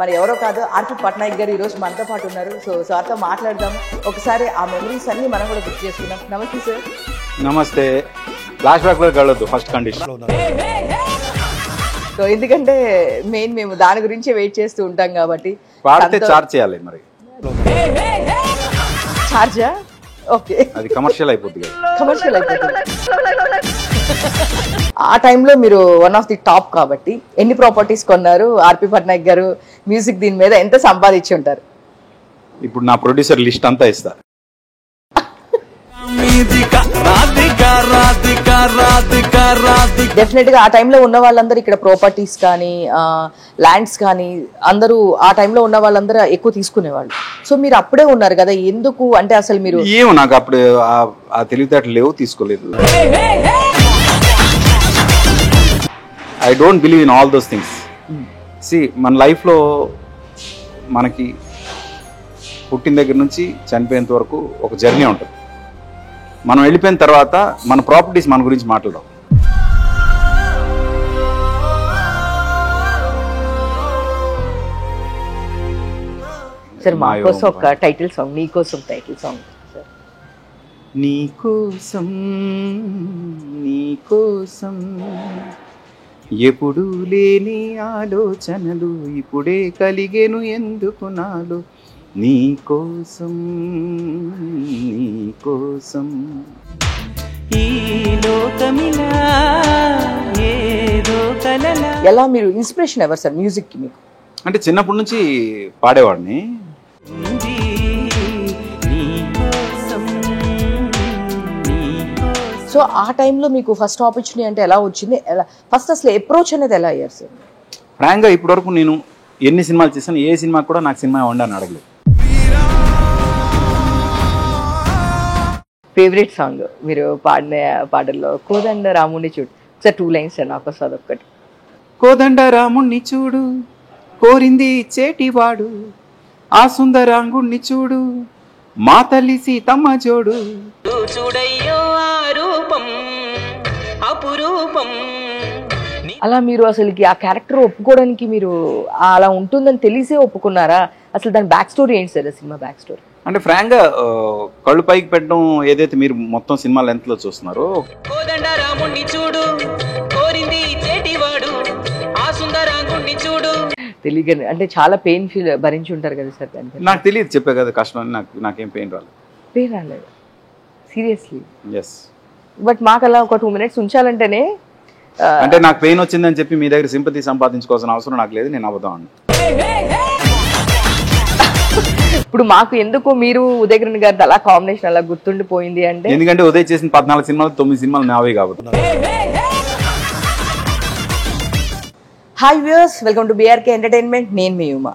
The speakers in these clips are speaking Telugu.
మరి ఎవరో కాదు ఆర్పి పట్నాయక్ గారు ఈరోజు మనతో పాటు ఉన్నారు. సో సార్తో మాట్లాడదాం, ఒకసారి ఆ మెమరీస్ అన్ని మనం కూడా గుర్తు చేసుకుందాం. నమస్తే సార్. నమస్తే. ఫ్లాష్ బ్యాక్ లో వెళ్ళొద్దు ఫస్ట్ కండిషన్. సో ఎందుకంటే మేము దాని గురించి వెయిట్ చేస్తూ ఉంటాం కాబట్టి. పాడితే చార్జ్ చేయాలి, మరి చార్జా? ఓకే, అది కమర్షియల్ అయిపోద్ది కదా. కమర్షియల్ అయిపోతుంది. ఆ టైంలో మీరు వన్ ఆఫ్ ది టాప్ కాబట్టి ఎన్ని ప్రాపర్టీస్ కొన్నారు ఆర్పి పట్నాయక్ గారు? మ్యూజిక్ దీని మీద ఎంత సంపాదించి ఉంటారు? ఇప్పుడు నా ప్రొడ్యూసర్ లిస్ట్ అంతా ఇస్తా. డెఫినెట్ గా ఆ టైంలో ఉన్న వాళ్ళందరూ ఇక్కడ ప్రాపర్టీస్ కానీ ల్యాండ్స్ కానీ అందరూ ఆ టైంలో ఉన్న వాళ్ళందరూ ఎక్కువ తీసుకునేవాళ్ళు. సో మీరు అప్పుడే ఉన్నారు కదా, ఎందుకు అంటే అసలు మీరు ఏమో నాకు అప్పుడు ఆ తెలివితేటలు లేవు, తీసుకోలేదు. I don't believe in all those things. C మన లైఫ్లో మనకి పుట్టిన దగ్గర నుంచి చనిపోయేంత వరకు ఒక జర్నీ ఉంటుంది. మనం వెళ్ళిపోయిన తర్వాత మన ప్రాపర్టీస్ మన గురించి మాట్లాడడం. సార్ మా కోసం ఒక టైటిల్ సాంగ్, నీకోసం టైటిల్ సాంగ్. నీకోసం నీకోసం ఎప్పుడు లేని ఆలోచనలు ఇప్పుడే కలిగేను ఎందుకు నాలో. నీకోసం నీకోసం ఈ లోకమిలా ఏదో కలలా. ఎలా మీరు ఇన్స్పిరేషన్ ఎవరు సార్ మ్యూజిక్ కి మీకు? అంటే చిన్నప్పటి నుంచి పాడేవాడిని. సో ఆ టైంలో మీకు ఫస్ట్ ఆపర్చునిటీ అంటే ఎలా వచ్చింది? ఎలా ఫస్ట్ అసలు అప్రోచ్ అనేది ఎలా అయ్యారు సార్? ఫ్రాంక్గా ఇప్పటివరకు నేను ఎన్ని సినిమాలు చేశాను, ఏ సినిమా కూడా నాకు సినిమా వండని అడగలేదు. ఫేవరెట్ సాంగ్ మీరు పాడిన పాటల్లో కోదండ రాముని చూడు సార్, 2 లైన్స్ సార్ నాకు వస్తుంది ఒక్కటి. కోదండ రాముణ్ణి చూడు కోరింది చేటివాడు, ఆ సుందరాంగుణ్ణి చూడు మా తల్లి సీతమ్మ జోడు. అలా మీరు అసలుకి ఆ క్యారెక్టర్ ఒప్పుకోవడానికి మీరు అలా ఉంటుందని తెలిసే ఒప్పుకున్నారా? అసలు దాని బ్యాక్ స్టోరీ ఏంటి సార్, సినిమా బ్యాక్ స్టోరీ? అంటే ఫ్రాంక్గా కళ్ళు పైకి పెట్టడం ఏదైతే మీరు మొత్తం సినిమా లెంత్ లో చూస్తున్నారో, తెలియని అంటే చాలా పెయిన్ ఫీల్ భరించి ఉంటారు కదా సార్ దానికి. నాకు తెలియదు, చెప్పే కదా కష్టం అని. నాకేం పెయిన్ రాలేదు. పెయిన్ రాలేదు సీరియస్లీ? ఎస్. బట్ మాకు అలా ఒక 2 minutes ఉంచాలంటేనే అంటే నాకు పెయిన్ వచ్చిందని చెప్పి మీ దగ్గర సింపతి సంపాదించుకోవాల్సిన అవసరం నాకు లేదు. నేను అబద్ధం అండి. ఇప్పుడు మాకు ఎందుకు మీరు ఉదయ్ కిరణ్ గారి అలా కాంబినేషన్ అలా గుర్తుండిపోయింది అంటే, ఎందుకంటే ఉదయ్ చేసిన 14 సినిమాలు 9 సినిమాలు నావే కాబట్టి. Hi viewers, welcome to BRK entertainment. నేను మీ ఉమా.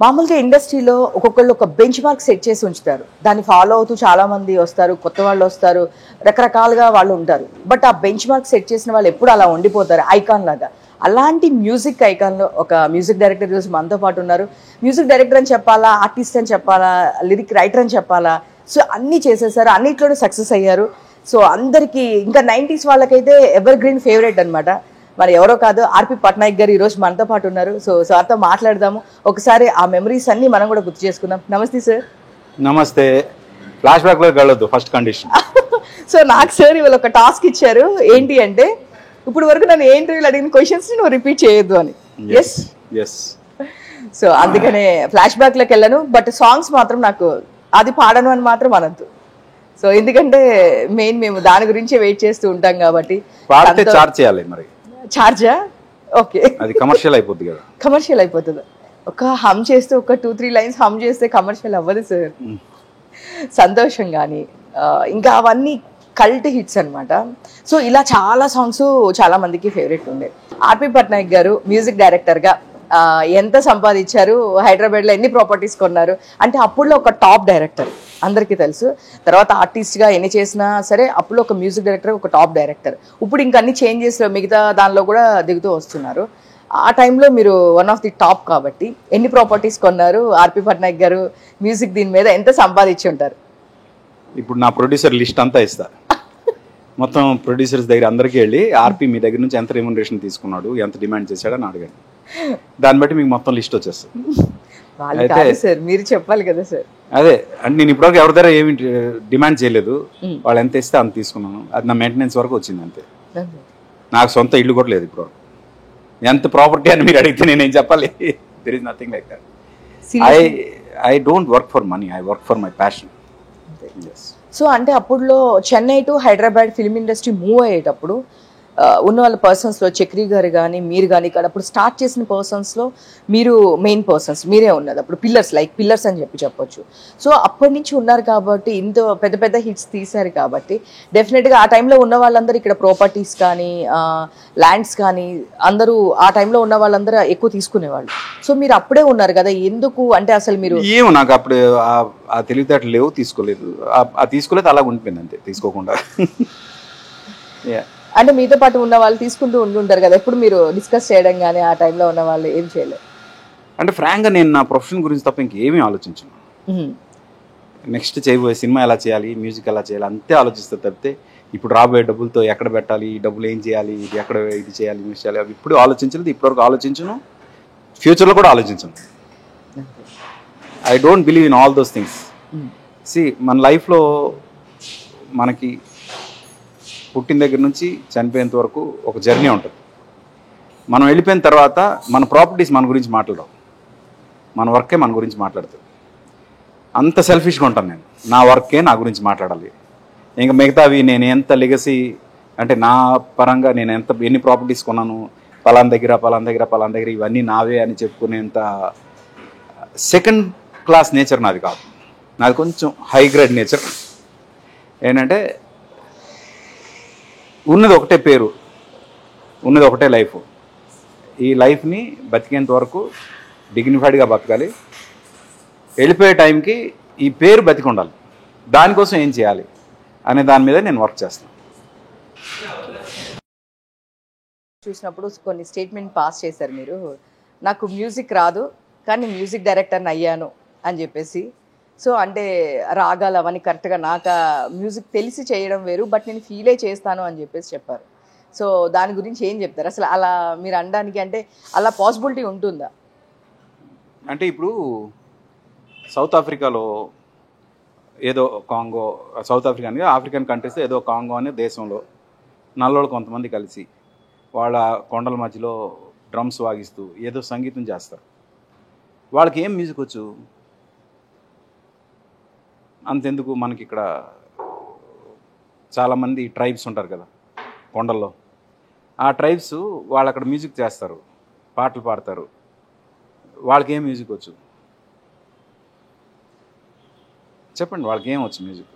మామూలుగా ఇండస్ట్రీలో ఒక్కొక్కళ్ళు ఒక బెంచ్ మార్క్ సెట్ చేసి ఉంచుతారు, దాన్ని ఫాలో అవుతూ చాలా మంది వస్తారు, కొత్త వాళ్ళు వస్తారు, రకరకాలుగా వాళ్ళు ఉంటారు. బట్ ఆ బెంచ్ మార్క్ సెట్ చేసిన వాళ్ళు ఎప్పుడు అలా ఉండిపోతారు, ఐకాన్ లాగా. అలాంటి మ్యూజిక్ ఐకాన్లో ఒక మ్యూజిక్ డైరెక్టర్ ఈరోజు మనతో పాటు ఉన్నారు. మ్యూజిక్ డైరెక్టర్ అని చెప్పాలా, ఆర్టిస్ట్ అని చెప్పాలా, లిరిక్ రైటర్ అని చెప్పాలా, సో అన్నీ చేసేసారు, అన్నిట్లోనే సక్సెస్ అయ్యారు. సో అందరికీ ఇంకా 90s వాళ్ళకైతే ఎవర్ గ్రీన్ ఫేవరెట్ అనమాట. మరి ఎవరో కాదు ఆర్పి పట్నాయక్ గారు ఈరోజు మనతో పాటు ఉన్నారు. సో సార్తో మాట్లాడదాము, ఒకసారి ఆ మెమరీస్ అన్ని మనం కూడా గుర్తు చేసుకుందాం. నమస్తే సార్. నమస్తే. ఫ్లాష్ బ్యాక్ లో వెళ్ళొద్దు ఫస్ట్ కండిషన్. సో నాకు సార్ ఇవాళ ఒక టాస్క్ ఇచ్చారు, ఏంటి అంటే ఇప్పుడు వరకు నన్ను ఏ ఇంటర్వ్యూలు అడిగిన క్వశ్చన్స్ నువ్వు రిపీట్ చేయొద్దు అని. Yes yes. సో అందుకనే ఫ్లాష్ బ్యాక్ లోకి వెళ్ళాను. బట్ సాంగ్స్ మాత్రం నాకు అది పాడను అని మాత్రం అనద్దు. సో ఎందుకంటే మేము దాని గురించి వెయిట్ చేస్తూ ఉంటాం కాబట్టి. పాడితే చార్జ్ చేయాలి, మరి చార్జా? ఓకే, అది కమర్షియల్ అయిపోద్ది కదా. కమర్షియల్ అయిపోతుంది. ఒక హమ్ చేస్తే ఒక 2-3 లైన్స్ హమ్ చేస్తే కమర్షియల్ అవ్వదు సార్. సంతోషం కానీ ఇంకా అవన్నీ కల్ట్ హిట్స్ అనమాట. సో ఇలా చాలా సాంగ్స్ చాలా మందికి ఫేవరెట్ ఉండే. ఆర్పి పట్నాయక్ గారు మ్యూజిక్ డైరెక్టర్గా ఎంత సంపాదించారు, హైదరాబాద్లో ఎన్ని ప్రాపర్టీస్ కొన్నారు అంటే అప్పుడులో ఒక టాప్ డైరెక్టర్ అందరికీ తెలుసు. తర్వాత ఆర్టిస్ట్గా ఎన్ని చేసినా సరే అప్పుడు ఒక మ్యూజిక్ డైరెక్టర్, ఒక టాప్ డైరెక్టర్. ఇప్పుడు ఇంకా అన్ని చేంజెస్ మిగతా దానిలో కూడా దిగుతూ వస్తున్నారు. ఆ టైంలో మీరు వన్ ఆఫ్ ది టాప్ కాబట్టి ఎన్ని ప్రాపర్టీస్ కొన్నారు ఆర్పి పట్నాయక్ గారు? మ్యూజిక్ దీని మీద ఎంత సంపాదించి ఉంటారు? ఇప్పుడు నా ప్రొడ్యూసర్ లిస్ట్ అంతా ఇస్తా. మొత్తం ప్రొడ్యూసర్స్ దగ్గర అందరికీ వెళ్ళి ఆర్పి మీ దగ్గర నుంచి ఎంత రెమ్యునరేషన్ తీసుకున్నాడు, ఎంత డిమాండ్ చేశాడని అడగండి. దాన్ని బట్టి మీకు మొత్తం లిస్ట్ వచ్చేస్తుంది. వాళ్ళు కాదు సార్, మీరు చెప్పాలి కదా సార్. అదే అంటే నేను ఇప్పటివరకు ఎవరి దగ్గర ఏమి డిమాండ్ చేయలేదు. వాళ్ళు ఎంత ఇస్తే అంత తీసుకున్నాను. అది నా మెయింటెనెన్స్ వరకు వచ్చింది అంతే. నాకు సొంత ఇల్లు కూడా లేదు ఇప్పుడు. ఎంత ప్రాపర్టీ అని మీరు అడిగితే నేనేం చెప్పాలి? There is nothing like that. I don't work for money, I work for my passion. So అంటే అప్పుడులో Chennai to Hyderabad film industry move అయ్యేటప్పుడు ఉన్న వాళ్ళ పర్సన్స్లో చక్రి గారు కానీ మీరు కానీ ఇక్కడ అప్పుడు స్టార్ట్ చేసిన పర్సన్స్లో మీరు మెయిన్ పర్సన్స్, మీరే ఉన్నది అప్పుడు పిల్లర్స్, లైక్ పిల్లర్స్ అని చెప్పొచ్చు. సో అప్పటి నుంచి ఉన్నారు కాబట్టి, ఇంత పెద్ద పెద్ద హిట్స్ తీశారు కాబట్టి డెఫినెట్గా ఆ టైంలో ఉన్న వాళ్ళందరూ ఇక్కడ ప్రాపర్టీస్ కానీ ల్యాండ్స్ కానీ అందరూ ఆ టైంలో ఉన్న వాళ్ళందరూ ఎక్కువ తీసుకునేవాళ్ళు. సో మీరు అప్పుడే ఉన్నారు కదా, ఎందుకు అంటే అసలు మీరు ఏమో నాకు అప్పుడు ఆ తెలివితేటలు లేవు, తీసుకోలేదు. ఆ తీసుకోలేదు, అలా ఉండిపోయింది అంతే, తీసుకోకుండా. అంటే మీతో పాటు ఉన్న వాళ్ళు తీసుకుంటూ ఉంటుంటారు కదా, ఎప్పుడు మీరు డిస్కస్ చేయడం కానీ ఆ టైంలో ఉన్న వాళ్ళు ఏం చేయలేదు? అంటే ఫ్రాంక్గా నేను నా ప్రొఫెషన్ గురించి తప్ప ఇంకేమీ ఆలోచించను. నెక్స్ట్ చేయబోయే సినిమా ఎలా చేయాలి, మ్యూజిక్ ఎలా చేయాలి అంతే ఆలోచిస్తే తప్పితే ఇప్పుడు రాబోయే డబ్బులతో ఎక్కడ పెట్టాలి, ఈ డబ్బులు ఏం చేయాలి, ఇది ఎక్కడ ఇది చేయాలి, మ్యూజిక్ చేయాలి, అవి ఇప్పుడు ఆలోచించలేదు. ఇప్పటివరకు ఆలోచించను, ఫ్యూచర్లో కూడా ఆలోచించను. I don't believe in all those things. C మన లైఫ్లో మనకి పుట్టిన దగ్గర నుంచి చనిపోయేంత వరకు ఒక జర్నీ ఉంటుంది. మనం వెళ్ళిపోయిన తర్వాత మన ప్రాపర్టీస్ మన గురించి మాట్లాడవు, మన వర్కే మన గురించి మాట్లాడుతుంది. అంత సెల్ఫిష్గా ఉంటాను నేను. నా వర్కే నా గురించి మాట్లాడాలి. ఇంకా మిగతావి నేను ఎంత లెగసీ అంటే నా పరంగా నేను ఎన్ని ప్రాపర్టీస్ కొన్నాను, పలానా దగ్గర ఇవన్నీ నావే అని చెప్పుకునేంత సెకండ్ క్లాస్ నేచర్ నాది కాదు. నాది కొంచెం హై గ్రేడ్ నేచర్. ఏంటంటే ఉన్నది ఒకటే పేరు, ఉన్నది ఒకటే లైఫ్. ఈ లైఫ్ని బతికేంత వరకు డిగ్నిఫైడ్గా బతకాలి. వెళ్ళిపోయే టైంకి ఈ పేరు బతికి ఉండాలి. దానికోసం ఏం చేయాలి అనే దాని మీద నేను వర్క్ చేస్తాను. చూసినప్పుడు కొన్ని స్టేట్మెంట్ పాస్ చేశారు మీరు, నాకు మ్యూజిక్ రాదు కానీ మ్యూజిక్ డైరెక్టర్ని అయ్యాను అని చెప్పేసి. సో అంటే రాగాలు అవన్నీ కరెక్ట్గా నాకు మ్యూజిక్ తెలిసి చేయడం వేరు, బట్ నేను ఫీలే చేస్తాను అని చెప్పేసి చెప్పారు. సో దాని గురించి ఏం చెప్తారు అసలు? అలా మీరు అనడానికి అంటే అలా పాసిబిలిటీ ఉంటుందా? అంటే ఇప్పుడు సౌత్ ఆఫ్రికాలో ఏదో కాంగో, సౌత్ ఆఫ్రికా అని ఆఫ్రికన్ కంట్రీస్ ఏదో కాంగో అనే దేశంలో నల్లోళ్ళు కొంతమంది కలిసి వాళ్ళ కొండల మధ్యలో డ్రమ్స్ వాగిస్తూ ఏదో సంగీతం చేస్తారు. వాళ్ళకి ఏం మ్యూజిక్ వచ్చు? అంతెందుకు, మనకి ఇక్కడ చాలామంది ట్రైబ్స్ ఉంటారు కదా కొండల్లో. ఆ ట్రైబ్స్ వాళ్ళు అక్కడ మ్యూజిక్ చేస్తారు, పాటలు పాడతారు. వాళ్ళకి ఏం మ్యూజిక్ వచ్చు చెప్పండి? వాళ్ళకి ఏం వచ్చు మ్యూజిక్?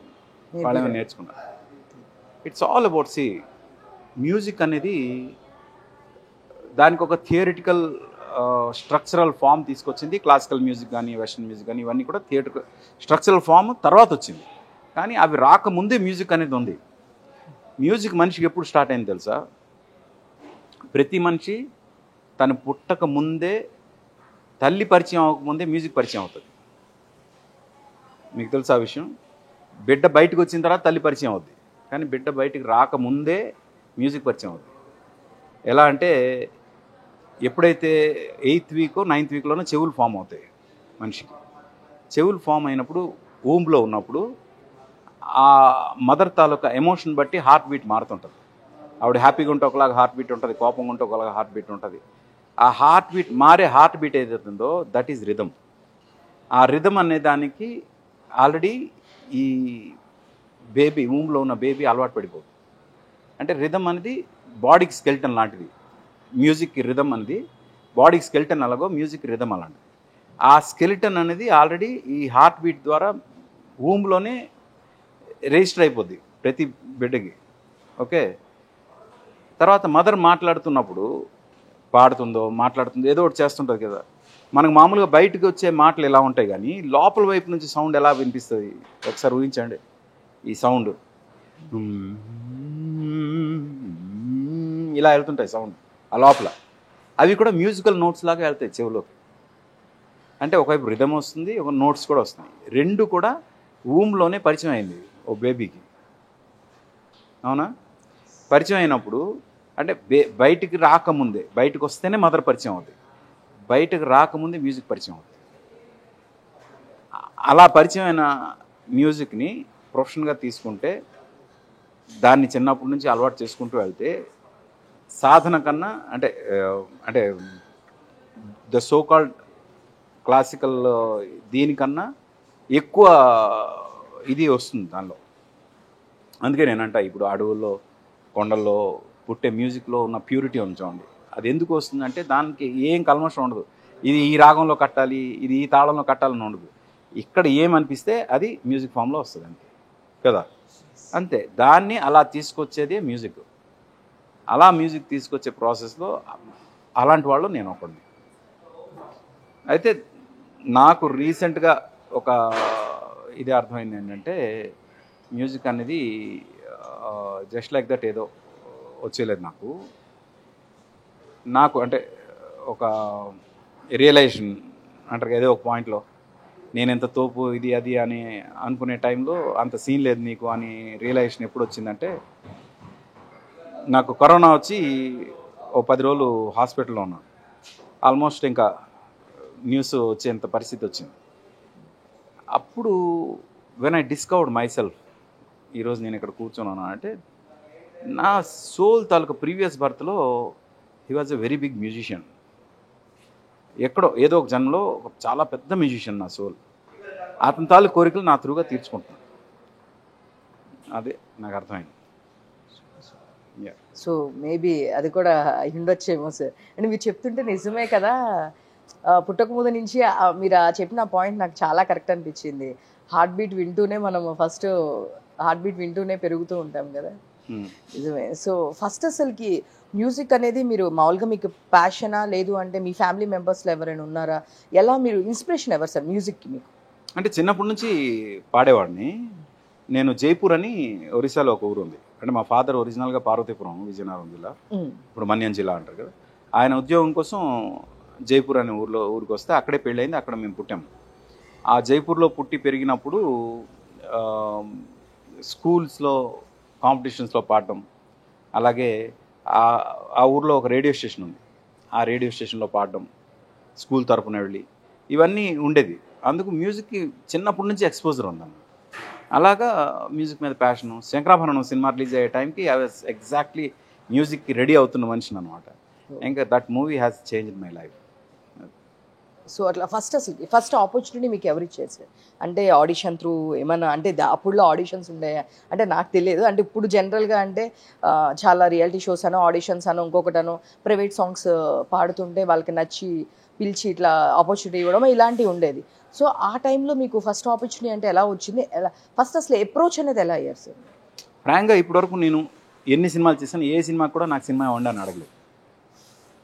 వాళ్ళు ఏమైనా నేర్చుకున్నారు? ఇట్స్ ఆల్ అబౌట్ మ్యూజిక్ అనేది దానికి ఒక థియరిటికల్ స్ట్రక్చరల్ ఫామ్ తీసుకొచ్చింది. క్లాసికల్ మ్యూజిక్ కానీ వెస్టర్న్ మ్యూజిక్ కానీ ఇవన్నీ కూడా థియేటర్ స్ట్రక్చరల్ ఫామ్ తర్వాత వచ్చింది. కానీ అవి రాకముందే మ్యూజిక్ అనేది ఉంది. మ్యూజిక్ మనిషికి ఎప్పుడు స్టార్ట్ అయింది తెలుసా? ప్రతి మనిషి తను పుట్టక ముందే, తల్లి పరిచయం అవ్వకముందే మ్యూజిక్ పరిచయం అవుతుంది. మీకు తెలుసా ఆ విషయం? బిడ్డ బయటకు వచ్చిన తర్వాత తల్లి పరిచయం అవుద్ది, కానీ బిడ్డ బయటికి రాకముందే మ్యూజిక్ పరిచయం అవుద్ది. ఎలా అంటే ఎప్పుడైతే 8th వీక్ 9th వీక్లోనో చెవులు ఫామ్ అవుతాయి మనిషికి. చెవులు ఫామ్ అయినప్పుడు ఊంబ్లో ఉన్నప్పుడు ఆ మదర్ తాలూకా ఎమోషన్ బట్టి హార్ట్ బీట్ మారుతుంటుంది. ఆవిడ హ్యాపీగా ఉంటే ఒకలాగా హార్ట్ బీట్ ఉంటుంది, కోపంగా ఉంటే ఒకలాగా హార్ట్ బీట్ ఉంటుంది. ఆ హార్ట్ బీట్ మారే హార్ట్ బీట్ ఏదైతుందో దట్ ఈజ్ రిథమ్. ఆ రిథమ్ అనే దానికి ఆల్రెడీ ఈ బేబీ ఊంబ్లో ఉన్న బేబీ అలవాటు పడిపోతుంది. అంటే రిథమ్ అనేది బాడీకి స్కెల్టన్ లాంటిది. మ్యూజిక్ రిథమ్ అనేది బాడీకి స్కెల్టన్ అలాగో మ్యూజిక్ రిథమ్ అలాంటిది. ఆ స్కెల్టన్ అనేది ఆల్రెడీ ఈ హార్ట్ బీట్ ద్వారా ఊంబ్లోనే రిజిస్టర్ అయిపోద్ది ప్రతి బిడ్డకి. ఓకే, తర్వాత మదర్ మాట్లాడుతున్నప్పుడు పాడుతుందో మాట్లాడుతుందో ఏదో ఒకటి చేస్తుంటుంది కదా. మనకు మామూలుగా బయటకు వచ్చే మాటలు ఎలా ఉంటాయి, కానీ లోపల వైపు నుంచి సౌండ్ ఎలా వినిపిస్తుంది ఒకసారి ఊహించండి. ఈ సౌండ్ ఇలా వెళ్తుంటాయి సౌండ్ ఆ లోపల. అవి కూడా మ్యూజికల్ నోట్స్ లాగా వెళ్తాయి చెవులోకి. అంటే ఒకవైపు రిథమ్ వస్తుంది, ఒక నోట్స్ కూడా వస్తున్నాయి. రెండు కూడా ఊమ్లోనే పరిచయం అయింది ఓ బేబీకి. అవునా? పరిచయం అయినప్పుడు అంటే బయటికి రాకముందే, బయటకు వస్తేనే మదర్ పరిచయం అవుతుంది. బయటకు రాకముందే మ్యూజిక్ పరిచయం అవుతుంది. అలా పరిచయమైన మ్యూజిక్ని ప్రొఫెషన్గా తీసుకుంటే దాన్ని చిన్నప్పటి నుంచి అలవాటు చేసుకుంటూ వెళ్తే సాధన కన్నా అంటే ద సో కాల్డ్ క్లాసికల్ దీనికన్నా ఎక్కువ ఇది వస్తుంది దానిలో. అందుకే నేనంట ఇప్పుడు అడవుల్లో కొండల్లో పుట్టే మ్యూజిక్లో ఉన్న ప్యూరిటీ ఉంచండి. అది ఎందుకు వస్తుందంటే దానికి ఏం కల్మషం ఉండదు. ఇది ఈ రాగంలో కట్టాలి, ఇది ఈ తాళంలో కట్టాలని ఉండదు. ఇక్కడ ఏమనిపిస్తే అది మ్యూజిక్ ఫామ్లో వస్తుంది అంతే కదా. అంతే, దాన్ని అలా తీసుకొచ్చేదే మ్యూజిక్. అలా మ్యూజిక్ తీసుకొచ్చే ప్రాసెస్లో అలాంటి వాళ్ళు నేను ఒకడిని. అయితే నాకు రీసెంట్గా ఒక ఇది అర్థమైంది ఏంటంటే మ్యూజిక్ అనేది జస్ట్ లైక్ దట్ ఏదో వచ్చేలేదు నాకు అంటే ఒక రియలైజేషన్ అంటారు ఏదో ఒక పాయింట్లో నేను ఎంత తోపు ఇది అది అని అనుకునే టైంలో అంత సీన్ లేదు నీకు అని రియలైజేషన్ ఎప్పుడు వచ్చిందంటే నాకు కరోనా వచ్చి ఓ 10 రోజులు హాస్పిటల్లో ఉన్నాను. ఆల్మోస్ట్ ఇంకా న్యూస్ వచ్చేంత పరిస్థితి వచ్చింది. అప్పుడు when I discovered myself, ఈరోజు నేను ఇక్కడ కూర్చున్నాను అంటే నా సోల్ తాలూకు ప్రీవియస్ బర్త్లో he was a very big musician. ఎక్కడో ఏదో ఒక జన్మలో ఒక చాలా పెద్ద మ్యూజిషియన్ నా సోల్. అతని తాలూకు కోరికలు నా త్రూగా తీర్చుకుంటున్నాను. అదే నాకు అర్థమైంది. సో మేబీ అది కూడా ఉండొచ్చేమో సార్. అంటే మీరు చెప్తుంటే నిజమే కదా, పుట్టక ముందు నుంచి మీరు చెప్పిన పాయింట్ నాకు చాలా కరెక్ట్ అనిపించింది. హార్ట్ బీట్ వింటూనే మనం ఫస్ట్ హార్ట్ బీట్ వింటూనే పెరుగుతూ ఉంటాం కదా. నిజమే. సో ఫస్ట్ అసలుకి మ్యూజిక్ అనేది మీరు మామూలుగా మీకు ప్యాషనా, లేదు అంటే మీ ఫ్యామిలీ మెంబర్స్లో ఎవరైనా ఉన్నారా? ఎలా మీరు ఇన్స్పిరేషన్ ఎవరు సార్ మ్యూజిక్కి మీకు? అంటే చిన్నప్పటి నుంచి పాడేవాడిని. నేను జైపూర్ అని ఒరిస్సాలో ఒక ఊరు ఉంది. అంటే మా ఫాదర్ ఒరిజినల్గా పార్వతీపురం, విజయనగరం జిల్లా, ఇప్పుడు మన్యం జిల్లా అంటారు కదా. ఆయన ఉద్యోగం కోసం జైపూర్ అనే ఊరికి వస్తే అక్కడే పెళ్ళయింది, అక్కడ మేము పుట్టాము. ఆ జైపూర్లో పుట్టి పెరిగినప్పుడు స్కూల్స్లో కాంపిటీషన్స్లో పాడటం, అలాగే ఆ ఊర్లో ఒక రేడియో స్టేషన్ ఉంది, ఆ రేడియో స్టేషన్లో పాడటం, స్కూల్ తరపున వెళ్ళి ఇవన్నీ ఉండేది. అందుకు మ్యూజిక్కి చిన్నప్పటి నుంచి ఎక్స్పోజర్ ఉందన్న. అలాగా మ్యూజిక్ మీద ప్యాషను. శంకరాభరణం సినిమా రిలీజ్ అయ్యే టైంకి ఐ వాజ్ ఎగ్జాక్ట్లీ మ్యూజిక్కి రెడీ అవుతున్న మనిషిని అనమాట. ఇంకా that movie has changed my life. So అట్లా ఫస్ట్ ఆపర్చునిటీ మీకు ఎవరు ఇచ్చారు సార్? అంటే ఆడిషన్ త్రూ ఏమన్నా, అంటే అప్పుడులో ఆడిషన్స్ ఉండేయా? అంటే నాకు తెలియదు. అంటే ఇప్పుడు జనరల్గా అంటే చాలా రియాలిటీ షోస్ అనో, ఆడిషన్స్ అనో, ఇంకొకటనో, ప్రైవేట్ సాంగ్స్ పాడుతుంటే వాళ్ళకి నచ్చి పిలిచి ఇట్లా ఆపర్చునిటీ ఇవ్వడం ఇలాంటివి ఉండేది. సో ఆ టైంలో మీకు ఫస్ట్ ఆపర్చునిటీ అంటే ఎలా వచ్చింది? ఎలా ఫస్ట్ అసలు అప్రోచ్ అనేది ఎలా అయ్యారు సార్? ఫ్రాంక్గా ఇప్పటివరకు నేను ఎన్ని సినిమాలు చేశాను, ఏ సినిమా కూడా నాకు సినిమా వండని అడగలేదు.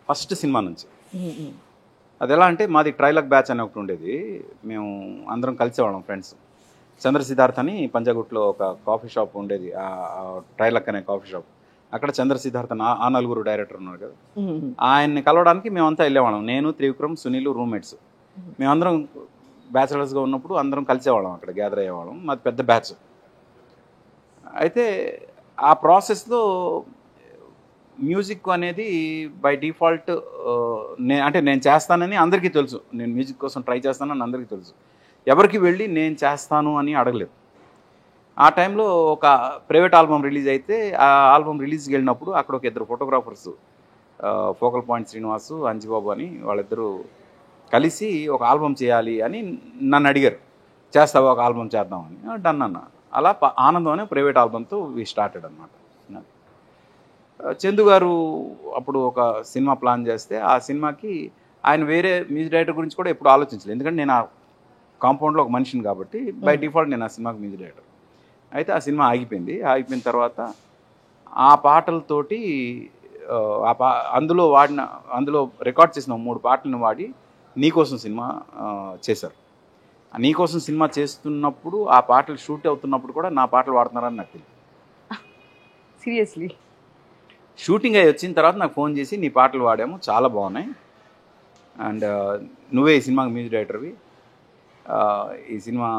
ఫస్ట్ సినిమా నుంచి. అది ఎలా అంటే మాది ట్రైలక్ బ్యాచ్ అని ఒకటి ఉండేది. మేము అందరం కలిసేవాళ్ళం ఫ్రెండ్స్. చంద్ర సిద్ధార్థ్ అని పంజాగుట్లో ఒక కాఫీ షాప్ ఉండేది, ట్రైలక్ అనే కాఫీ షాప్. అక్కడ చంద్ర సిద్ధార్థ్ ఆ నలుగురు డైరెక్టర్ ఉన్నారు కదా, ఆయన్ని కలవడానికి మేమంతా వెళ్ళేవాళ్ళం. నేను, త్రివిక్రమ్, సునీల్ రూమ్మేట్స్. మేమందరం బ్యాచిలర్స్గా ఉన్నప్పుడు అందరం కలిసేవాళ్ళం, అక్కడ గ్యాదర్ అయ్యేవాళ్ళం. మాది పెద్ద బ్యాచ్. అయితే ఆ ప్రాసెస్లో మ్యూజిక్ అనేది బై డిఫాల్ట్ అంటే నేను చేస్తానని అందరికీ తెలుసు, నేను మ్యూజిక్ కోసం ట్రై చేస్తానని అందరికీ తెలుసు. ఎవరికి వెళ్ళి నేను చేస్తాను అని అడగలేదు. ఆ టైంలో ఒక ప్రైవేట్ ఆల్బమ్ రిలీజ్ అయితే ఆ ఆల్బమ్ రిలీజ్కి వెళ్ళినప్పుడు అక్కడ ఒక 2 photographers, focal point Srinivasu, Anjibabu అని, వాళ్ళిద్దరూ కలిసి ఒక ఆల్బమ్ చేయాలి అని నన్ను అడిగారు. చేస్తావా ఒక ఆల్బమ్ చేద్దామని. డన్ అన్న. అలా ఆనందం అనే ప్రైవేట్ ఆల్బమ్తో వి స్టార్టెడ్ అనమాట. చందు గారు అప్పుడు ఒక సినిమా ప్లాన్ చేస్తే ఆ సినిమాకి ఆయన వేరే మ్యూజిక్ డైరెక్టర్ గురించి కూడా ఎప్పుడు ఆలోచించలేదు. ఎందుకంటే నేను ఆ కాంపౌండ్లో ఒక మనిషిని కాబట్టి బై డిఫాల్ట్ నేను ఆ సినిమాకి మ్యూజిక్ డైరెక్టర్. అయితే ఆ సినిమా ఆగిపోయింది. ఆగిపోయిన తర్వాత ఆ పాటలతోటి అందులో రికార్డ్ చేసిన 3 పాటలను వాడి నీకోసం సినిమా చేశారు. నీకోసం సినిమా చేస్తున్నప్పుడు ఆ పాటలు షూట్ అవుతున్నప్పుడు కూడా నా పాటలు వాడుతున్నారని నాకు తెలియదు. సీరియస్లీ? షూటింగ్ అయ్యి వచ్చిన తర్వాత నాకు ఫోన్ చేసి నీ పాటలు వాడాము, చాలా బాగున్నాయి, అండ్ నువ్వే ఈ సినిమాకి మ్యూజిక్ డైరెక్టర్వి, ఈ సినిమా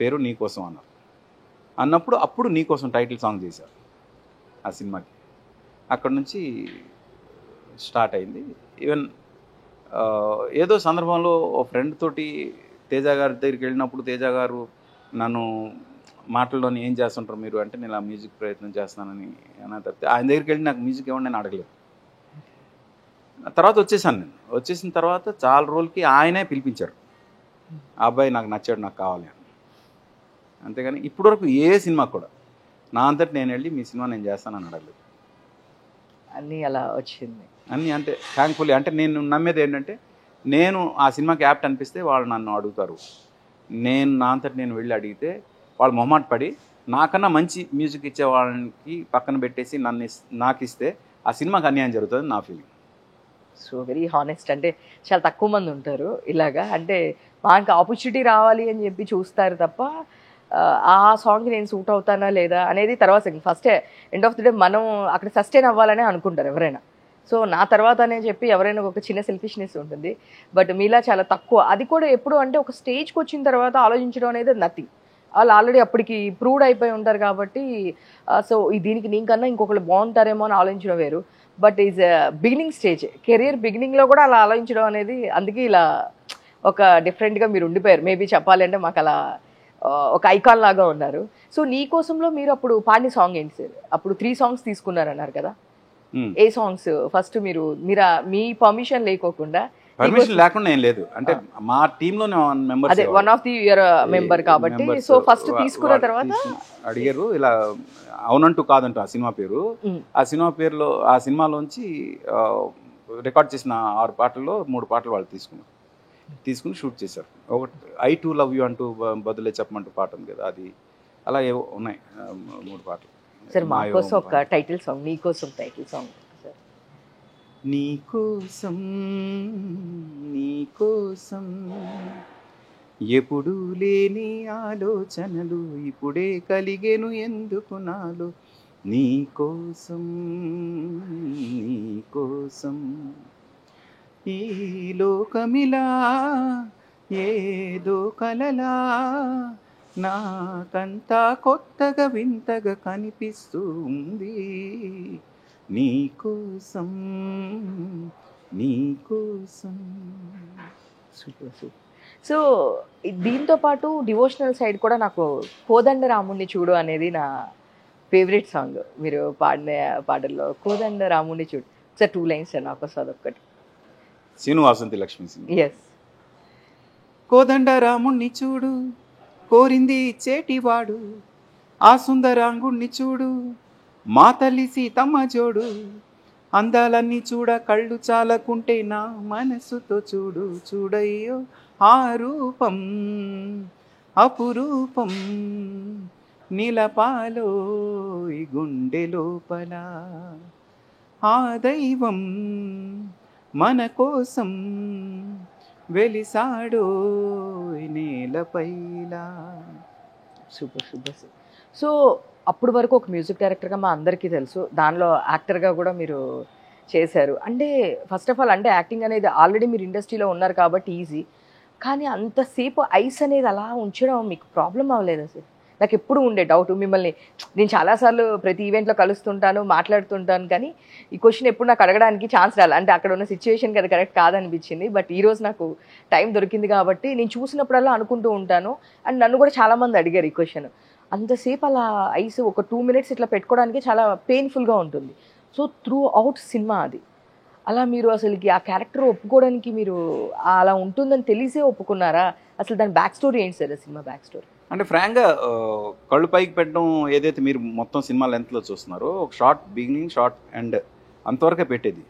పేరు నీకోసం అన్నప్పుడు అప్పుడు నీకోసం టైటిల్ సాంగ్ చేశారు ఆ సినిమాకి. అక్కడ నుంచి స్టార్ట్ అయింది. ఈవెన్ ఏదో సందర్భంలో ఓ ఫ్రెండ్ తోటి తేజ గారి దగ్గరికి వెళ్ళినప్పుడు తేజ గారు నన్ను మాటల్లోని ఏం చేస్తుంటారు మీరు అంటే నేను ఇలా మ్యూజిక్ ప్రయత్నం చేస్తానని అన్న తప్పితే ఆయన దగ్గరికి వెళ్ళి నాకు మ్యూజిక్ ఇవ్వండి నేను అడగలేదు. తర్వాత వచ్చేసాను నేను. వచ్చేసిన తర్వాత చాలా రోజులకి ఆయనే పిలిపించారు, ఆ అబ్బాయి నాకు నచ్చాడు నాకు కావాలి అని. అంతేగాని ఇప్పటివరకు ఏ సినిమా కూడా నా అంతటి నేను వెళ్ళి మీ సినిమా నేను చేస్తానని అడగలేదు. అన్నీ అలా వచ్చింది. అన్నీ అంటే థ్యాంక్ఫుల్లీ అంటే నేను నమ్మేది ఏంటంటే నేను ఆ సినిమాకి యాప్ట్ అనిపిస్తే వాళ్ళు నన్ను అడుగుతారు. నేను నా అంతటి నేను వెళ్ళి అడిగితే వాళ్ళు మొహమాట పడి నాకన్నా మంచి మ్యూజిక్ ఇచ్చే వాళ్ళకి పక్కన పెట్టేసి నాకు ఇస్తే ఆ సినిమాకి అన్యాయం జరుగుతుంది నా ఫీలింగ్. So very honest. అంటే చాలా తక్కువ మంది ఉంటారు ఇలాగా, అంటే మనకి ఆపర్చునిటీ రావాలి అని చెప్పి చూస్తారు తప్ప ఆ సాంగ్కి నేను సూట్ అవుతానా లేదా అనేది తర్వాత first end of the day మనం అక్కడ సస్టైన్ అవ్వాలనే అనుకుంటారు ఎవరైనా. సో నా తర్వాత అనే చెప్పి ఎవరైనా ఒక చిన్న సెల్ఫిష్నెస్ ఉంటుంది, బట్ మీలా చాలా తక్కువ. అది కూడా ఎప్పుడు అంటే ఒక స్టేజ్కి వచ్చిన తర్వాత ఆలోచించడం అనేది నథింగ్. వాళ్ళు ఆల్రెడీ అప్పటికి ప్రూవ్డ్ అయిపోయి ఉంటారు కాబట్టి సో దీనికి నీకన్నా ఇంకొకళ్ళు బాగుంటారేమో అని ఆలోచించడం వేరు. But is beginning stage, career బిగినింగ్లో కూడా అలా ఆలోచించడం అనేది, అందుకే ఇలా ఒక డిఫరెంట్గా మీరు ఉండిపోయారు. మేబీ చెప్పాలంటే మాకు అలా ఒక ఐకాన్ లాగా ఉన్నారు. సో నీ కోసంలో మీరు అప్పుడు పాడిన సాంగ్ ఏంటి సార్? అప్పుడు 3 songs తీసుకున్నారన్నారు కదా, ఏ సాంగ్స్? ఫస్ట్ మీ పర్మిషన్ లేకోకుండా, పర్మిషన్ లేకుండా ఏం లేదు, అంటే మా టీంలోనే మెంబర్స్, అదే one of the your member కాబట్టి సో ఫస్ట్ తీసుకున్న తర్వాత అడిగారు ఇలా అవునంటూ కాదంటూ ఆ సినిమా పేరు. ఆ సినిమా పేరులో ఆ సినిమాలోంచి రికార్డ్ చేసిన 6 పాటల్లో 3 పాటలు వాళ్ళు తీసుకుని షూట్ చేశారు. ఒకటి ఐ టు లవ్ యూ అంటూ బదులే చెప్పమంటూ పాట ఉంది కదా, అది అలా ఏవో ఉన్నాయి 3 పాటలు. సార్ మా కోసం ఒక టైటిల్ సాంగ్, నీకోసం టైటిల్ సాంగ్. నీకోసం నీకోసం ఎప్పుడు లేని ఆలోచనలు ఇప్పుడే కలిగేను ఎందుకు నాలో, నీకోసం నీకోసం ఈ లోకమిలా ఏదో కలలా నాకంతా కొత్తగా వింతగా కనిపిస్తుంది, నీకోసం నీకోసం. Super super. సో దీంతో పాటు డివోషనల్ సైడ్ కూడా నాకు కోదండ రాముణ్ణి చూడు అనేది నా ఫేవరెట్ సాంగ్. మీరు పాడిన పాటల్లో కోదండ రాముణ్ణి చూడు సార్ 2 lines సార్ నాకు వస్తుంది ఒక్కటి. శ్రీను వాసంతి లక్ష్మి సింగ్. ఎస్. కోదండ రాముణ్ణి చూడు కోరింది ఇచ్చేటివాడు, ఆ సుందరాంగుణ్ణి చూడు మా తల్లి సీతమ్మ జోడు, అందాలన్నీ చూడ కళ్ళు చాలకుంటే నా మనసుతో చూడు, చూడయ్యో ఆ రూపం అపురూపం నిలపాలో ఈ గుండె లోపల, ఆ దైవం మన కోసం వెలిసాడో నేలపైలా. Super super sir. సో అప్పటి వరకు ఒక మ్యూజిక్ డైరెక్టర్గా మా అందరికీ తెలుసు, దానిలో యాక్టర్గా కూడా మీరు చేశారు. అంటే ఫస్ట్ ఆఫ్ ఆల్ అంటే యాక్టింగ్ అనేది ఆల్రెడీ మీరు ఇండస్ట్రీలో ఉన్నారు కాబట్టి ఈజీ, కానీ అంతసేపు ఐస్ అనేది అలా ఉంచడం మీకు ప్రాబ్లం అవ్వలేదు సార్? నాకు ఎప్పుడు ఉండే డౌట్ మిమ్మల్ని, నేను చాలాసార్లు ప్రతి ఈవెంట్లో కలుస్తుంటాను మాట్లాడుతుంటాను, కానీ ఈ క్వశ్చన్ ఎప్పుడు నాకు అడగడానికి ఛాన్స్ రాలి, అంటే అక్కడ ఉన్న సిచ్యువేషన్కి అది కరెక్ట్ కాదనిపించింది. బట్ ఈరోజు నాకు టైం దొరికింది కాబట్టి నేను చూసినప్పుడల్లా అనుకుంటూ ఉంటాను. అండ్ నన్ను కూడా చాలామంది అడిగారు ఈ క్వశ్చన్. అంతసేపు అలా ఐస్ ఒక 2 minutes ఇట్లా పెట్టుకోవడానికి చాలా పెయిన్ఫుల్గా ఉంటుంది. సో త్రూ అవుట్ సినిమా అది అలా మీరు అసలుకి ఆ క్యారెక్టర్ ఒప్పుకోవడానికి మీరు అలా ఉంటుందని తెలిసే ఒప్పుకున్నారా? అసలు దాని బ్యాక్ స్టోరీ ఏంటి సార్? సినిమా బ్యాక్ స్టోరీ అంటే ఫ్రాంక్గా కళ్ళు పైకి పెట్టడం ఏదైతే మీరు మొత్తం సినిమా లెంత్లో చూస్తున్నారో, ఒక షార్ట్ బిగినింగ్ షార్ట్ ఎండ్ అంతవరకే పెట్టేది.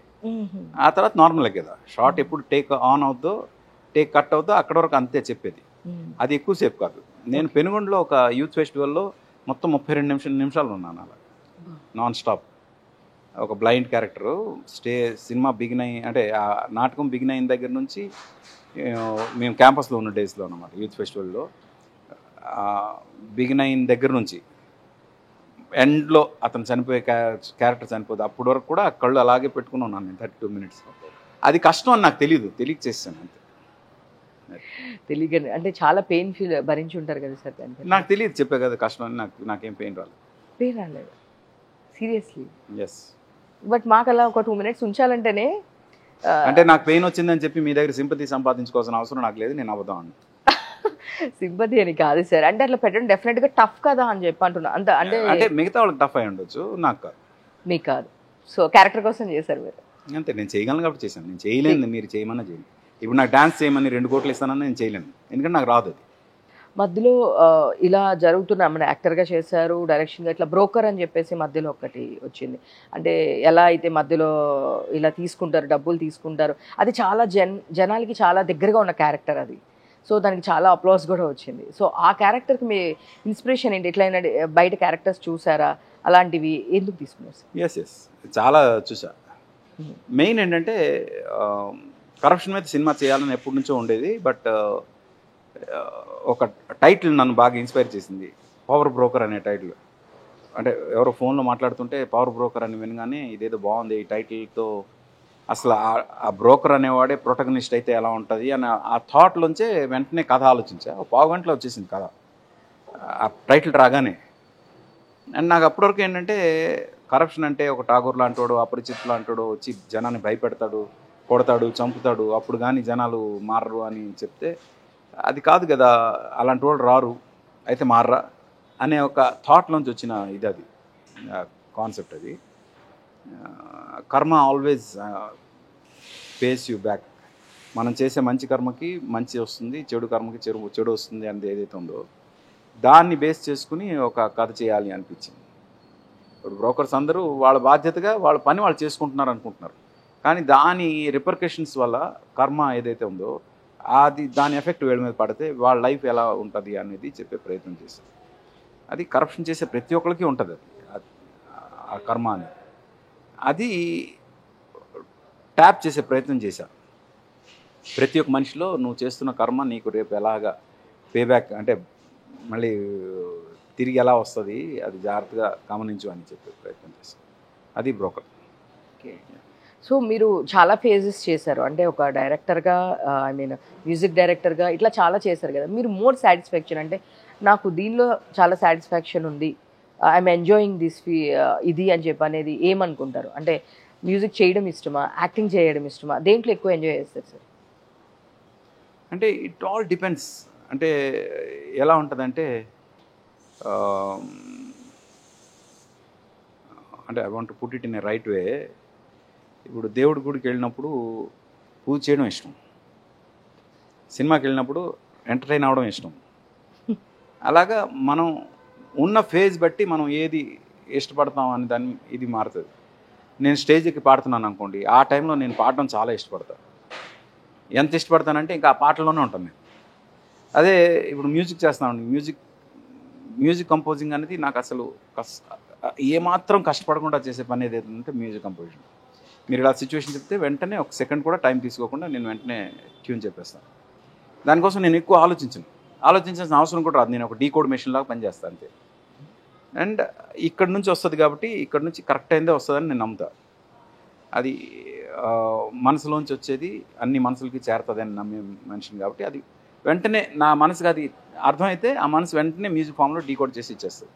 ఆ తర్వాత నార్మలే కదా, షార్ట్ ఎప్పుడు టేక్ ఆన్ అవుద్దో టేక్ కట్ అవుద్దో అక్కడ వరకు అంతే చెప్పేది, అది ఎక్కువసేపు కాదు. నేను పెనుగొండలో ఒక యూత్ ఫెస్టివల్లో మొత్తం 32 నిమిషాలు ఉన్నాను అలా నాన్ స్టాప్. ఒక బ్లైండ్ క్యారెక్టరు సినిమా బిగిన్ అయ్యి, అంటే ఆ నాటకం బిగిన్ అయిన దగ్గర నుంచి మేము క్యాంపస్లో ఉన్న డేస్లో అన్నమాట, యూత్ ఫెస్టివల్లో బిగిన్ అయిన దగ్గర నుంచి ఎండ్లో అతను చనిపోయే క్యారెక్టర్ చనిపోదు అప్పటి వరకు కూడా కళ్ళు అలాగే పెట్టుకుని ఉన్నాను నేను 32 minutes. అది కష్టం అని నాకు తెలియక చేస్తాను అంతే. తెలియక అంటే చాలా పెయిన్ ఫీల్ భరించి ఉంటారు కదా సార్? నాకు తెలియదు, చెప్పే కదా కష్టం అని. నాకేం పెయిన్ రాలేదు సీరియస్లీ. ఎస్. బట్ మాకు అలా ఒక 2 minutes ఉంచాలంటేనే అంటే నాకు పెయిన్ వచ్చిందని చెప్పి మీ దగ్గర సింపతి సంపాదించుకోవాల్సిన అవసరం నాకు లేదు, నేను అబద్ధం అండి. సింపతి అని కాదు సార్, అంటే అట్లా పెట్టడం డెఫినెట్గా టఫ్ కదా అని చెప్పి అంటున్నా. అంత అంటే మిగతా వాళ్ళకి టఫ్ అయి ఉండొచ్చు, నాకు కాదు. మీకు కాదు. సో క్యారెక్టర్ కోసం చేశారు మీరు. అంతే, నేను చేయగలను కాబట్టి చేశాను. నేను చేయలేను, మీరు చేయమన్నా చేయను. ఇప్పుడు నాకు డాన్స్ చేయమని 2 కోట్లు ఇస్తానని నేను చేయలేను, ఎందుకంటే నాకు రాదు అది. మధ్యలో ఇలా జరుగుతున్న మన యాక్టర్గా చేశారు, డైరెక్షన్గా, ఇట్లా బ్రోకర్ అని చెప్పేసి మధ్యలో ఒకటి వచ్చింది. అంటే ఎలా అయితే మధ్యలో ఇలా తీసుకుంటారు, డబ్బులు తీసుకుంటారు, అది చాలా జనాలకి చాలా దగ్గరగా ఉన్న క్యారెక్టర్ అది. సో దానికి చాలా అప్లాస్ కూడా వచ్చింది. సో ఆ క్యారెక్టర్కి మీ ఇన్స్పిరేషన్ ఏంటి? ఎట్లయినా బయట క్యారెక్టర్స్ చూసారా, అలాంటివి ఎందుకు తీసుకున్నారు సార్? ఎస్ చాలా చూసా. మెయిన్ ఏంటంటే కరప్షన్ మీద సినిమా చేయాలని ఎప్పటి నుంచో ఉండేది. బట్ ఒక టైటిల్ నన్ను బాగా ఇన్స్పైర్ చేసింది, పవర్ బ్రోకర్ అనే టైటిల్. అంటే ఎవరో ఫోన్లో మాట్లాడుతుంటే పవర్ బ్రోకర్ అని వినగానే ఇదేదో బాగుంది ఈ టైటిల్తో, అసలు ఆ బ్రోకర్ అనేవాడే ప్రొటగనిస్ట్ అయితే ఎలా ఉంటుంది అని ఆ థాట్లోంచే వెంటనే కథ ఆలోచించా. ఒక పావు గంటలో వచ్చేసింది కథ ఆ టైటిల్ రాగానే. అండ్ నాకు అప్పటివరకు ఏంటంటే కరప్షన్ అంటే ఒక ఠాగూర్ లాంటివాడు, అపరిచిత్ లాంటివాడు వచ్చి జనాన్ని భయపెడతాడు, కొడతాడు, చంపుతాడు, అప్పుడు కానీ జనాలు మారరు అని చెప్తే, అది కాదు కదా, అలాంటి వాళ్ళు రారు అయితే మారరా అనే ఒక థాట్లోంచి వచ్చిన ఇది, అది కాన్సెప్ట్. అది కర్మ ఆల్వేస్ పేస్ యూ బ్యాక్. మనం చేసే మంచి కర్మకి మంచి వస్తుంది, చెడు కర్మకి చెడు వస్తుంది అనేది ఏదైతే ఉందో దాన్ని బేస్ చేసుకుని ఒక కథ చేయాలి అనిపించింది. ఇప్పుడు బ్రోకర్స్ అందరూ వాళ్ళ బాధ్యతగా వాళ్ళ పని వాళ్ళు చేసుకుంటున్నారు అనుకుంటున్నారు, కానీ దాని రిపర్కషన్స్ వల్ల కర్మ ఏదైతే ఉందో దాని ఎఫెక్ట్ వీళ్ళ మీద పడితే వాళ్ళ లైఫ్ ఎలా ఉంటుంది అనేది చెప్పే ప్రయత్నం చేశారు. అది కరప్షన్ చేసే ప్రతి ఒక్కరికి ఉంటుంది అది, ఆ కర్మ అనేది. అది ట్యాప్ చేసే ప్రయత్నం చేశాను. ప్రతి ఒక్క మనిషిలో నువ్వు చేస్తున్న కర్మ నీకు రేపు ఎలాగా పేబ్యాక్, అంటే మళ్ళీ తిరిగి ఎలా వస్తుంది, అది జాగ్రత్తగా గమనించు అని చెప్పే ప్రయత్నం చేశాను. అది బ్రోకర్. ఓకే. సో మీరు చాలా ఫేజెస్ చేశారు, అంటే ఒక డైరెక్టర్గా, ఐ మీన్ మ్యూజిక్ డైరెక్టర్గా, ఇట్లా చాలా చేశారు కదా. మీరు మోర్ సాటిస్ఫాక్షన్, అంటే నాకు దీనిలో చాలా సాటిస్ఫాక్షన్ ఉంది, ఐఎమ్ ఎంజాయింగ్ దిస్ ఇది అని చెప్పి అనేది ఏమనుకుంటారు? అంటే మ్యూజిక్ చేయడం ఇష్టమా, యాక్టింగ్ చేయడం ఇష్టమా, దేంట్లో ఎక్కువ ఎంజాయ్ చేస్తారు సార్? అంటే ఇట్ ఆల్ డిపెండ్స్. అంటే ఎలా ఉంటుందంటే అంటే I want to put it in a right way. ఇప్పుడు దేవుడి గుడికి వెళ్ళినప్పుడు పూజ చేయడం ఇష్టం, సినిమాకి వెళ్ళినప్పుడు ఎంటర్టైన్ అవ్వడం ఇష్టం. అలాగా మనం ఉన్న ఫేజ్ బట్టి మనం ఏది ఇష్టపడతాం అని దాన్ని ఇది మారుతుంది. నేను స్టేజ్ ఎక్కి పాడుతున్నాను అనుకోండి, ఆ టైంలో నేను పాడడం చాలా ఇష్టపడతాను. ఎంత ఇష్టపడతానంటే ఇంకా ఆ పాటలోనే ఉంటాను నేను. అదే ఇప్పుడు మ్యూజిక్ చేస్తాను, మ్యూజిక్ కంపోజింగ్ అనేది నాకు అసలు ఏమాత్రం కష్టపడకుండా చేసే పని ఏదైతే ఉంటే మ్యూజిక్ కంపోజింగ్. మీరు ఇలా సిచ్యువేషన్ చెప్తే వెంటనే ఒక సెకండ్ కూడా టైం తీసుకోకుండా నేను వెంటనే ట్యూన్ చెప్పేస్తాను. దానికోసం నేను ఎక్కువ ఆలోచించాల్సిన అవసరం కూడా రాదు. నేను ఒక డీకోడ్ మెషిన్ లాగా పనిచేస్తాను అంతే. అండ్ ఇక్కడ నుంచి వస్తుంది కాబట్టి ఇక్కడ నుంచి కరెక్ట్ అయిందే వస్తుందని నేను నమ్ముతాను. అది మనసులోంచి వచ్చేది అన్ని మనసులకి చేరుతుంది అని నమ్మే మనిషిని కాబట్టి అది వెంటనే నా మనసుకి అది అర్థమైతే ఆ మనసు వెంటనే మ్యూజిక్ ఫామ్లో డీకోడ్ చేసి ఇచ్చేస్తుంది.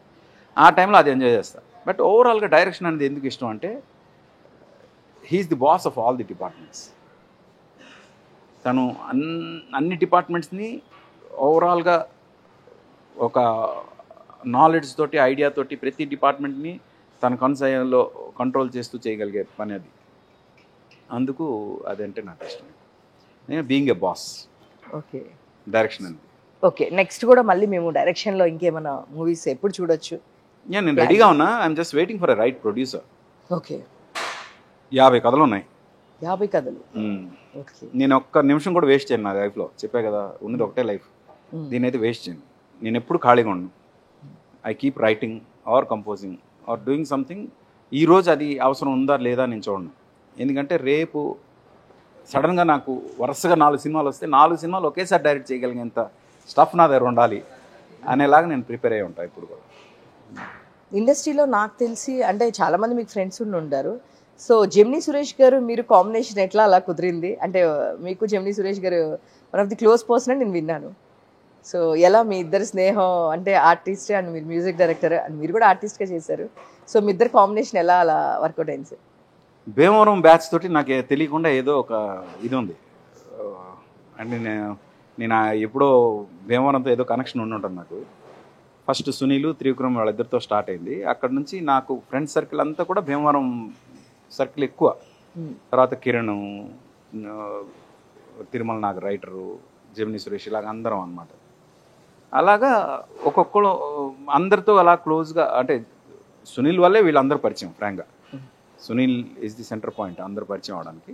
ఆ టైంలో అది ఎంజాయ్ చేస్తాను. బట్ ఓవరాల్గా డైరెక్షన్ అనేది ఎందుకు ఇష్టం అంటే he is the boss of all the departments. తను అన్ని డిపార్ట్మెంట్స్ని ఓవరాల్గా ఒక నాలెడ్జ్ తోటి, ఐడియా తోటి ప్రతి డిపార్ట్మెంట్ని తన కన్సైన్లో కంట్రోల్ చేస్తూ చేయగలిగే పని అది. అందుకు అదంటే నాకు ఇష్టం. నేను being a boss. Okay. Direction అండి. ఓకే, నెక్స్ట్ కూడా మళ్ళీ మేము డైరెక్షన్లో ఇంకేమైనా మూవీస్ ఎప్పుడు చూడొచ్చు? నేను రెడీగా ఉన్నా. I'm just waiting for a right producer. Okay. 50 కథలు ఉన్నాయి. 50 కథలు? ఓకే. నేను ఒక్క నిమిషం కూడా వేస్ట్ చేయను నా లైఫ్లో. చెప్పే కదా, ఉన్నది ఒకటే లైఫ్, దీనైతే వేస్ట్ చేయను. నేను ఎప్పుడు ఖాళీగా ఉండను. I keep writing or composing or doing something. ఈరోజు అది అవసరం ఉందా లేదా నేను చూడను. ఎందుకంటే రేపు సడన్గా నాకు వరుసగా 4 సినిమాలు వస్తే 4 సినిమాలు ఒకేసారి డైరెక్ట్ చేయగలిగేంత స్టఫ్ నా దగ్గర ఉండాలి అనేలాగా నేను ప్రిపేర్ అయ్యి ఉంటాను ఇప్పుడు కూడా. ఇండస్ట్రీలో నాకు తెలిసి అంటే చాలామంది మీకు ఫ్రెండ్స్ ఉంటారు. సో జెమినీ సురేష్ గారు మీరు కాంబినేషన్ ఎట్లా అలా కుదిరింది? అంటే మీకు జెమినీ సురేష్ గారు one of the close person అని నేను విన్నాను. సో ఎలా మీ ఇద్దరు స్నేహం? అంటే ఆర్టిస్ట్ అండ్ మీరు మ్యూజిక్ డైరెక్టర్ అండ్ మీరు కూడా ఆర్టిస్ట్గా చేశారు. సో మీ ఇద్దరు కాంబినేషన్ ఎలా అలా వర్కౌట్ అయింది సార్? భీమవరం బ్యాచ్ తోటి నాకు తెలియకుండా ఏదో ఒక ఇది ఉంది. అంటే నేను ఎప్పుడో భీమవరంతో ఏదో కనెక్షన్ ఉండి నాకు. ఫస్ట్ సునీలు త్రివిక్రమ్ వాళ్ళిద్దరితో స్టార్ట్ అయింది. అక్కడ నుంచి నాకు ఫ్రెండ్ సర్కిల్ అంతా కూడా భీమవరం సర్కిల్ ఎక్కువ. తర్వాత కిరణ్, తిరుమల నాగ రైటరు, జెమిని సురేష్, ఇలాగ అందరం అనమాట. అలాగా ఒక్కొక్కరు అందరితో అలా క్లోజ్గా, అంటే సునీల్ వల్లే వీళ్ళందరూ పరిచయం. ఫ్రాంక్గా Sunil is the centre point అందరూ పరిచయం అవడానికి.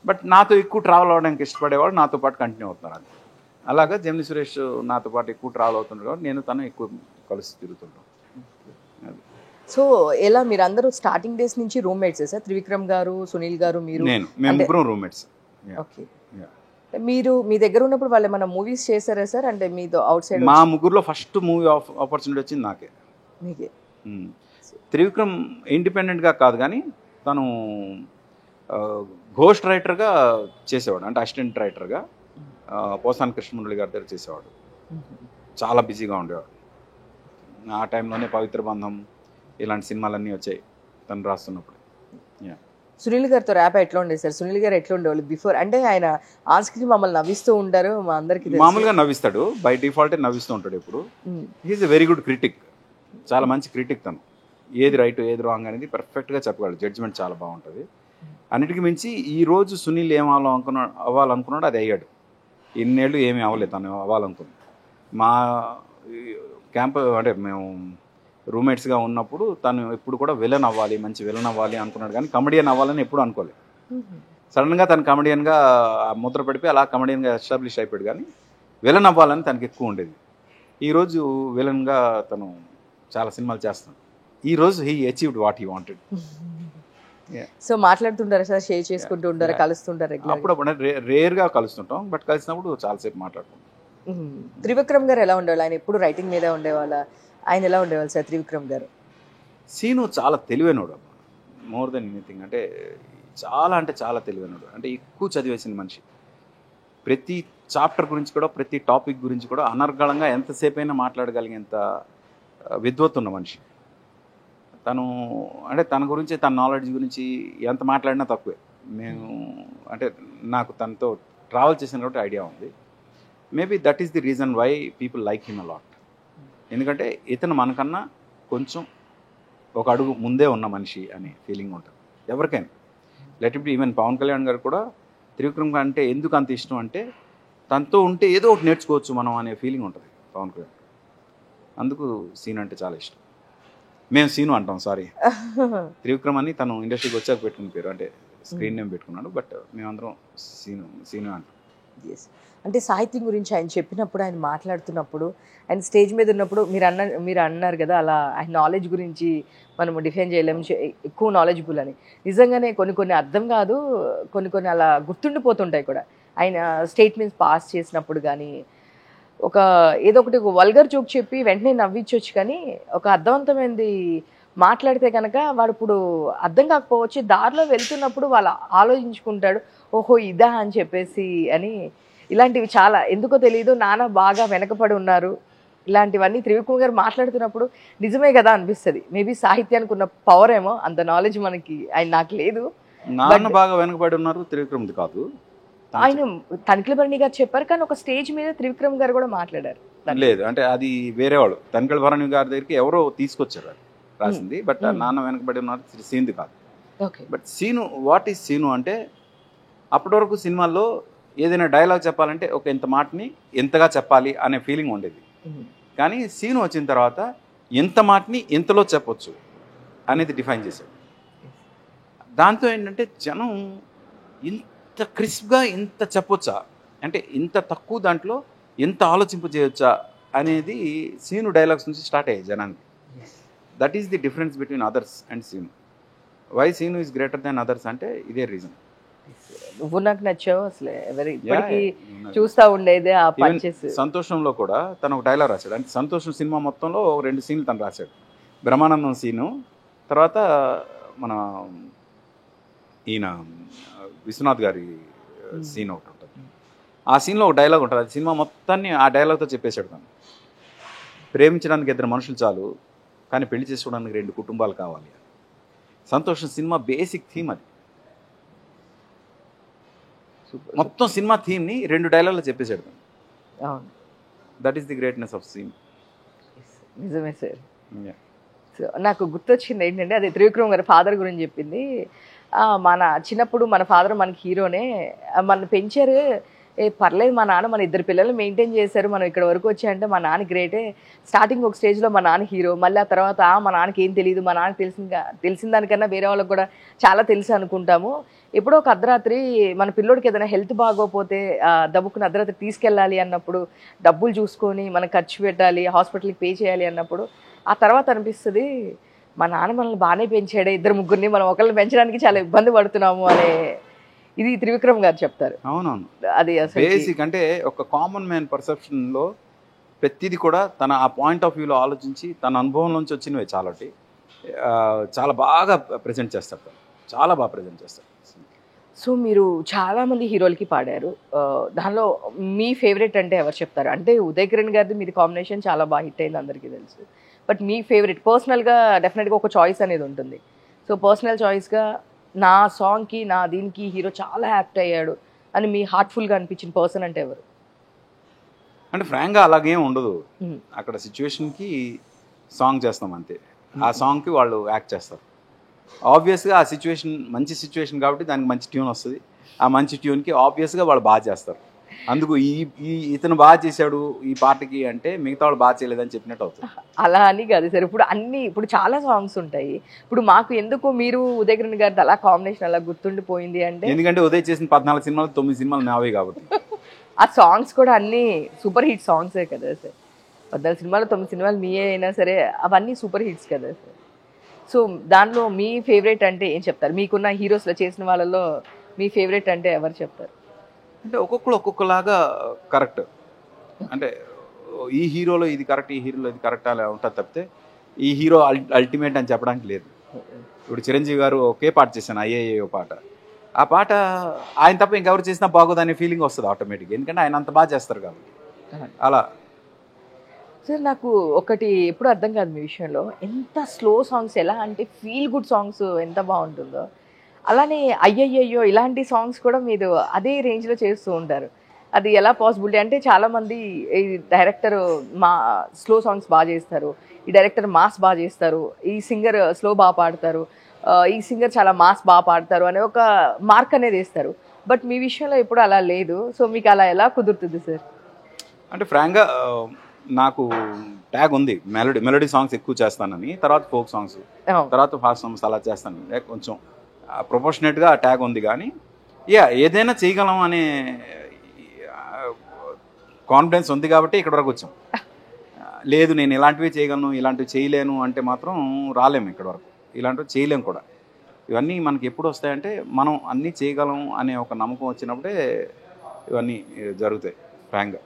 బట్ నాతో ఎక్కువ ట్రావెల్ అవ్వడానికి ఇష్టపడేవాడు, నాతో పాటు కంటిన్యూ అవుతున్నారు. అది అలాగా జెమిని సురేష్ నాతో పాటు ఎక్కువ ట్రావెల్ అవుతుంటారు కాబట్టి నేను తను ఎక్కువ కలిసి తిరుగుతుంటాం. సో ఎలా మీరు అందరూ స్టార్టింగ్ డేస్ నుంచి రూమ్మేట్స్ సార్? త్రివిక్రమ్ గారు, సునీల్ గారు, మీరు? మేము ముగ్గురం రూమ్మేట్స్. ఓకే. మీరు మీ దగ్గర ఉన్నప్పుడు వాళ్ళు ఏమైనా మూవీస్ చేశారా సార్? అంటే మీతో అవుట్ సైడ్? మా ముగ్గురులో ఫస్ట్ మూవీ ఆపర్చునిటీ వచ్చింది నాకే. మీకే? త్రివిక్రమ్ ఇండిపెండెంట్గా కాదు కానీ తను ఘోస్ట్ రైటర్గా చేసేవాడు, అంటే అసిస్టెంట్ రైటర్గా పోసాని కృష్ణమురళి గారి దగ్గర చేసేవాడు. చాలా బిజీగా ఉండేవాడు. ఆ టైంలోనే పవిత్ర బంధం ఇలాంటి సినిమాలన్నీ వచ్చాయి తను రాస్తున్నప్పుడు. సునీల్ గారితో ర్యాప్ ఎట్లా ఉండేది సార్? సునీల్ గారు ఎట్లా ఉండేవాళ్ళు బిఫోర్? అంటే ఆయన ఆన్ స్క్రీన్ మమ్మల్ని నవ్విస్తూ ఉంటారు, మా అందరికి మామూలుగా నవ్విస్తాడు, బై డిఫాల్టే నవ్విస్తూ ఉంటాడు ఎప్పుడు. He is a very good critic, చాలా మంచి క్రిటిక్ తను. ఏది రైట్ ఏది రాంగ్ అనేది పర్ఫెక్ట్గా చెప్పగలడు, జడ్జిమెంట్ చాలా బాగుంటుంది. అన్నిటికీ మించి ఈరోజు సునీల్ ఏం అవ్వాలనుకున్నాడు అది అయ్యాడు. ఇన్నేళ్ళు ఏమీ అవ్వలేదు తను అవ్వాలనుకుంది. మా క్యాంప్ అంటే మేము రూమ్మేట్స్గా ఉన్నప్పుడు తను ఎప్పుడు కూడా విలన్ అవ్వాలి, మంచి విలన్ అవ్వాలి అనుకున్నాడు కానీ కమెడియన్ అవ్వాలని ఎప్పుడు అనుకోలేదు. సడన్గా తను కమెడియన్గా ముద్ర పడిపోయి అలా కమెడియన్గా ఎస్టాబ్లిష్ అయిపోయాడు. కానీ విలన్ అవ్వాలని తనకి ఎక్కువ ఉండేది. ఈరోజు విలన్గా తను చాలా సినిమాలు చేస్తాడు. ఈరోజు he achieved what he wanted. So మాట్లాడుతుంటారా సార్? షేర్ చేసుకుంటూ ఉంటారా? కలుస్తుంటారా? అప్పుడప్పుడు రేర్గా కలుస్తుంటాం, బట్ కలిసినప్పుడు చాలాసేపు మాట్లాడుకుంటాం. త్రివిక్రమ్ గారు ఎలా ఉండేవాళ్ళు? ఆయన ఎప్పుడు రైటింగ్ మీద ఉండేవాళ్ళ? ఆయన ఎలా ఉండేవాళ్ళు సార్ త్రివిక్రమ్ గారు? సీను చాలా తెలివైనడు, మోర్ దెన్ ఎనీథింగ్. అంటే చాలా తెలివైనడు, అంటే ఎక్కువ చదివేసిన మనిషి. ప్రతి చాప్టర్ గురించి కూడా, ప్రతి టాపిక్ గురించి కూడా అనర్గళంగా ఎంతసేపు అయినా మాట్లాడగలిగేంత విద్వత్తు ఉన్న మనిషి తను. అంటే తన గురించి, తన నాలెడ్జ్ గురించి ఎంత మాట్లాడినా తక్కువే. అంటే నాకు తనతో ట్రావెల్ చేసిన కాబట్టి ఐడియా ఉంది. Maybe that is the reason why people like him a lot. ఎందుకంటే ఇతను మనకన్నా కొంచెం ఒక అడుగు ముందే ఉన్న మనిషి అనే ఫీలింగ్ ఉంటుంది ఎవరికైనా. Let it be even Pawan Kalyan garu కూడా త్రివిక్రమ్ అంటే ఎందుకు అంత ఇష్టం అంటే తనతో ఉంటే ఏదో ఒకటి నేర్చుకోవచ్చు మనం అనే ఫీలింగ్ ఉంటుంది పవన్ కళ్యాణ్. అందుకు సీన్ అంటే చాలా ఇష్టం. మేము సీను అంటాం, సారీ త్రివిక్రమ్ అని తను ఇండస్ట్రీకి వచ్చాక పెట్టుకున్న పేరు, అంటే స్క్రీన్ నేమ్ పెట్టుకున్నాడు, బట్ మేమందరం సీను అంటాం. అంటే సాహిత్యం గురించి ఆయన చెప్పినప్పుడు, ఆయన మాట్లాడుతున్నప్పుడు, ఆయన స్టేజ్ మీద ఉన్నప్పుడు మీరు అన్నారు కదా అలా ఆయన నాలెడ్జ్ గురించి మనము డిఫైన్ చేయలేము, ఎక్కువ నాలెడ్జబుల్ అని. నిజంగానే కొన్ని అర్థం కాదు, కొన్ని అలా గుర్తుండిపోతుంటాయి కూడా. ఆయన స్టేట్మెంట్స్ పాస్ చేసినప్పుడు కానీ ఏదో ఒకటి వల్గర్ జోక్ చెప్పి వెంటనే నవ్వించవచ్చు, కానీ ఒక అర్థవంతమైనది మాట్లాడితే కనుక వాడు ఇప్పుడు అర్థం కాకపోవచ్చు, దారిలో వెళ్తున్నప్పుడు వాళ్ళు ఆలోచించుకుంటాడు, ఓహో ఇదా అని చెప్పేసి అని. ఇలాంటివి చాలా ఎందుకో తెలియదు నాన్న బాగా వెనకపడి ఉన్నారు. ఇలాంటివన్నీ త్రివిక్రమ్ గారు మాట్లాడుతున్నప్పుడు నిజమే కదా అనిపిస్తుంది. మేబీ సాహిత్యానికి ఉన్న పవర్ ఏమో, అంత నాలెడ్జ్ నాకు లేదు. నాన్న బాగా వెనకబడి ఉన్నారు, త్రివిక్రమ్ది కాదు. ఆయన తనిఖీలభరణి గారు చెప్పారు, కానీ ఒక స్టేజ్ మీద త్రివిక్రమ్ గారు కూడా మాట్లాడారు. లేదు అంటే అది వేరే వాళ్ళు, తనిఖీలభరణి గారి దగ్గరికి ఎవరో తీసుకొచ్చారు రాసింది, బట్ నాన్న వెనకబడి ఉన్నారు సీన్ది కాదు. But Seenu, what is Seenu అంటే అప్పటి వరకు సినిమాల్లో ఏదైనా డైలాగ్ చెప్పాలంటే ఒక ఇంత మాటని ఎంతగా చెప్పాలి అనే ఫీలింగ్ ఉండేది. కానీ సీను వచ్చిన తర్వాత ఎంత మాటని ఎంతలో చెప్పొచ్చు అనేది డిఫైన్ చేశాడు. దాంతో ఏంటంటే జనం ఇంత క్రిస్ప్గా ఇంత చెప్పొచ్చా, అంటే ఇంత తక్కువ దాంట్లో ఎంత ఆలోచింపజేయొచ్చా అనేది సీను డైలాగ్స్ నుంచి స్టార్ట్ అయ్యాయి జనానికి. That is the difference between others and Seenu. Why Seenu is greater than others అంటే ఇదే రీజన్. నువ్వు నాకు నచ్చావు అసలు ఇప్పటికీ చూస్తా ఉండేదే ఆ పంచెస్. సంతోషంలో కూడా తను ఒక డైలాగ్ రాశాడు, అంటే సంతోషం సినిమా మొత్తంలో 2 సీన్లు తను రాశాడు. బ్రహ్మానందం సీను, తర్వాత మన ఈయన విశ్వనాథ్ గారి సీన్ ఒకటి ఉంటుంది. ఆ సీన్లో ఒక డైలాగ్ ఉంటుంది, అది సినిమా మొత్తాన్ని ఆ డైలాగ్తో చెప్పేశాడు తను. ప్రేమించడానికి 2 మనుషులు చాలు, కానీ పెళ్లి చేసుకోవడానికి 2 కుటుంబాలు కావాలి. సంతోషం సినిమా బేసిక్ థీమ్ అది. సూపర్. మొత్తం సినిమా థీమ్ని 2 డైలాగులు చెప్పేసాడు. అవును, that is the greatness of Seenu. నిజమే సార్. సో నాకు గుర్తొచ్చింది ఏంటంటే, అది త్రివిక్రమ్ గారి ఫాదర్ గురించి చెప్పింది. మన చిన్నప్పుడు మన ఫాదర్ మనకి హీరోనే, మన పెంచారు, పర్లేదు మా నాన్న మన 2 పిల్లలు మెయింటైన్ చేశారు, మనం ఇక్కడ వరకు వచ్చాయంటే మా నాన్న గ్రేటే. స్టార్టింగ్ ఒక స్టేజ్లో మా నాన్న హీరో, మళ్ళీ ఆ తర్వాత మా నాన్నకి ఏం తెలియదు, మా నాన్నకి తెలిసిన దానికన్నా వేరే వాళ్ళకి కూడా చాలా తెలుసు అనుకుంటాము. ఎప్పుడో ఒక అర్ధరాత్రి మన పిల్లోడికి ఏదైనా హెల్త్ బాగోపోతే దబ్బుకుని అర్ధరాత్రి తీసుకెళ్ళాలి అన్నప్పుడు, డబ్బులు చూసుకొని మనం ఖర్చు పెట్టాలి, హాస్పిటల్కి పే చేయాలి అన్నప్పుడు, ఆ తర్వాత అనిపిస్తుంది మా నాన్న మనల్ని బాగానే పెంచాడే, 2 ముగ్గురిని మనం ఒకరిని పెంచడానికి చాలా ఇబ్బంది పడుతున్నాము అనే ఇది త్రివిక్రమ్ గారు చెప్తారు. అవునవును, అది అసలు బేసిక్ అంటే ఒక కామన్ మ్యాన్ పర్సెప్షన్లో ప్రతిది కూడా తన ఆ పాయింట్ ఆఫ్ వ్యూలో ఆలోచించి తన అనుభవంలోంచి వచ్చినవే చాలా బాగా ప్రజెంట్ చేస్తారు, చాలా బాగా ప్రజెంట్ చేస్తారు. సో మీరు చాలా మంది హీరోలకి పాడారు, దానిలో మీ ఫేవరెట్ అంటే ఎవరు చెప్తారు? అంటే ఉదయ్ కిరణ్ గారిది మీది కాంబినేషన్ చాలా బాగా హిట్ అయింది, అందరికీ తెలుసు. బట్ మీ ఫేవరెట్ పర్సనల్గా డెఫినెట్గా ఒక చాయిస్ అనేది ఉంటుంది. సో పర్సనల్ చాయిస్గా నా సాంగ్కి నా దీనికి హీరో చాలా యాక్ట్ అయ్యాడు అని మీ హార్ట్ఫుల్గా అనిపించిన పర్సన్ అంటే ఎవరు? అంటే ఫ్రాంక్గా అలాగేం ఉండదు, అక్కడ సిచ్యువేషన్కి సాంగ్ చేస్తాం అంతే, ఆ సాంగ్కి వాళ్ళు యాక్ట్ చేస్తారు. ఆబ్వియస్గా ఆ సిచ్యువేషన్ మంచి సిచ్యువేషన్ కాబట్టి దానికి మంచి ట్యూన్ వస్తుంది, ఆ మంచి ట్యూన్కి ఆబ్వియస్గా వాళ్ళు బాగా చేస్తారు. అందుకు ఇతను బాగా చేశాడు ఈ పాటకి అంటే మిగతా వాళ్ళు బాగా చేయలేదని చెప్పినట్టు అవుతుంది. అలా అని కాదు సార్, ఇప్పుడు చాలా సాంగ్స్ ఉంటాయి. ఇప్పుడు మాకు ఎందుకు మీరు ఉదయ్ కిరణ్ గారిది అలా కాంబినేషన్ అలా గుర్తుండిపోయింది అంటే, ఎందుకంటే ఉదయ్ చేసిన 14 సినిమాలు 9 సినిమాలు నావే కాబట్టి. ఆ సాంగ్స్ కూడా అన్ని సూపర్ హిట్ సాంగ్సే కదా సార్. 14 సినిమాలు 9 సినిమాలు మీయే అయినా సరే అవన్నీ సూపర్ హిట్స్ కదా సార్. సో దానిలో మీ ఫేవరెట్ అంటే ఏం చెప్తారు? మీకున్న హీరోస్లో చేసిన వాళ్ళలో మీ ఫేవరెట్ అంటే ఎవరు చెప్తారు? అంటే ఒక్కొక్కలాగా కరెక్ట్, అంటే ఈ హీరోలో ఇది కరెక్ట్, ఈ హీరోలో ఇది కరెక్ట్ అలా ఉంటుంది తప్పితే ఈ హీరో అల్టిమేట్ అని చెప్పడానికి లేదు. ఇప్పుడు చిరంజీవి గారు ఒకే పాట చేశాను, అయ్యయ్యో పాట, ఆ పాట ఆయన తప్ప ఇంకెవరు చేసినా బాగోదనే ఫీలింగ్ వస్తుంది ఆటోమేటిక్గా, ఎందుకంటే ఆయన అంత బాగా చేస్తారు కాబట్టి. అలా సార్ నాకు ఒకటి ఎప్పుడు అర్థం కాదు మీ విషయంలో, ఎంత స్లో సాంగ్స్ ఎలా అంటే ఫీల్ గుడ్ సాంగ్స్ ఎంత బాగుంటుందో, అలానే అయ్యయ్యో ఇలాంటి సాంగ్స్ కూడా మీరు అదే రేంజ్లో చేస్తూ ఉంటారు. అది ఎలా పాసిబిలిటీ అంటే, చాలామంది ఈ డైరెక్టర్ స్లో సాంగ్స్ బాగా చేస్తారు, ఈ డైరెక్టర్ మాస్ బాగా చేస్తారు, ఈ సింగర్ స్లో బాగా పాడతారు, ఈ సింగర్ చాలా మాస్ బాగా పాడతారు అనే ఒక మార్క్ అనేది వేస్తారు. బట్ మీ విషయంలో ఎప్పుడు అలా లేదు. సో మీకు అలా ఎలా కుదురుతుంది సార్? అంటే ఫ్రాంక్గా నాకు ట్యాగ్ ఉంది, మెలోడీ సాంగ్స్ ఎక్కువ చేస్తానని, తర్వాత ఫోక్ సాంగ్స్, తర్వాత ఫాస్ట్ సాంగ్స్ అలా చేస్తాను. కొంచెం ప్రొపోర్షనేట్గా ఆ ట్యాగ్ ఉంది, కానీ ఏదైనా చేయగలం అనే కాన్ఫిడెన్స్ ఉంది కాబట్టి ఇక్కడ వరకు వచ్చాం. లేదు నేను ఇలాంటివి చేయగలను ఇలాంటివి చేయలేను అంటే మాత్రం రాలేము ఇక్కడ వరకు, ఇలాంటివి చేయలేము కూడా. ఇవన్నీ మనకి ఎప్పుడు వస్తాయంటే మనం అన్నీ చేయగలం అనే ఒక నమ్మకం వచ్చినప్పుడే ఇవన్నీ జరుగుతాయి. ఫ్రాంక్గా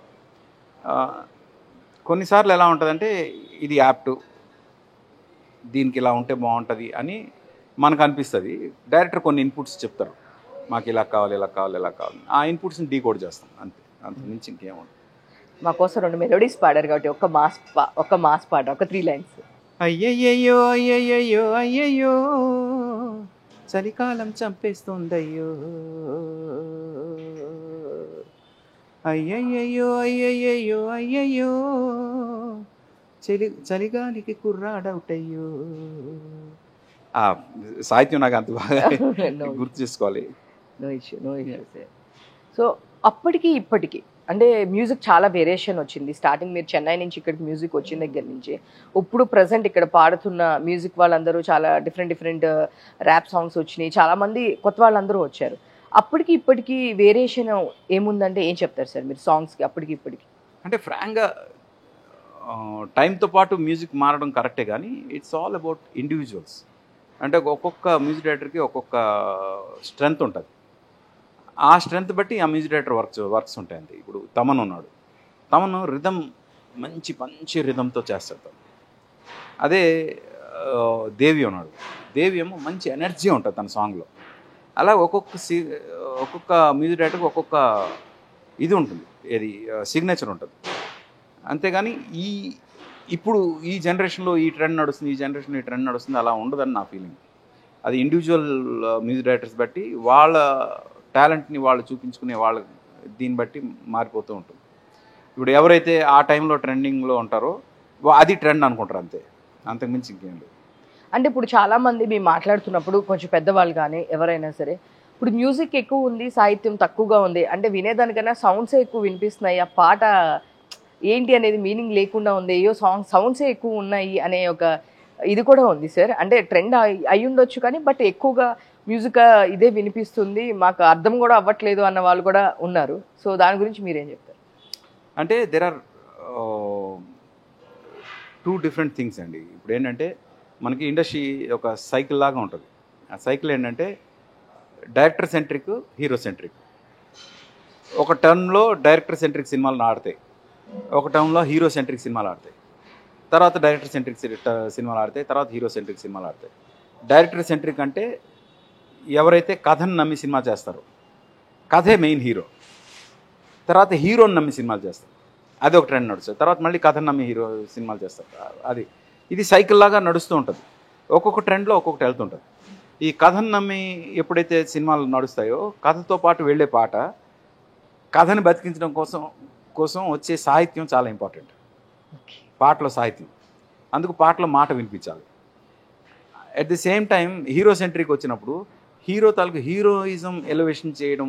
కొన్నిసార్లు ఎలా ఉంటుందంటే ఇది యాప్టు, దీనికి ఇలా ఉంటే బాగుంటుంది అని మనకు అనిపిస్తుంది. డైరెక్టర్ కొన్ని ఇన్పుట్స్ చెప్తారు, మాకు ఇలా కావాలి ఇలా కావాలి ఇలా కావాలి, ఆ ఇన్పుట్స్ని డీకోడ్ చేస్తాం అంతే, అంత మించి ఇంకేముంటుంది. మా కోసం 2 మెలోడీస్ పాడారు కాబట్టి ఒక మాస్ పాట, ఒక 3 లైన్స్. అయ్యయ్యో అయ్యయ్యో అయ్యయ్యో చలికాలం చంపేస్తుందయ్యో, అయ్యయ్యో అయ్యయ్యో అయ్యయ్యో చలిగాలికి కుర్రాడవుటయ్యో. సాహిత్యం నాకు అంత బాగా గుర్తు చేసుకోవాలి. No issue sir. సో అప్పటికి ఇప్పటికి అంటే మ్యూజిక్ చాలా వేరియేషన్ వచ్చింది. స్టార్టింగ్ మీరు చెన్నై నుంచి ఇక్కడికి మ్యూజిక్ వచ్చిన దగ్గర నుంచి ఇప్పుడు ప్రజెంట్ ఇక్కడ పాడుతున్న మ్యూజిక్ వాళ్ళందరూ చాలా డిఫరెంట్ ర్యాప్ సాంగ్స్ వచ్చినాయి, చాలామంది కొత్త వాళ్ళందరూ వచ్చారు. అప్పటికి ఇప్పటికి వేరియేషన్ ఏముందంటే ఏం చెప్తారు సార్ మీరు సాంగ్స్కి అప్పటికి ఇప్పటికి? అంటే ఫ్రాంక్గా టైంతో పాటు మ్యూజిక్ మారడం కరెక్టే, కానీ ఇట్స్ ఆల్ అబౌట్ ఇండివిజువల్స్. అంటే ఒక్కొక్క మ్యూజిక్ డైరెక్టర్కి ఒక్కొక్క స్ట్రెంగ్త్ ఉంటుంది, ఆ స్ట్రెంగ్త్ బట్టి ఆ మ్యూజిక్ డైరెక్టర్ వర్క్స్ ఉంటాయి అంతే. ఇప్పుడు తమన్ ఉన్నాడు, తమన్ మంచి రిథంతో చేస్తాడు. అదే దేవి ఉన్నాడు, దేవి ఏమో మంచి ఎనర్జీ ఉంటుంది తన సాంగ్లో. అలా ఒక్కొక్క మ్యూజిక్ డైరెక్టర్కి ఒక్కొక్క ఇది ఉంటుంది, ఏది సిగ్నేచర్ ఉంటుంది. అంతేగాని ఇప్పుడు ఈ జనరేషన్లో ఈ ట్రెండ్ నడుస్తుంది, ఈ జనరేషన్లో ఈ ట్రెండ్ నడుస్తుంది అలా ఉండదని నా ఫీలింగ్. అది ఇండివిజువల్ మ్యూజిక్ డైరెక్టర్స్ బట్టి వాళ్ళ టాలెంట్ని వాళ్ళు చూపించుకునే వాళ్ళ దీన్ని బట్టి మారిపోతూ ఉంటుంది. ఇప్పుడు ఎవరైతే ఆ టైంలో ట్రెండింగ్లో ఉంటారో అది ట్రెండ్ అనుకుంటారు, అంతే, అంతకుమించి ఇంకేం లేదు. అంటే ఇప్పుడు చాలామంది మేము మాట్లాడుతున్నప్పుడు కొంచెం పెద్దవాళ్ళు కానీ ఎవరైనా సరే, ఇప్పుడు మ్యూజిక్ ఎక్కువ ఉంది, సాహిత్యం తక్కువగా ఉంది అంటే వినేదానికన్నా సౌండ్సే ఎక్కువ వినిపిస్తున్నాయి, ఆ పాట ఏంటి అనేది మీనింగ్ లేకుండా ఉంది, అయ్యో సౌండ్సే ఎక్కువ ఉన్నాయి అనే ఒక ఇది కూడా ఉంది సార్. అంటే ట్రెండ్ అయి ఉండొచ్చు కానీ బట్ ఎక్కువగా మ్యూజిక్ ఇదే వినిపిస్తుంది, మాకు అర్థం కూడా అవ్వట్లేదు అన్న వాళ్ళు కూడా ఉన్నారు. సో దాని గురించి మీరేం చెప్తారు? అంటే there are two different things అండి. ఇప్పుడు ఏంటంటే మనకి ఇండస్ట్రీ ఒక సైకిల్ లాగా ఉంటుంది. ఆ సైకిల్ ఏంటంటే డైరెక్టర్ సెంట్రిక్, హీరో సెంట్రిక్. ఒక టర్న్లో డైరెక్టర్ సెంట్రిక్ సినిమాలు ఆడతాయి, ఒక టర్న్లో హీరో సెంట్రిక్ సినిమాలు ఆడతాయి, తర్వాత డైరెక్టర్ సెంట్రిక్ సినిమాలు ఆడతాయి, తర్వాత హీరో సెంట్రిక్ సినిమాలు ఆడతాయి. డైరెక్టర్ సెంట్రిక్ అంటే ఎవరైతే కథను నమ్మి సినిమా చేస్తారో, కథే మెయిన్ హీరో, తర్వాత హీరోని నమ్మి సినిమాలు చేస్తారు, అది ఒక ట్రెండ్ నడుస్తుంది. తర్వాత మళ్ళీ కథను నమ్మి హీరో సినిమాలు చేస్తారు. ఇది సైకిల్ లాగా నడుస్తూ ఉంటుంది. ఒక్కొక్క ట్రెండ్లో ఒక్కొక్కటి వెళ్తుంటుంది. ఈ కథను నమ్మి ఎప్పుడైతే సినిమాలు నడుస్తాయో, కథతో పాటు వెళ్ళే పాట, కథని బతికించడం కోసం వచ్చే సాహిత్యం చాలా ఇంపార్టెంట్. పాటలో సాహిత్యం, అందుకు పాటలో మాట వినిపించాలి. At the same time hero centric వచ్చినప్పుడు హీరో తాలూకు హీరోయిజం ఎలివేషన్ చేయడం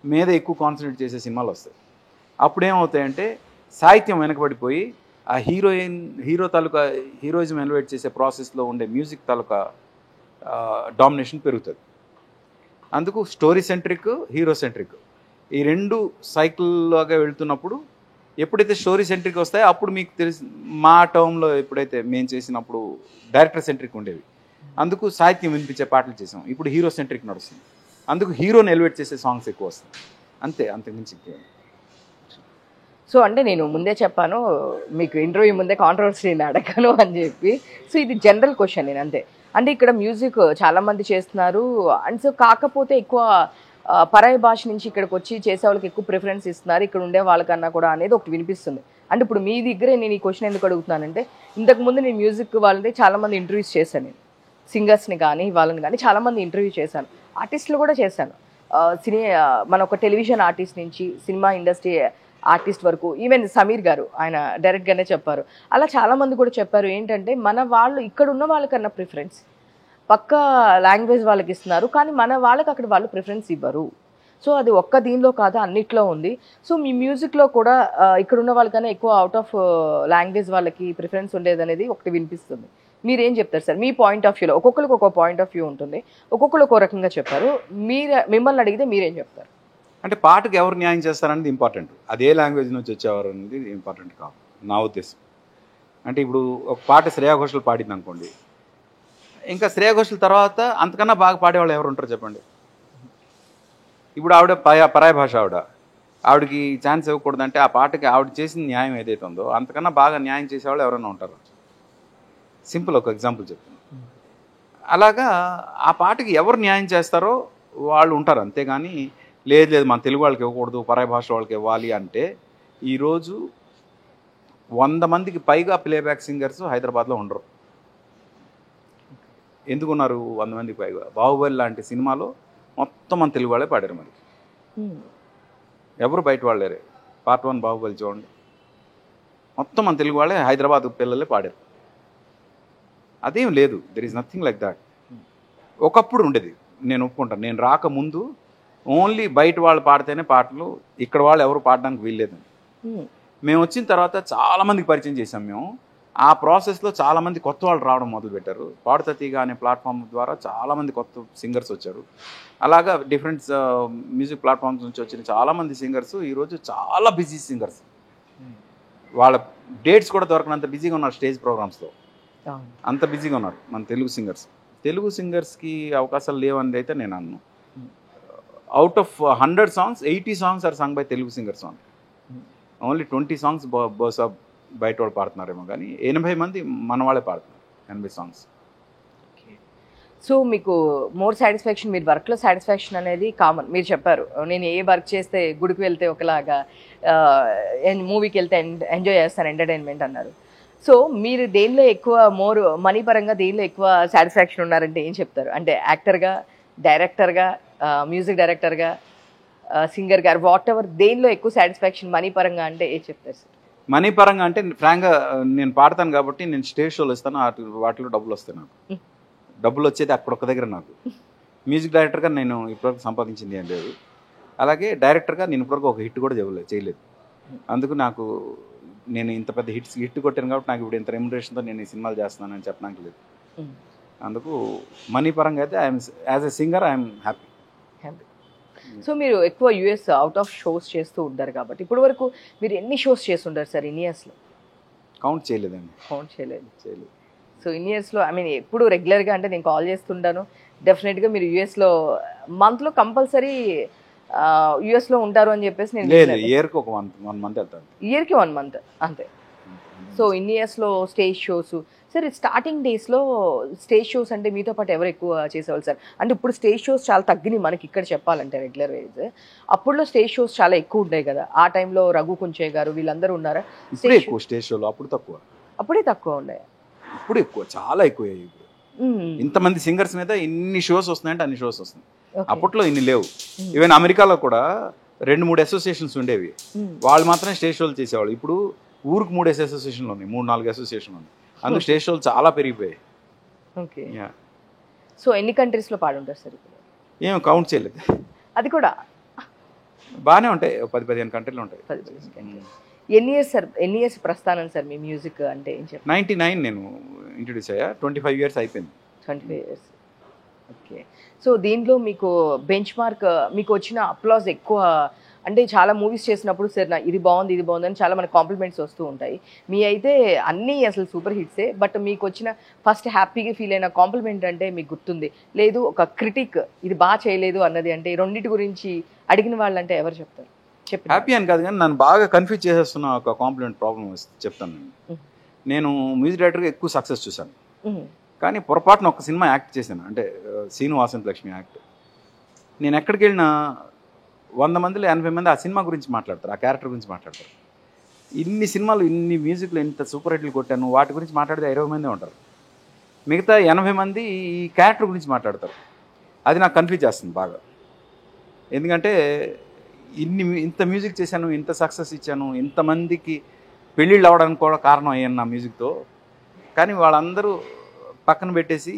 మీద ఎక్కువ కాన్సన్ట్రేట్ చేసే సినిమాలు వస్తాయి. అప్పుడేమవుతాయంటే సాహిత్యం వెనకబడిపోయి ఆ హీరో తాలూకా హీరోయిజం ఎలివేట్ చేసే ప్రాసెస్లో ఉండే మ్యూజిక్ తాలూకా డామినేషన్ పెరుగుతుంది. అందుకు స్టోరీ సెంట్రిక్, హీరో సెంట్రిక్ ఈ రెండు సైకిల్లాగా వెళ్తున్నప్పుడు ఎప్పుడైతే స్టోరీ సెంట్రిక్ వస్తాయో అప్పుడు మీకు తెలిసి మా టర్మ్లో ఎప్పుడైతే మేము చేసినప్పుడు డైరెక్టర్ సెంట్రిక్ ఉండేవి, అందుకు సాహిత్యం వినిపించే పాటలు చేసాం. ఇప్పుడు హీరో సెంట్రిక్ నడుస్తుంది, అందుకు హీరోని ఎలివేట్ చేసే సాంగ్స్ ఎక్కువ వస్తాయి, అంతే, అంతకుమించి ఇంకేం. సో అంటే నేను ముందే చెప్పాను మీకు ఇంటర్వ్యూ ముందే కాంట్రవర్సీ నేను అడగను అని చెప్పి. సో ఇది జనరల్ క్వశ్చన్ నేను అంతే. అంటే ఇక్కడ మ్యూజిక్ చాలామంది చేస్తున్నారు అండ్ సో కాకపోతే ఎక్కువ పరాయి భాష నుంచి ఇక్కడికి వచ్చి చేసే వాళ్ళకి ఎక్కువ ప్రిఫరెన్స్ ఇస్తున్నారు ఇక్కడ ఉండే వాళ్ళకన్నా కూడా అనేది ఒకటి వినిపిస్తుంది. అంటే ఇప్పుడు మీ దగ్గరే నేను ఈ క్వశ్చన్ ఎందుకు అడుగుతున్నానంటే ఇంతకుముందు నేను మ్యూజిక్ వాళ్ళని చాలామంది ఇంటర్వ్యూస్ చేశాను, నేను సింగర్స్ని కానీ వాళ్ళని కానీ చాలామంది ఇంటర్వ్యూ చేశాను, ఆర్టిస్టులు కూడా చేశాను. మన ఒక టెలివిజన్ ఆర్టిస్ట్ నుంచి సినిమా ఇండస్ట్రీ ఆర్టిస్ట్ వరకు, ఈవెన్ సమీర్ గారు ఆయన డైరెక్ట్గానే చెప్పారు. అలా చాలామంది కూడా చెప్పారు ఏంటంటే మన వాళ్ళు ఇక్కడ ఉన్న వాళ్ళకన్నా ప్రిఫరెన్స్ పక్క లాంగ్వేజ్ వాళ్ళకి ఇస్తున్నారు కానీ మన వాళ్ళకి అక్కడ వాళ్ళు ప్రిఫరెన్స్ ఇవ్వరు. సో అది ఒక్క దీనిలో కాదు అన్నిట్లో ఉంది. సో మీ మ్యూజిక్లో కూడా ఇక్కడ ఉన్న వాళ్ళకన్నా ఎక్కువ అవుట్ ఆఫ్ లాంగ్వేజ్ వాళ్ళకి ప్రిఫరెన్స్ ఉండేది అనేది ఒకటి వినిపిస్తుంది. మీరేం చెప్తారు సార్ మీ పాయింట్ ఆఫ్ వ్యూలో? ఒక్కొక్కరికి ఒక్కొక్క పాయింట్ ఆఫ్ వ్యూ ఉంటుంది, ఒక్కొక్కరు ఒక్కో రకంగా చెప్పారు. మిమ్మల్ని అడిగితే మీరేం చెప్తారు? అంటే పాటకు ఎవరు న్యాయం చేస్తారనేది ఇంపార్టెంట్, అదే లాంగ్వేజ్ నుంచి వచ్చేవారు అనేది ఇంపార్టెంట్ కాదు నా ఉద్దేశం. అంటే ఇప్పుడు ఒక పాట శ్రేయా ఘోషల్ పాడింది అనుకోండి, ఇంకా శ్రేయా ఘోషల్ తర్వాత అంతకన్నా బాగా పాడేవాళ్ళు ఎవరు ఉంటారు చెప్పండి? ఇప్పుడు ఆవిడ పరాయ భాష, ఆవిడకి ఛాన్స్ ఇవ్వకూడదంటే ఆ పాటకి ఆవిడ చేసిన న్యాయం ఏదైతే ఉందో అంతకన్నా బాగా న్యాయం చేసేవాళ్ళు ఎవరైనా ఉంటారు? సింపుల్ ఒక ఎగ్జాంపుల్ చెప్తాను. అలాగా ఆ పాటకి ఎవరు న్యాయం చేస్తారో వాళ్ళు ఉంటారు, అంతేగాని లేదు మన తెలుగు వాళ్ళకి ఇవ్వకూడదు పరాయ భాష వాళ్ళకి ఇవ్వాలి అంటే ఈరోజు 100 మందికి పైగా ప్లేబ్యాక్ సింగర్స్ హైదరాబాద్లో ఉండరు. ఎందుకున్నారు 100 మందికి పైగా? బాహుబలి లాంటి సినిమాలో మొత్తం మన తెలుగు వాళ్ళే పాడారు, మరి ఎవరు బయట వాళ్ళేరే. పార్ట్ 1 బాహుబలి చూడండి, మొత్తం మన తెలుగు వాళ్ళే హైదరాబాద్ పిల్లలే పాడారు. అదేం లేదు, there is nothing like that. ఒకప్పుడు ఉండేది, నేను ఒప్పుకుంటాను. నేను రాకముందు ఓన్లీ బయట వాళ్ళు పాడితేనే పాటలు, ఇక్కడ వాళ్ళు ఎవరు పాడడానికి వీల్లేదండి. మేము వచ్చిన తర్వాత చాలామందికి పరిచయం చేసాం మేము. ఆ ప్రాసెస్లో చాలామంది కొత్త వాళ్ళు రావడం మొదలుపెట్టారు. పాడుతా తీగ అనే ప్లాట్ఫామ్ ద్వారా చాలామంది కొత్త సింగర్స్ వచ్చారు. అలాగా డిఫరెంట్ మ్యూజిక్ ప్లాట్ఫామ్స్ నుంచి వచ్చిన చాలామంది సింగర్స్ ఈరోజు చాలా బిజీ సింగర్స్. వాళ్ళ డేట్స్ కూడా దొరకనంత బిజీగా ఉన్నారు స్టేజ్ ప్రోగ్రామ్స్లో, అంత బిజీగా ఉన్నారు మన తెలుగు సింగర్స్. తెలుగు సింగర్స్కి అవకాశాలు లేవని అయితే నేను అన్ను. Out of 100 songs 80 songs are sung by Telugu singers. Only 20 songs బహుశా బయట వాళ్ళు పాడుతున్నారేమో, కానీ 80 మంది మన వాళ్ళే పాడుతున్నారు, 80 songs. సో మీకు మోర్ సాటిస్ఫాక్షన్, మీరు వర్క్లో సాటిస్ఫాక్షన్ అనేది కామన్. మీరు చెప్పారు నేను ఏ వర్క్ చేస్తే గుడికి వెళ్తే ఒకలాగా, మూవీకి వెళ్తే ఎంజాయ్ చేస్తాను, ఎంటర్టైన్మెంట్ అన్నారు. సో మీరు దేనిలో ఎక్కువ మోర్ మనీ పరంగా దేనిలో ఎక్కువ సాటిస్ఫాక్షన్ ఉన్నారంటే ఏం చెప్తారు? అంటే యాక్టర్గా, డైరెక్టర్గా, మ్యూజిక్ డైరెక్టర్గా, సింగర్ గారు, వాట్ ఎవర్, దేనిలో ఎక్కువ సాటిస్ఫాక్షన్ మనీ పరంగా అంటే ఏ చెప్తారు సార్? మనీ పరంగా అంటే ఫ్రాంక్గా నేను పాడతాను కాబట్టి నేను స్టేజ్ షోలు ఇస్తాను, వాటిలో డబ్బులు వస్తాయి నాకు. డబ్బులు వచ్చేది అక్కడ ఒక్క దగ్గర నాకు. మ్యూజిక్ డైరెక్టర్గా నేను ఇప్పటివరకు సంపాదించింది ఏం లేదు. అలాగే డైరెక్టర్గా నేను ఇప్పటివరకు ఒక హిట్ కూడా చేయలేదు. అందుకు నాకు నేను ఇంత పెద్ద హిట్ కొట్టాను కాబట్టి నాకు ఇప్పుడు ఇంత రెమ్యునరేషన్తో నేను ఈ సినిమాలు చేస్తున్నానని చెప్పడానికి లేదు. అందుకు మనీ పరంగా అయితే I'm as a singer I'm happy. So మీరు ఎక్కువ యూఎస్ అవుట్ ఆఫ్ షోస్ చేస్తూ ఉంటారు కాబట్టి ఇప్పటి వరకు మీరు ఎన్ని షోస్ చేస్తుంటారు సార్ ఇన్ ఇయర్స్లో? కౌంట్ చేయలేదండి. కౌంట్ చేయలేదు. సో ఇన్ ఇయర్స్లో ఐ మీన్ ఎప్పుడు రెగ్యులర్గా అంటే నేను కాల్ చేస్తుంటాను, డెఫినెట్గా మీరు యూఎస్లో మంత్లో కంపల్సరీ యూఎస్లో ఉంటారు అని చెప్పేసి నేను ఇయర్కి ఒక 1 month వెళ్తాను. ఇయర్కి 1 month అంతే. సో ఇన్ ఇయర్స్లో స్టేజ్ షోస్ సార్, స్టార్టింగ్ డేస్లో స్టేజ్ షోస్ అంటే మీతో పాటు ఎవరు ఎక్కువ చేసేవాళ్ళు సార్? అంటే ఇప్పుడు స్టేజ్ షోస్ చాలా తగ్గినాయి మనకి ఇక్కడ చెప్పాలంటే రెగ్యులర్ వైజ్. అప్పుడులో స్టేజ్ షోస్ చాలా ఎక్కువ ఉంటాయి కదా, ఆ టైంలో రఘు కుంచయ్య గారు వీళ్ళందరూ ఉన్నారా? ఎక్కువ స్టేజ్ షోలు అప్పుడు తక్కువ, అప్పుడే తక్కువ ఉన్నాయి. ఇప్పుడు ఎక్కువ, చాలా ఎక్కువ. ఇంతమంది సింగర్స్ మీద ఇన్ని షోస్ వస్తున్నాయంటే అన్ని షోస్ వస్తున్నాయి. అప్పట్లో ఇన్ని లేవు. ఈవెన్ అమెరికాలో కూడా 2-3 అసోసియేషన్స్ ఉండేవి, వాళ్ళు మాత్రమే స్టేజ్ షోలు చేసేవాళ్ళు. ఇప్పుడు ఊరికి 3 అసోసియేషన్లు ఉన్నాయి, 3-4 అసోసియేషన్లు ఉన్నాయి. అందుకు స్టేజ్ షోలు చాలా పెరిగిపోయాయి. ఓకే. సో ఎన్ని కంట్రీస్లో పాడుంటారు సార్ ఇప్పుడు? ఏం కౌంట్ చేయలేదు. అది కూడా బాగానే ఉంటాయి, 10-15 కంట్రీలు ఉంటాయి. ఎన్ని ఇయర్స్ ప్రస్థానం సార్ మీ మ్యూజిక్ అంటే ఏం చెప్పారు? 99 నేను ఇంట్రొడ్యూస్ అయ్యా, 25 years అయిపోయింది. 25 years. ఓకే. సో దీంట్లో మీకు బెంచ్ మార్క్, మీకు వచ్చిన అప్లాజ్ ఎక్కువ అంటే చాలా మూవీస్ చేసినప్పుడు సార్ నా ఇది బాగుంది అని చాలా మనకు కాంప్లిమెంట్స్ వస్తూ ఉంటాయి. మీ అయితే అన్నీ అసలు సూపర్ హిట్సే. బట్ మీకు వచ్చిన ఫస్ట్ హ్యాపీగా ఫీల్ అయిన కాంప్లిమెంట్ అంటే మీకు గుర్తుంది, లేదు ఒక క్రిటిక్ ఇది బాగా చేయలేదు అన్నది అంటే రెండింటి గురించి అడిగిన వాళ్ళంటే ఎవరు చెప్తారు? హ్యాపీ అని కాదు కానీ నన్ను బాగా కన్ఫ్యూజ్ చేసేస్తున్న ఒక కాంప్లిమెంట్ ప్రాబ్లం చెప్తాను. నేను మ్యూజిక్ డైరెక్టర్గా ఎక్కువ సక్సెస్ చూశాను, కానీ పొరపాటున ఒక సినిమా యాక్ట్ చేశాను, అంటే శ్రీను వాసంతి లక్ష్మి యాక్ట్. నేను ఎక్కడికి వెళ్ళినా 100 మందిలో 80 మంది ఆ సినిమా గురించి మాట్లాడతారు, ఆ క్యారెక్టర్ గురించి మాట్లాడతారు. ఇన్ని సినిమాలు, ఇన్ని మ్యూజిక్లు, ఇంత సూపర్ హిట్లు కొట్టాను, వాటి గురించి మాట్లాడితే 20 మంది ఉంటారు. మిగతా 80 మంది ఈ క్యారెక్టర్ గురించి మాట్లాడతారు. అది నాకు కన్ఫ్యూజ్ చేస్తుంది బాగా. ఎందుకంటే ఇంత మ్యూజిక్ చేశాను, ఇంత సక్సెస్ ఇచ్చాను, ఇంతమందికి పెళ్ళిళ్ళు అవ్వడానికి కూడా కారణం అయ్యాను నా మ్యూజిక్తో. కానీ వాళ్ళందరూ పక్కన పెట్టేసి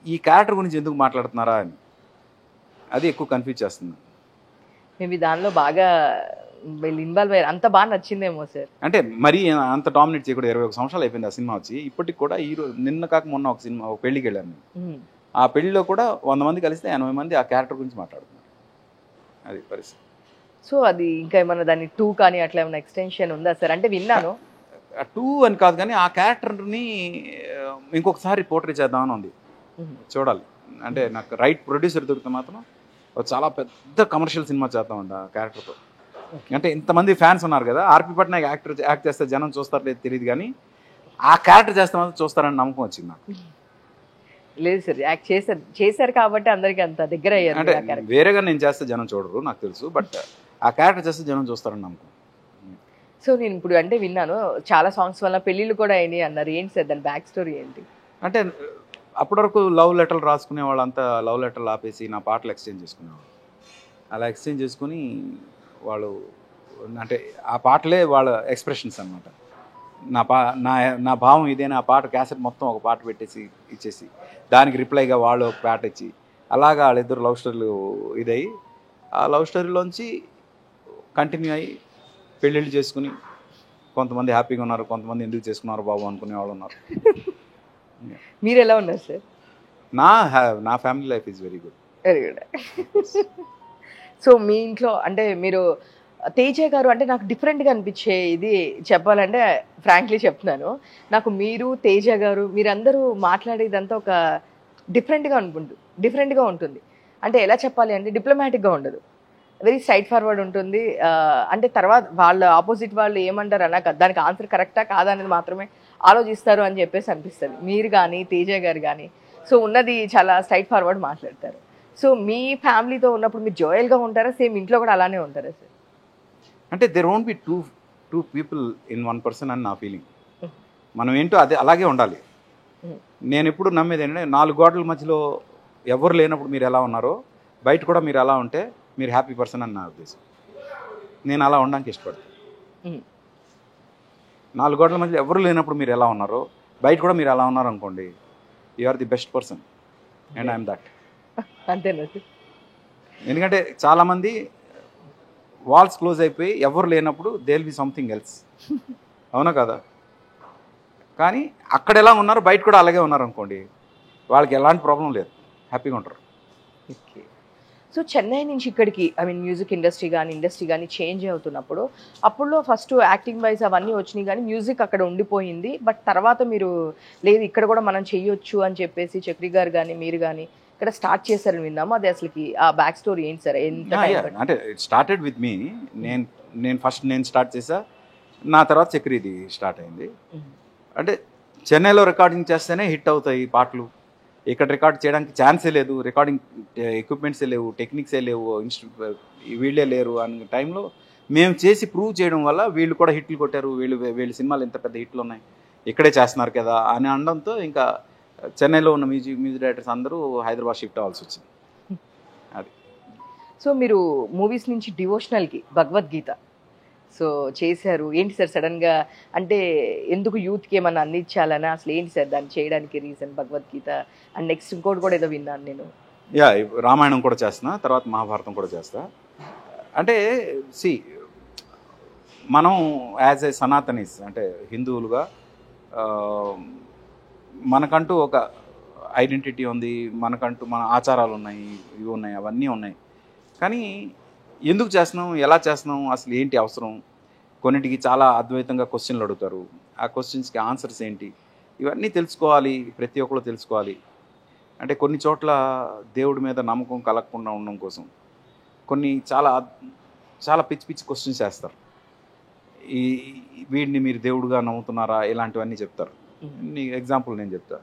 ఈ క్యారెక్టర్ గురించి ఎందుకు మాట్లాడుతున్నారా అని, అది ఎక్కువ కన్ఫ్యూజ్ చేస్తుంది. మేబీ దానిలో బాగా వీళ్ళు ఇన్వాల్వ్ అయ్యారు, అంత బాగా నచ్చిందేమో సార్. అంటే మరీ అంత డామినేట్ చేయకూడదు. 21 సంవత్సరాలు అయిపోయింది ఆ సినిమా వచ్చి. ఇప్పటికి కూడా నిన్న కాక మొన్న ఒక సినిమా, ఒక పెళ్ళికి వెళ్ళాను. ఆ పెళ్ళిలో కూడా 100 మంది కలిస్తే 80 మంది ఆ క్యారెక్టర్ గురించి మాట్లాడుతున్నారు. అది పరిస్థితి. సో అది ఇంకా ఏమన్నా దాన్ని 2 కానీ అట్లా ఏమైనా ఎక్స్టెన్షన్ ఉందా సార్? అంటే విన్నాను 2 అని కాదు, కానీ ఆ క్యారెక్టర్ని ఇంకొకసారి పోర్ట్రే చేద్దామని ఉంది, చూడాలి. అంటే నాకు రైట్ ప్రొడ్యూసర్ దొరికితే మాత్రం చాలా పెద్ద కమర్షియల్ సినిమా చేద్దామండి ఆ క్యారెక్టర్తో. అంటే ఇంతమంది ఫ్యాన్స్ ఉన్నారు కదా, ఆర్పి పట్నాయక్ యాక్ట్ చేస్తే జనం చూస్తారు లేదు తెలియదు, కానీ ఆ క్యారెక్టర్ చేస్తే మాత్రం చూస్తారని నమ్మకం వచ్చింది నాకు. లేదు సార్, యాక్ట్ చేశారు కాబట్టి అందరికీ అంత దగ్గర అయ్యారు. అంటే వేరేగా నేను చేస్తే జనం చూడరు నాకు తెలుసు, బట్ ఆ క్యారెక్టర్ చేస్తే జనం చూస్తారని నమ్మకం. సో నేను ఇప్పుడు అంటే విన్నాను చాలా సాంగ్స్ వల్ల పెళ్ళిళ్ళు కూడా అయినాయి అన్నారు, ఏంటి సార్ దాని బ్యాక్ స్టోరీ ఏంటి? అంటే అప్పటి వరకు లవ్ లెటర్లు రాసుకునే వాళ్ళంతా లవ్ లెటర్లు ఆపేసి నా పాటలు ఎక్స్చేంజ్ చేసుకునేవాళ్ళు. అలా ఎక్స్చేంజ్ చేసుకుని వాళ్ళు అంటే ఆ పాటలే వాళ్ళ ఎక్స్ప్రెషన్స్ అనమాట. నా భావం ఇదేనా, ఆ పాట క్యాసెట్ మొత్తం ఒక పాట పెట్టేసి ఇచ్చేసి దానికి రిప్లైగా వాళ్ళు ఒక పాట ఇచ్చి అలాగా వాళ్ళిద్దరు లవ్ స్టోరీలు ఇదయ్యి ఆ లవ్ స్టోరీలోంచి కంటిన్యూ అయ్యి పెళ్ళిళ్ళు చేసుకుని కొంతమంది హ్యాపీగా ఉన్నారు, కొంతమంది ఎందుకు చేసుకున్నారు బాబు అనుకునే వాళ్ళు ఉన్నారు. మీరు ఎలా ఉన్నారు సార్? నా family life is very good. Very good. So మీ ఇంట్లో అంటే మీరు తేజ గారు అంటే నాకు డిఫరెంట్గా అనిపించే ఇది చెప్పాలంటే ఫ్రాంక్లీ చెప్తున్నాను, నాకు మీరు తేజ గారు మీరందరూ మాట్లాడేదంతా ఒక డిఫరెంట్గా ఉంటుంది. అంటే ఎలా చెప్పాలి అంటే డిప్లొమాటిక్గా ఉండదు, వెరీ స్ట్రైట్ ఫార్వర్డ్ ఉంటుంది. అంటే తర్వాత వాళ్ళ ఆపోజిట్ వాళ్ళు ఏమంటారు అన్నాక దానికి ఆన్సర్ కరెక్టా కాదా అనేది మాత్రమే ఆలోచిస్తారు అని చెప్పేసి అనిపిస్తుంది. మీరు కానీ తేజ గారు కానీ సో ఉన్నది చాలా స్ట్రైట్ ఫార్వర్డ్ మాట్లాడతారు. సో మీ ఫ్యామిలీతో ఉన్నప్పుడు మీరు జోయల్గా ఉంటారా, సేమ్ ఇంట్లో కూడా అలానే ఉంటారా సార్? అంటే there won't be two people in one person అని నా ఫీలింగ్. మనం ఏంటో అదే అలాగే ఉండాలి. నేను ఎప్పుడు నమ్మేది ఏంటంటే 4 గోడల మధ్యలో ఎవరు లేనప్పుడు మీరు ఎలా ఉన్నారో బయట కూడా మీరు ఎలా ఉంటే మీరు హ్యాపీ పర్సన్ అని నా ఉద్దేశం. నేను అలా ఉండడానికి ఇష్టపడతాను. 4 గోడల మధ్య ఎవరు లేనప్పుడు మీరు ఎలా ఉన్నారో బయట కూడా మీరు ఎలా ఉన్నారు అనుకోండి, you are the best person and I'm that. అంతేనండి. ఎందుకంటే చాలామంది వాల్స్ క్లోజ్ అయిపోయి ఎవరు లేనప్పుడు they will be something else. అవునా కదా? కానీ అక్కడ ఎలా ఉన్నారు బయట కూడా అలాగే ఉన్నారు అనుకోండి, వాళ్ళకి ఎలాంటి ప్రాబ్లం లేదు, హ్యాపీగా ఉంటారు. ఓకే. సో చెన్నై నుంచి ఇక్కడికి మ్యూజిక్ ఇండస్ట్రీ కానీ చేంజ్ అవుతున్నప్పుడు అప్పుడులో ఫస్ట్ యాక్టింగ్ వైజ్ అవన్నీ వచ్చినాయి కానీ మ్యూజిక్ అక్కడ ఉండిపోయింది. బట్ తర్వాత మీరు లేదు ఇక్కడ కూడా మనం చెయ్యొచ్చు అని చెప్పేసి చక్రి గారు కానీ మీరు కానీ ఇక్కడ స్టార్ట్ చేశారని విన్నాము. అది అసలుకి ఆ బ్యాక్ స్టోరీ ఏంటి సార్? ఎంత అంటే ఇట్ స్టార్టెడ్ విత్ మీ. నేను ఫస్ట్ స్టార్ట్ చేసా, నా తర్వాత చక్రిది స్టార్ట్ అయింది. అంటే చెన్నైలో రికార్డింగ్ చేస్తేనే హిట్ అవుతాయి పాటలు, ఇక్కడ రికార్డ్ చేయడానికి ఛాన్సే లేదు, రికార్డింగ్ ఎక్విప్మెంట్సే లేవు, టెక్నిక్సే లేవు, వీళ్ళే లేరు అనే టైంలో మేము చేసి ప్రూవ్ చేయడం వల్ల వీళ్ళు కూడా హిట్లు కొట్టారు. వీళ్ళ సినిమాలు ఎంత పెద్ద హిట్లు ఉన్నాయి, ఇక్కడే చేస్తున్నారు కదా అని అనడంతో ఇంకా చెన్నైలో ఉన్న మ్యూజిక్ డైరెక్టర్స్ అందరూ హైదరాబాద్ షిఫ్ట్ అవ్వాల్సి వచ్చింది. అది. సో మీరు మూవీస్ నుంచి డివోషనల్కి భగవద్గీత సో చేశారు. ఏంటి సార్ సడన్గా, అంటే ఎందుకు యూత్కి ఏమన్నా అందించాలనా, అసలు ఏంటి సార్ దాన్ని చేయడానికి రీజన్? భగవద్గీత అండ్ నెక్స్ట్ ఇంకోటి కూడా ఏదో విన్నాను నేను. రామాయణం కూడా చేస్తున్నా, తర్వాత మహాభారతం కూడా చేస్తా. అంటే మనం యాజ్ ఏ సనాతనీస్ అంటే హిందువులుగా మనకంటూ ఒక ఐడెంటిటీ ఉంది, మనకంటూ మన ఆచారాలు ఉన్నాయి, ఇవి ఉన్నాయి, అవన్నీ ఉన్నాయి. కానీ ఎందుకు చేస్తున్నాం, ఎలా చేస్తున్నాం, అసలు ఏంటి అవసరం? కొన్నిటికి చాలా అద్వైతంగా క్వశ్చన్లు అడుగుతారు, ఆ క్వశ్చన్స్కి ఆన్సర్స్ ఏంటి, ఇవన్నీ తెలుసుకోవాలి, ప్రతి ఒక్కరు తెలుసుకోవాలి. అంటే కొన్ని చోట్ల దేవుడి మీద నమ్మకం కలగకుండా ఉండడం కోసం కొన్ని చాలా చాలా పిచ్చి పిచ్చి క్వశ్చన్స్ చేస్తారు. వీడిని మీరు దేవుడుగా నమ్ముతున్నారా, ఇలాంటివన్నీ చెప్తారు. ఎగ్జాంపుల్ నేను చెప్తా.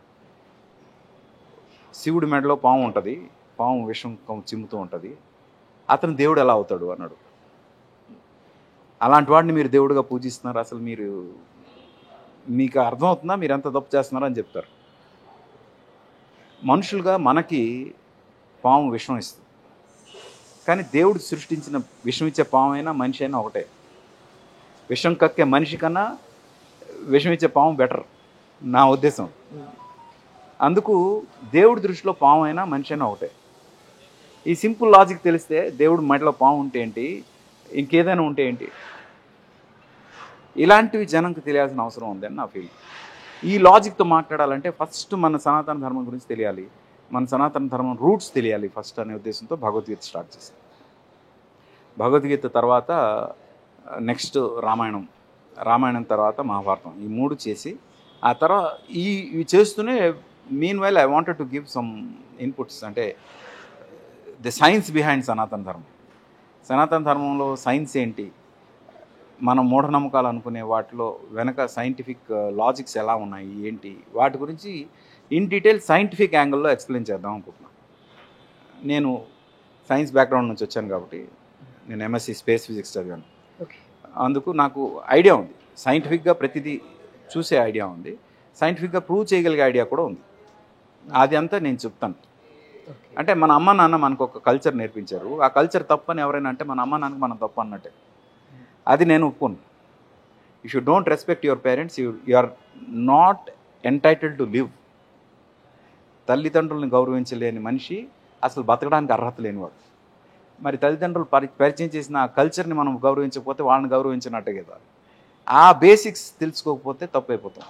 శివుడి మెడలో పాము ఉంటుంది, పాము విషం చిమ్ముతూ ఉంటుంది, అతను దేవుడు ఎలా అవుతాడు అన్నాడు. అలాంటి వాడిని మీరు దేవుడిగా పూజిస్తున్నారు, అసలు మీకు అర్థమవుతుందా మీరు ఎంత తప్పు చేస్తున్నారో అని చెప్తారు. మనుషులుగా మనకి పాము విషం ఇస్తుంది, కానీ దేవుడు సృష్టించిన విషం ఇచ్చే పాము అయినా మనిషి అయినా ఒకటే. విషం కక్కే మనిషి కన్నా విషం ఇచ్చే పాము బెటర్ నా ఉద్దేశం. అందుకు దేవుడి దృష్టిలో పాము అయినా మనిషి అయినా ఒకటే. ఈ సింపుల్ లాజిక్ తెలిస్తే దేవుడు మెడలో పాము ఉంటే ఏంటి, ఇంకేదైనా ఉంటే ఏంటి, ఇలాంటివి జనంకి తెలియాల్సిన అవసరం ఉందని నా ఫీల్. ఈ లాజిక్తో మాట్లాడాలంటే ఫస్ట్ మన సనాతన ధర్మం గురించి తెలియాలి, మన సనాతన ధర్మం రూట్స్ తెలియాలి ఫస్ట్ అనే ఉద్దేశంతో భగవద్గీత స్టార్ట్ చేశాను. భగవద్గీత తర్వాత నెక్స్ట్ రామాయణం తర్వాత మహాభారతం, ఈ 3 చేసి ఆ తర్వాత ఇవి చేస్తూనే mean while I wanted to give some inputs. అంటే ది సైన్స్ బిహైండ్ సనాతన ధర్మం. సనాతన ధర్మంలో సైన్స్ ఏంటి, మనం మూఢనమ్మకాలు అనుకునే వాటిలో వెనక సైంటిఫిక్ లాజిక్స్ ఎలా ఉన్నాయి ఏంటి, వాటి గురించి ఇన్ డీటెయిల్ సైంటిఫిక్ యాంగిల్లో ఎక్స్ప్లెయిన్ చేద్దాం అనుకుంటున్నాను. నేను సైన్స్ బ్యాక్గ్రౌండ్ నుంచి వచ్చాను కాబట్టి నేను ఎంఎస్సి స్పేస్ ఫిజిక్స్ చదివాను. అందుకు నాకు ఐడియా ఉంది, సైంటిఫిక్గా ప్రతిదీ చూసే ఐడియా ఉంది, సైంటిఫిక్గా ప్రూవ్ చేయగలిగే ఐడియా కూడా ఉంది. అది అంతా నేను చెప్తాను. అంటే మన అమ్మ నాన్న మనకు ఒక కల్చర్ నేర్పించారు, ఆ కల్చర్ తప్పని ఎవరైనా అంటే మన అమ్మ నాన్నకి మనం తప్పు అన్నట్టే. అది నేను ఒప్పుకోను. If you don't respect your parents you are not entitled to live. తల్లిదండ్రులను గౌరవించలేని మనిషి అసలు బతకడానికి అర్హత లేనివాడు. మరి తల్లిదండ్రులు పరిచయం చేసిన ఆ కల్చర్ని మనం గౌరవించకపోతే వాళ్ళని గౌరవించినట్టే కదా. ఆ బేసిక్స్ తెలుసుకోకపోతే తప్పు అయిపోతాం.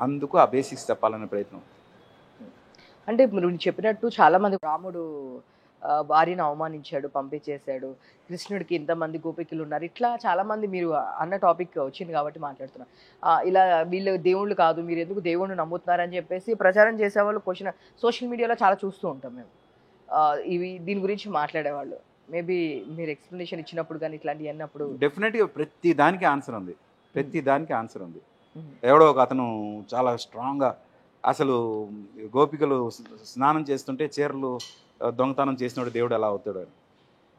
అందుకు ఆ బేసిక్స్ చెప్పాలనే ప్రయత్నం. అంటే మీరు చెప్పినట్టు చాలామంది రాముడు భార్యను అవమానించాడు, పంపించేశాడు, కృష్ణుడికి ఇంతమంది గోపికలు ఉన్నారు, ఇట్లా చాలామంది మీరు అన్న టాపిక్ వచ్చింది కాబట్టి మాట్లాడుతున్నారు. ఇలా వీళ్ళు దేవుళ్ళు కాదు, మీరు ఎందుకు దేవుణ్ణి నమ్ముతున్నారని చెప్పేసి ప్రచారం చేసేవాళ్ళు క్వశ్చన్ సోషల్ మీడియాలో చాలా చూస్తూ ఉంటాం మేము. దీని గురించి మాట్లాడేవాళ్ళు. మేబీ మీరు ఎక్స్ప్లెనేషన్ ఇచ్చినప్పుడు కానీ ఇట్లాంటివి అన్నప్పుడు డెఫినెట్గా ప్రతి దానికి ఆన్సర్ ఉంది. ఎవడో ఒక అతను చాలా స్ట్రాంగ్గా అసలు గోపికలు స్నానం చేస్తుంటే చీరలు దొంగతనం చేసినాడు దేవుడు ఎలా అవుతాడు అని.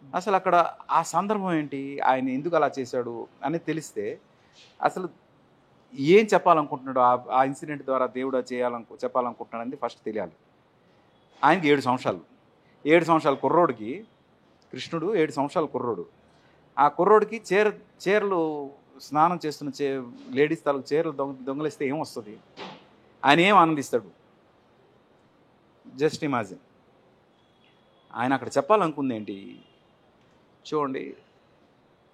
అసలు అక్కడ ఆ సందర్భం ఏంటి, ఆయన ఎందుకు అలా చేశాడు అని తెలిస్తే అసలు ఏం చెప్పాలనుకుంటున్నాడు, ఆ ఇన్సిడెంట్ ద్వారా దేవుడు చెప్పాలనుకుంటున్నాడు అనేది ఫస్ట్ తెలియాలి. ఆయనకి 7 సంవత్సరాల కుర్రోడికి కృష్ణుడు 7 సంవత్సరాల కుర్రోడు. ఆ కుర్రోడికి చీరలు స్నానం చేస్తున్న లేడీస్ తాలూకు చీరలు దొంగలిస్తే ఏమొస్తుంది? ఆయన ఏం ఆనందిస్తాడు? Just imagine. ఆయన అక్కడ చెప్పాలనుకుంది ఏంటి? చూడండి,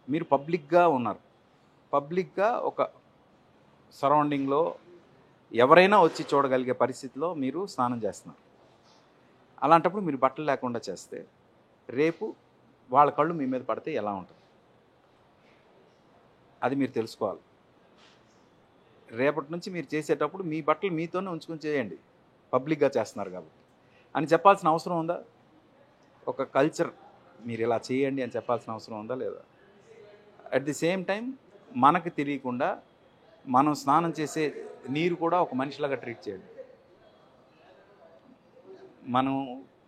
మీరు పబ్లిక్గా ఉన్నారు, పబ్లిక్గా ఒక సరౌండింగ్లో ఎవరైనా వచ్చి చూడగలిగే పరిస్థితిలో మీరు స్నానం చేస్తున్నారు. అలాంటప్పుడు మీరు బట్టలు లేకుండా చేస్తే రేపు వాళ్ళ కళ్ళు మీ మీద పడితే ఎలా ఉంటుంది? అది మీరు తెలుసుకోవాలి. రేపటి నుంచి మీరు చేసేటప్పుడు మీ బట్టలు మీతోనే ఉంచుకొని చేయండి, పబ్లిక్గా చేస్తున్నారు కాబట్టి అని చెప్పాల్సిన అవసరం ఉందా? ఒక కల్చర్ మీరు ఇలా చేయండి అని చెప్పాల్సిన అవసరం ఉందా లేదా? అట్ ది సేమ్ టైం మనకు తెలియకుండా మనం స్నానం చేసే నీరు కూడా ఒక మనిషిలాగా ట్రీట్ చేయండి. మనం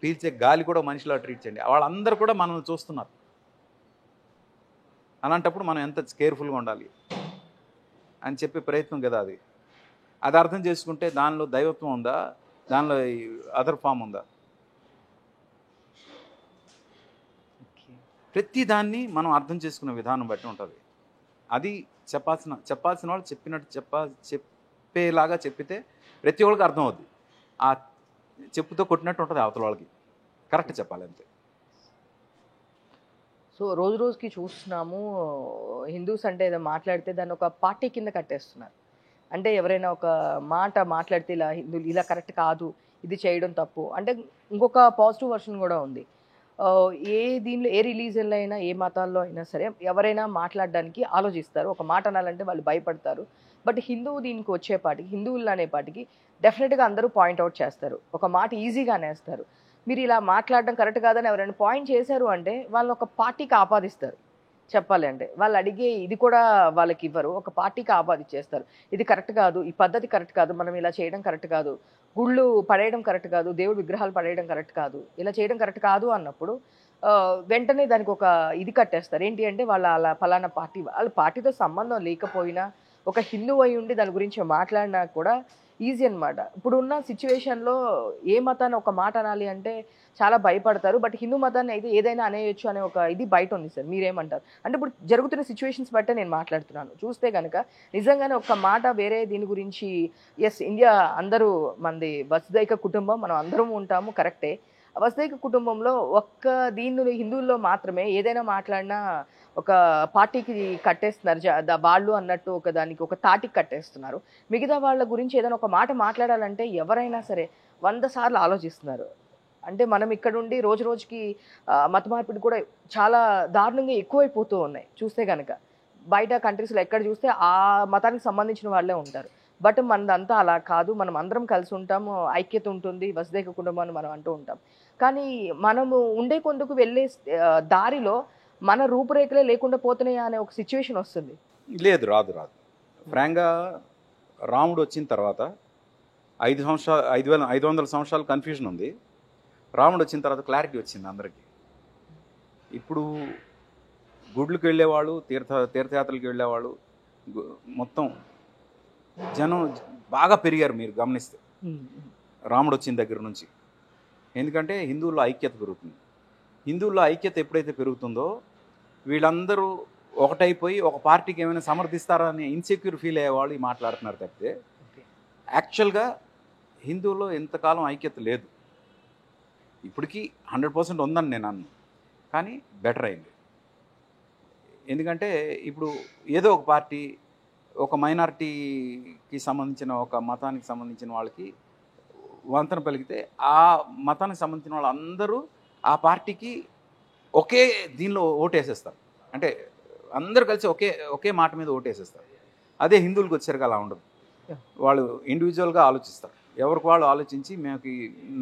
పీల్చే గాలి కూడా మనిషిలాగా ట్రీట్ చేయండి. వాళ్ళందరూ కూడా మనల్ని చూస్తున్నారు. అలాంటప్పుడు మనం ఎంత కేర్ఫుల్గా ఉండాలి అని చెప్పే ప్రయత్నం కదా అది. అది అర్థం చేసుకుంటే దానిలో దైవత్వం ఉందా, దానిలో అదర్ ఫామ్ ఉందా? ప్రతి దాన్ని మనం అర్థం చేసుకునే విధానం బట్టి ఉంటుంది. అది చెప్పాల్సిన వాళ్ళు చెప్పినట్టు చెప్పేలాగా చెప్పితే ప్రతి ఒక్కరికి అర్థం అవుద్ది. ఆ చెప్పుతో కొట్టినట్టు ఉంటుంది అవతల వాళ్ళకి. కరెక్ట్ చెప్పాలి అంతే. సో రోజు రోజుకి చూస్తున్నాము, హిందూస్ అంటే ఏదో మాట్లాడితే దాన్ని ఒక పార్టీ కింద కట్టేస్తున్నారు. అంటే ఎవరైనా ఒక మాట మాట్లాడితే ఇలా హిందువులు ఇలా కరెక్ట్ కాదు, ఇది చేయడం తప్పు అంటే. ఇంకొక పాజిటివ్ వర్షన్ కూడా ఉంది. దీనిలో ఏ రిలీజన్లో అయినా ఏ మతాల్లో అయినా సరే ఎవరైనా మాట్లాడడానికి ఆలోచిస్తారు. ఒక మాట అనాలంటే వాళ్ళు భయపడతారు. బట్ దీనికి వచ్చేపాటికి హిందువులు అనేపాటికి డెఫినెట్గా అందరూ పాయింట్అవుట్ చేస్తారు, ఒక మాట ఈజీగా అనేస్తారు. మీరు ఇలా మాట్లాడడం కరెక్ట్ కాదని ఎవరైనా పాయింట్ చేశారు అంటే వాళ్ళని ఒక పార్టీకి ఆపాదిస్తారు. చెప్పాలి అంటే వాళ్ళు అడిగే ఇది కూడా వాళ్ళకి ఇవ్వరు, ఒక పార్టీకి ఆపాదించేస్తారు. ఇది కరెక్ట్ కాదు, ఈ పద్ధతి కరెక్ట్ కాదు, మనం ఇలా చేయడం కరెక్ట్ కాదు, గుళ్ళు పడేయడం కరెక్ట్ కాదు, దేవుడు విగ్రహాలు పడేయడం కరెక్ట్ కాదు, ఇలా చేయడం కరెక్ట్ కాదు అన్నప్పుడు వెంటనే దానికి ఒక ఇది కట్టేస్తారు. ఏంటి అంటే అలా ఫలానా పార్టీ, వాళ్ళ పార్టీతో సంబంధం లేకపోయినా ఒక హిందువు అయి ఉండి దాని గురించి మాట్లాడినా కూడా ఈజీ అనమాట. ఇప్పుడున్న సిచ్యువేషన్లో ఏ మతాన్ని ఒక మాట అనాలి అంటే చాలా భయపడతారు. బట్ హిందూ మతాన్ని అయితే ఏదైనా అనేయొచ్చు అనే ఒక ఇది బయట ఉంది సార్. మీరేమంటారు? అంటే ఇప్పుడు జరుగుతున్న సిచ్యువేషన్స్ బట్టే నేను మాట్లాడుతున్నాను. చూస్తే కనుక నిజంగానే ఒక మాట వేరే దీని గురించి, ఎస్ ఇండియా అందరూ మనది వసుదైక కుటుంబం, మనం అందరం ఉంటాము, కరెక్టే. వసుదైక కుటుంబంలో ఒక్క దీన్ని హిందువుల్లో మాత్రమే ఏదైనా మాట్లాడినా ఒక పార్టీకి కట్టేస్తున్నారు. వాళ్ళు అన్నట్టు ఒక దానికి ఒక తాటికి కట్టేస్తున్నారు. మిగతా వాళ్ళ గురించి ఏదైనా ఒక మాట మాట్లాడాలంటే ఎవరైనా సరే 100 సార్లు ఆలోచిస్తున్నారు. అంటే మనం ఇక్కడ ఉండి రోజు రోజుకి మత మార్పిడి కూడా చాలా దారుణంగా ఎక్కువైపోతూ ఉన్నాయి. చూస్తే కనుక బయట కంట్రీస్లో ఎక్కడ చూస్తే ఆ మతానికి సంబంధించిన వాళ్ళే ఉంటారు. బట్ మనదంతా అలా కాదు, మనం అందరం కలిసి ఉంటాము, ఐక్యత ఉంటుంది, వసుదైక కుటుంబాన్ని మనం అంటూ ఉంటాం. కానీ మనము ఉండే కొందుకు వెళ్ళే దారిలో మన రూపురేఖలే లేకుండా పోతున్నాయా అనే ఒక సిచ్యువేషన్ వస్తుంది. లేదు, రాదు. ఫ్రాంక్గా రాముడు వచ్చిన తర్వాత 500 సంవత్సరాలు కన్ఫ్యూజన్ ఉంది. రాముడు వచ్చిన తర్వాత క్లారిటీ వచ్చింది అందరికీ. ఇప్పుడు గుడ్లకు వెళ్ళేవాళ్ళు, తీర్థయాత్రలకు వెళ్ళేవాళ్ళు మొత్తం జనం బాగా పెరిగారు మీరు గమనిస్తే రాముడు వచ్చిన దగ్గర నుంచి. ఎందుకంటే హిందువుల్లో ఐక్యత పెరుగుతుంది. హిందువుల్లో ఐక్యత ఎప్పుడైతే పెరుగుతుందో వీళ్ళందరూ ఒకటైపోయి ఒక పార్టీకి ఏమైనా సమర్థిస్తారని ఇన్సెక్యూర్ ఫీల్ అయ్యేవాళ్ళు ఈ మాట్లాడుతున్నారు తప్పితే యాక్చువల్గా హిందువుల్లో ఎంతకాలం ఐక్యత లేదు. ఇప్పటికీ 100% ఉందని నేను అన్నాను, కానీ బెటర్ అయింది. ఎందుకంటే ఇప్పుడు ఏదో ఒక పార్టీ ఒక మైనారిటీకి సంబంధించిన ఒక మతానికి సంబంధించిన వాళ్ళకి వంతన పలికితే ఆ మతానికి సంబంధించిన వాళ్ళందరూ ఆ పార్టీకి ఒకే దీనిలో ఓటేసేస్తారు. అంటే అందరూ కలిసి ఒకే మాట మీద ఓటేసేస్తారు. అదే హిందువులకు వచ్చేసరికి అలా ఉండదు. వాళ్ళు ఇండివిజువల్గా ఆలోచిస్తారు. ఎవరికి వాళ్ళు ఆలోచించి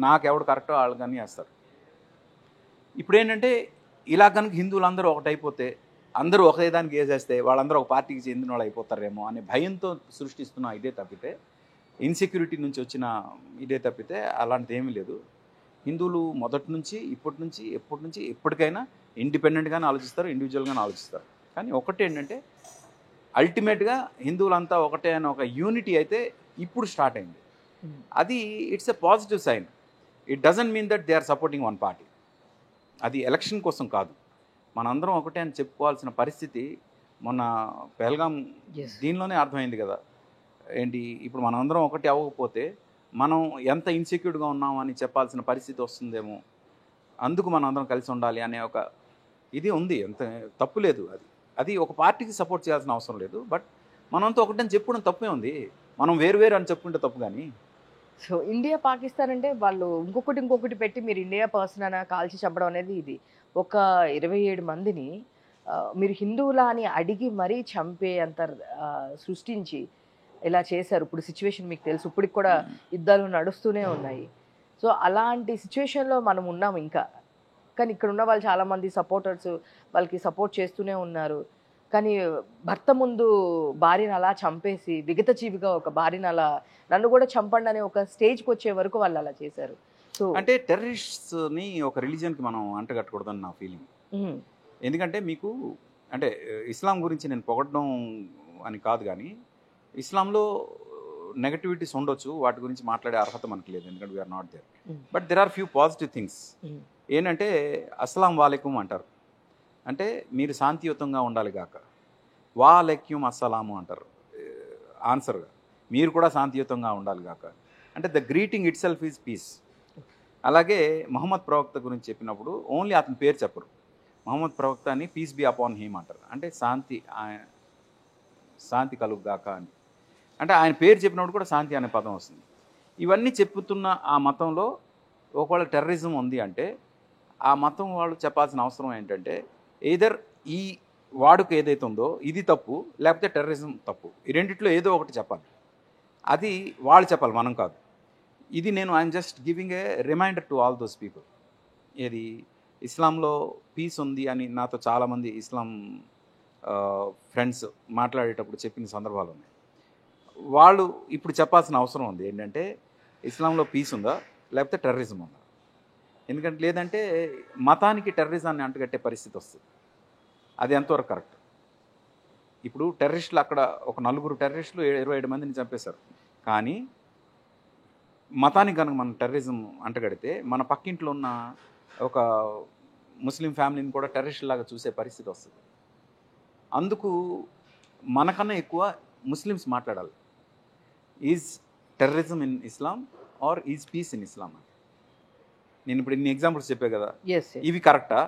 నాకు ఎవడు కరెక్టో వాళ్ళు కానీ వేస్తారు. ఇప్పుడు ఏంటంటే ఇలా కనుక హిందువులందరూ ఒకటైపోతే అందరూ ఒకే దానికి వేసేస్తే వాళ్ళందరూ ఒక పార్టీకి చెందిన వాళ్ళు అయిపోతారేమో అనే భయంతో సృష్టిస్తున్న ఇదే తప్పితే, ఇన్సెక్యూరిటీ నుంచి వచ్చిన ఇదే తప్పితే అలాంటిది ఏమీ లేదు. హిందువులు మొదటి నుంచి ఎప్పటి నుంచి ఎప్పటికైనా ఇండిపెండెంట్గానే ఆలోచిస్తారు, ఇండివిజువల్గానే ఆలోచిస్తారు. కానీ ఒకటి ఏంటంటే అల్టిమేట్గా హిందువులంతా ఒకటే అనే ఒక యూనిటీ అయితే ఇప్పుడు స్టార్ట్ అయింది. అది it's a positive sign. It doesn't mean that they are supporting one party. అది ఎలక్షన్ కోసం కాదు. మనందరం ఒకటే అని చెప్పుకోవాల్సిన పరిస్థితి మొన్న పెహల్గాం Yes. దీనిలోనే అర్థమైంది కదా. ఏంటి ఇప్పుడు మనందరం ఒకటి అవ్వకపోతే మనం ఎంత ఇన్సెక్యూర్డ్గా ఉన్నామని చెప్పాల్సిన పరిస్థితి వస్తుందేమో, అందుకు మనం అందరం కలిసి ఉండాలి అనే ఒక ఇది ఉంది. ఎంత తప్పు లేదు. అది ఒక పార్టీకి సపోర్ట్ చేయాల్సిన అవసరం లేదు. బట్ మనంతా ఒకటని చెప్పుకోవడం తప్పే ఉంది. మనం వేరు అని చెప్పుకుంటే తప్పు. కానీ సో ఇండియా పాకిస్తాన్ అంటే వాళ్ళు ఇంకొకటి పెట్టి మీరు ఇండియా పర్సన్ అని కాల్చి చంపడం అనేది ఇది. ఒక 27 మందిని మీరు హిందువులా అని అడిగి మరీ చంపే అంత సృష్టించి ఇలా చేశారు. ఇప్పుడు సిచ్యువేషన్ మీకు తెలుసు, ఇప్పటికి కూడా యుద్ధాలు నడుస్తూనే ఉన్నాయి. సో అలాంటి సిచ్యువేషన్లో మనం ఉన్నాం ఇంకా. కానీ ఇక్కడ ఉన్న వాళ్ళు చాలామంది సపోర్టర్స్ వాళ్ళకి సపోర్ట్ చేస్తూనే ఉన్నారు. కానీ భర్త ముందు భార్యను అలా చంపేసి విగత జీవిగా ఒక భార్యను అలా నన్ను కూడా చంపండి అనే ఒక స్టేజ్కి వచ్చే వరకు వాళ్ళు అలా చేశారు. సో అంటే టెర్రరిస్ట్ని ఒక రిలీజియన్కి మనం అంటగట్టకూడదని నా ఫీలింగ్. ఎందుకంటే మీకు అంటే ఇస్లాం గురించి నేను పొగడడం అని కాదు, కానీ ఇస్లాంలో నెగటివిటీస్ ఉండొచ్చు, వాటి గురించి మాట్లాడే అర్హత మనకి లేదు, ఎందుకంటే we're not there. But there are few positive things. ఏంటంటే అస్సలాం వాలేకుం అంటారు, అంటే మీరు శాంతియుతంగా ఉండాలి గాక. వాలేక్యూమ్ అస్సలాము అంటారు ఆన్సర్గా, మీరు కూడా శాంతియుతంగా ఉండాలి గాక. అంటే the greeting itself is peace. అలాగే మహమ్మద్ ప్రవక్త గురించి చెప్పినప్పుడు ఓన్లీ అతని పేరు చెప్పరు, మహమ్మద్ ప్రవక్త అని పీస్ బి అపాన్ హిమ్ అంటారు, అంటే శాంతి కలుగుగాక అని. అంటే ఆయన పేరు చెప్పినప్పుడు కూడా శాంతి అనే పదం వస్తుంది. ఇవన్నీ చెప్పుతున్న ఆ మతంలో ఒకవేళ టెర్రరిజం ఉంది అంటే ఆ మతం వాళ్ళు చెప్పాల్సిన అవసరం ఏంటంటే ఎయిదర్ ఈ వాడుక ఏదైతే ఉందో ఇది తప్పు, లేకపోతే టెర్రరిజం తప్పు. ఈ రెండిట్లో ఏదో ఒకటి చెప్పాలి. అది వాళ్ళు చెప్పాలి, మనం కాదు. ఇది నేను I'm just giving a reminder to all those people. ఏది ఇస్లాంలో పీస్ ఉంది అని నాతో చాలామంది ఇస్లాం ఫ్రెండ్స్ మాట్లాడేటప్పుడు చెప్పిన సందర్భాలు ఉన్నాయి. వాళ్ళు ఇప్పుడు చెప్పాల్సిన అవసరం ఉంది ఏంటంటే ఇస్లాంలో పీస్ ఉందా లేకపోతే టెర్రరిజం ఉందా. ఎందుకంటే లేదంటే మతానికి టెర్రరిజాన్ని అంటుకట్టే పరిస్థితి వస్తుంది. అది ఎంతవరకు కరెక్ట్? ఇప్పుడు టెర్రరిస్టులు అక్కడ ఒక 4 టెర్రరిస్టులు 27 మందిని చంపేశారు. కానీ మతానికి కనుక మనం టెర్రరిజం అంటగడితే మన పక్కింట్లో ఉన్న ఒక ముస్లిం ఫ్యామిలీని కూడా టెర్రరిస్ట్ లాగా చూసే పరిస్థితి వస్తుంది. అందుకు మనకన్నా ఎక్కువ ముస్లిమ్స్ మాట్లాడాలి. Is terrorism in Islam or is peace in Islam? నేను ఇప్పుడు ఇన్ని ఎగ్జాంపుల్స్ చెప్పే కదా, ఇవి కరెక్టా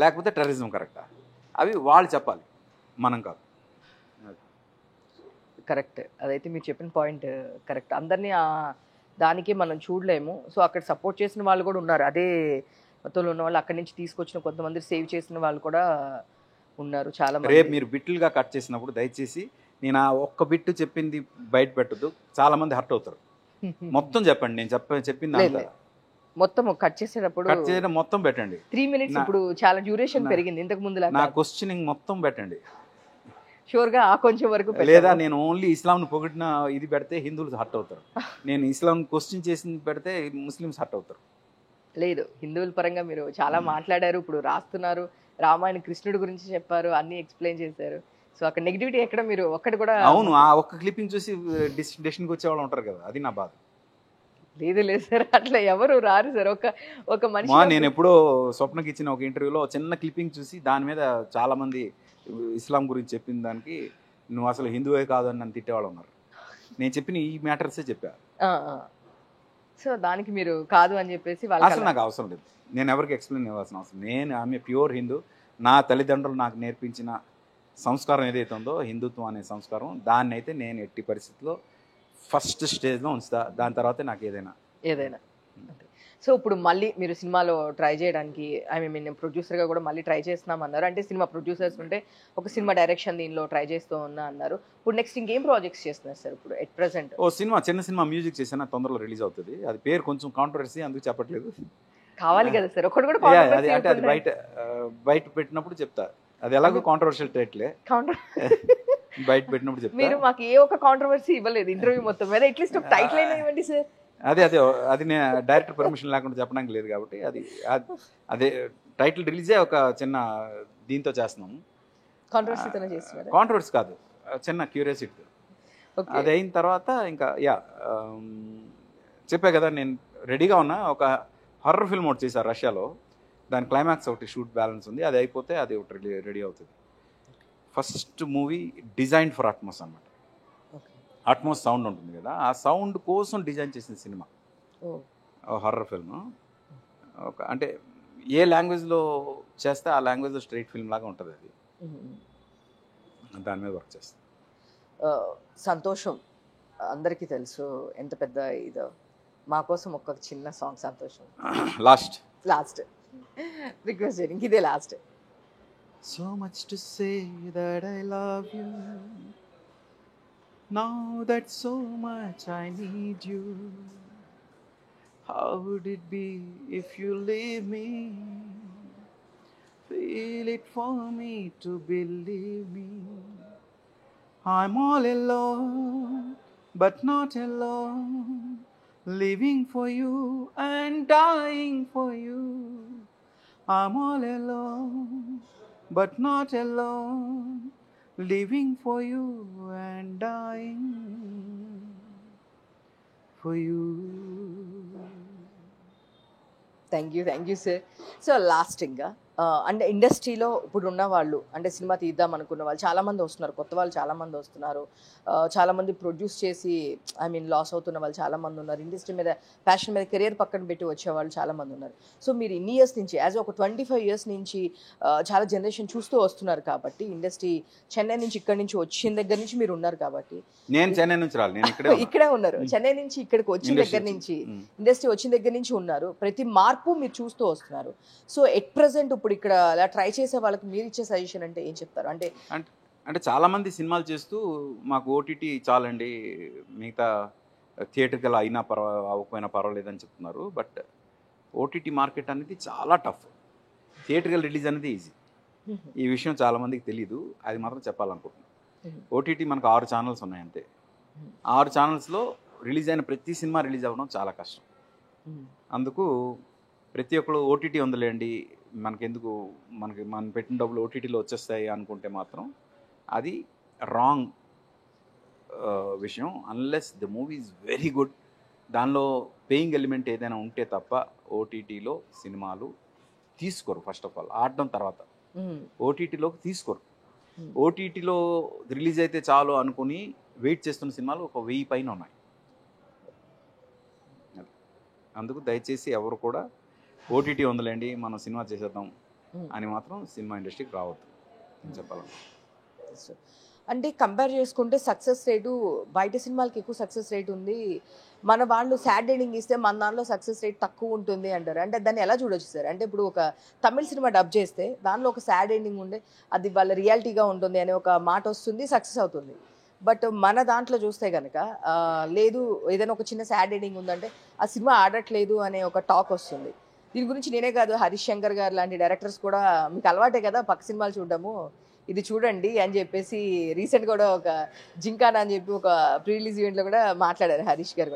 లేకపోతే టెర్రరిజం కరెక్టా? అవి వాళ్ళు చెప్పాలి, మనం కాదు. కరెక్ట్, అదైతే మీరు చెప్పిన పాయింట్ కరెక్ట్. అందరినీ దానికి మనం చూడలేము. సో అక్కడ సపోర్ట్ చేసిన వాళ్ళు కూడా ఉన్నారు, అదే మతంలో ఉన్న వాళ్ళు అక్కడి నుంచి తీసుకొచ్చిన కొంతమంది సేవ్ చేసిన వాళ్ళు కూడా ఉన్నారు చాలా మంది. రేపు మీరు బిట్టులుగా కట్ చేసినప్పుడు దయచేసి నేను ఆ ఒక్క బిట్టు చెప్పింది బయట పెట్టద్దు, చాలా మంది హర్ట్ అవుతారు. మొత్తం చెప్పండి, నేను చెప్పింది మొత్తం కట్ చేసేటప్పుడు కట్ చేయడం మొత్తం పెట్టండి. 3 minutes ఇప్పుడు చాలా డ్యూరేషన్ పెరిగింది, ఇంతకు ముందు నా క్వశ్చనింగ్ మొత్తం పెట్టండి షూర్ గా ఆ కొంచెం వరకు. లేదా నేను ఓన్లీ ఇస్లాంను పొగిడిన ఇది పెడితే హిందువులు హర్ట్ అవుతారు, నేను ఇస్లాం క్వశ్చన్ చేసింది పెడితే ముస్లిమ్స్ హర్ట్ అవుతారు. లేదు, హిందువుల పరంగా మీరు చాలా మాట్లాడారు, ఇప్పుడు రాస్తున్నారు, రామాయణ కృష్ణుడి గురించి చెప్పారు, అన్ని ఎక్స్ప్లెయిన్ చేశారు. సో అక్కడ నెగిటివిటీ ఎక్కడ మీరు ఒక్కటి కూడా? అవును, ఆ ఒక్క క్లిప్పింగ్ చూసి డెసిషన్కి వచ్చే వాళ్ళు ఉంటారు కదా, అది నా బాధ. లేదు సార్, అట్లా ఎవరు రారు సార్. ఒక మనిషి నేను ఎప్పుడో స్వప్నకి ఇచ్చిన ఒక ఇంటర్వ్యూలో చిన్న క్లిప్పింగ్ చూసి దాని మీద చాలా మంది ఇస్లాం గురించి చెప్పిన దానికి నువ్వు అసలు హిందువే కాదు అని నన్ను తిట్టేవాళ్ళు ఉన్నారు. నేను చెప్పిన ఈ మ్యాటర్సే చెప్పా. సో దానికి మీరు కాదు అని చెప్పేసి అసలు నాకు అవసరం లేదు, నేను ఎవరికి ఎక్స్ప్లెయిన్ ఇవ్వాల్సిన అవసరం. నేను ఆమె ప్యూర్ హిందూ, నా తల్లిదండ్రులు నాకు నేర్పించిన సంస్కారం ఏదైతే ఉందో హిందుత్వం అనే సంస్కారం, దాన్ని అయితే నేను ఎట్టి పరిస్థితుల్లో ఫస్ట్ స్టేజ్లో ఉంచుతా, దాని తర్వాత నాకు ఏదైనా. సో ఇప్పుడు మళ్ళీ మీరు సినిమాలో ట్రై చేయడానికి, ఐ మీన్ ప్రొడ్యూసర్గా కూడా మళ్ళీ ట్రై చేస్తున్నాం అన్నారు. అంటే సినిమా ప్రొడ్యూసర్స్ ఉంటే ఒక సినిమా డైరెక్షన్ దీనిలో ట్రై చేస్తూ ఉన్నా అన్నారు. ఇప్పుడు నెక్స్ట్ ఇంకేం ప్రాజెక్ట్స్ చేస్తున్నారు సార్ ఇప్పుడు ఎట్ ప్రెసెంట్? చిన్న సినిమా మ్యూజిక్ చేసినా తొందరలో రిలీజ్ అవుతుంది. అది పేరు కొంచెం కాంట్రవర్సీ, అందుకు చెప్పట్లేదు. కావాలి కదా సార్, ఒకటి కూడా అంటే అది బయట పెట్టినప్పుడు చెప్తా. అది ఎలాగో కాంట్రవర్షియల్ టైటిలే, బయట పెట్టినప్పుడు చెప్తా. మీరు మాకు ఏ ఒక కాంట్రవర్సీ ఇవ్వలేదు ఇంటర్వ్యూ మొత్తం మీద, అట్లీస్ట్ ఒక టైటిల్ అయినా ఇవ్వండి సార్. అది నేను డైరెక్టర్ పర్మిషన్ లేకుండా చెప్పడానికి లేదు కాబట్టి అదే టైటిల్ రిలీజే ఒక చిన్న దీంతో చేస్తున్నాము. కాంట్రవర్సీ కాదు, చిన్న క్యూరియాసిటీ. అది అయిన తర్వాత ఇంకా చెప్పా కదా నేను రెడీగా ఉన్నా. ఒక హర్రర్ ఫిల్మ్ ఒకటి చేశారు రష్యాలో, దాని క్లైమాక్స్ ఒకటి షూట్ బ్యాలెన్స్ ఉంది, అది అయిపోతే అది ఒకటి రెడీ అవుతుంది. First movie design for Atmos అనమాట. అట్మాస్ సౌండ్ ఉంటుంది కదా, ఆ సౌండ్ కోసం డిజైన్ చేసిన సినిమా హర్రర్ ఫిల్మ్. ఒక అంటే ఏ లాంగ్వేజ్లో చేస్తే ఆ లాంగ్వేజ్లో స్ట్రైట్ ఫిల్మ్ లాగా ఉంటుంది అది. దాని మీద వర్క్ చేస్తాం. సంతోషం అందరికీ తెలుసు ఎంత పెద్ద ఇదో, మా కోసం ఒక చిన్న సాంగ్ సంతోషం లాస్ట్ రిక్వెస్ట్ చేయండి, ఇదే last. So much to say that I love you, now that so much I need you. How would it be if you leave me? Feel it for me to believe me. I'm all alone, but not alone, living for you and dying for you. I'm all alone, but not alone, living for you and dying for you. Thank you sir. So లాస్టింగ్గా అంటే ఇండస్ట్రీలో ఇప్పుడు ఉన్న వాళ్ళు, అంటే సినిమా తీద్దాం అనుకున్న వాళ్ళు చాలామంది వస్తున్నారు, కొత్త వాళ్ళు చాలామంది వస్తున్నారు, చాలామంది ప్రొడ్యూస్ చేసి లాస్ అవుతున్న వాళ్ళు చాలామంది ఉన్నారు, ఇండస్ట్రీ మీద ప్యాషన్ మీద కెరియర్ పక్కన పెట్టి వచ్చేవాళ్ళు చాలామంది ఉన్నారు. సో మీరు ఇన్ని ఇయర్స్ నుంచి యాజ్ ఒక 25 years నుంచి చాలా జనరేషన్ చూస్తూ వస్తున్నారు కాబట్టి, ఇండస్ట్రీ చెన్నై నుంచి ఇక్కడి నుంచి వచ్చిన దగ్గర నుంచి మీరు ఉన్నారు కాబట్టి, నేను చెన్నై నుంచి రాలి, నేను ఇక్కడే ఉన్నారు, చెన్నై నుంచి ఇక్కడికి వచ్చిన దగ్గర నుంచి ఇండస్ట్రీ వచ్చిన దగ్గర నుంచి ఉన్నారు, ప్రతి మార్పు మీరు చూస్తూ వస్తున్నారు. సో ఎట్ ప్రెసెంట్ ఇప్పుడు ఇక్కడ అలా ట్రై చేసే వాళ్ళకి మీరు ఇచ్చే సజెషన్ అంటే ఏం చెప్తారు? అంటే చాలామంది సినిమాలు చేస్తూ మాకు ఓటీటీ చాలండి, మిగతా థియేటర్కి అయినా అవ్వకపోయినా పర్వాలేదని చెప్తున్నారు. బట్ ఓటీటీ మార్కెట్ అనేది చాలా టఫ్, థియేటర్కి రిలీజ్ అనేది ఈజీ. ఈ విషయం చాలామందికి తెలీదు, అది మాత్రం చెప్పాలనుకుంటున్నాను. ఓటీటీ మనకు 6 ఛానల్స్ ఉన్నాయి అంతే. 6 ఛానల్స్లో రిలీజ్ అయిన ప్రతి సినిమా రిలీజ్ అవ్వడం చాలా కష్టం. అందుకు ప్రతి ఒక్కరు ఓటీటీ ఉందిలేండి, మనం పెట్టిన డబ్బులు ఓటీటీలో వచ్చేస్తాయి అనుకుంటే మాత్రం అది రాంగ్ విషయం. Unless the movie is very good, దానిలో పేయింగ్ ఎలిమెంట్ ఏదైనా ఉంటే తప్ప ఓటీటీలో సినిమాలు తీసుకోరు. ఫస్ట్ ఆఫ్ ఆల్ ఆడడం తర్వాత ఓటీటీలోకి తీసుకోరు. ఓటీటీలో రిలీజ్ అయితే చాలు అనుకుని వెయిట్ చేస్తున్న సినిమాలు ఒక 1000 పైన ఉన్నాయి. అందుకు దయచేసి ఎవరు కూడా ఓటీటీ ఉందిలేండి మనం సినిమా చేసేద్దాం అని మాత్రం సినిమా ఇండస్ట్రీకి రావద్దు అని చెప్పాలి. అంటే కంపేర్ చేసుకుంటే సక్సెస్ రేటు బయట సినిమాలకి ఎక్కువ సక్సెస్ రేట్ ఉంది, మన వాళ్ళు సాడ్ ఎండింగ్ ఇస్తే మన దానిలో సక్సెస్ రేట్ తక్కువ ఉంటుంది అంటారు. అంటే దాన్ని ఎలా చూడొచ్చు సార్? అంటే ఇప్పుడు ఒక తమిళ సినిమా డబ్ చేస్తే దానిలో ఒక సాడ్ ఎండింగ్ ఉండే అది వాళ్ళ రియాలిటీగా ఉంటుంది అనే ఒక మాట వస్తుంది, సక్సెస్ అవుతుంది. బట్ మన దాంట్లో చూస్తే కనుక లేదు, ఏదైనా ఒక చిన్న సాడ్ ఎండింగ్ ఉందంటే ఆ సినిమా ఆడట్లేదు అనే ఒక టాక్ వస్తుంది. దీని గురించి నేనే కాదు, హరీష్ శంకర్ గారు లాంటి డైరెక్టర్స్ కూడా మీకు అలవాటే కదా పక్క సినిమాలు చూడడము, ఇది చూడండి అని చెప్పేసి రీసెంట్ కూడా ఒక జింకానా అని చెప్పి ఒక ప్రీ రిలీజ్ ఈవెంట్లో కూడా మాట్లాడారు హరీష్ శంకర్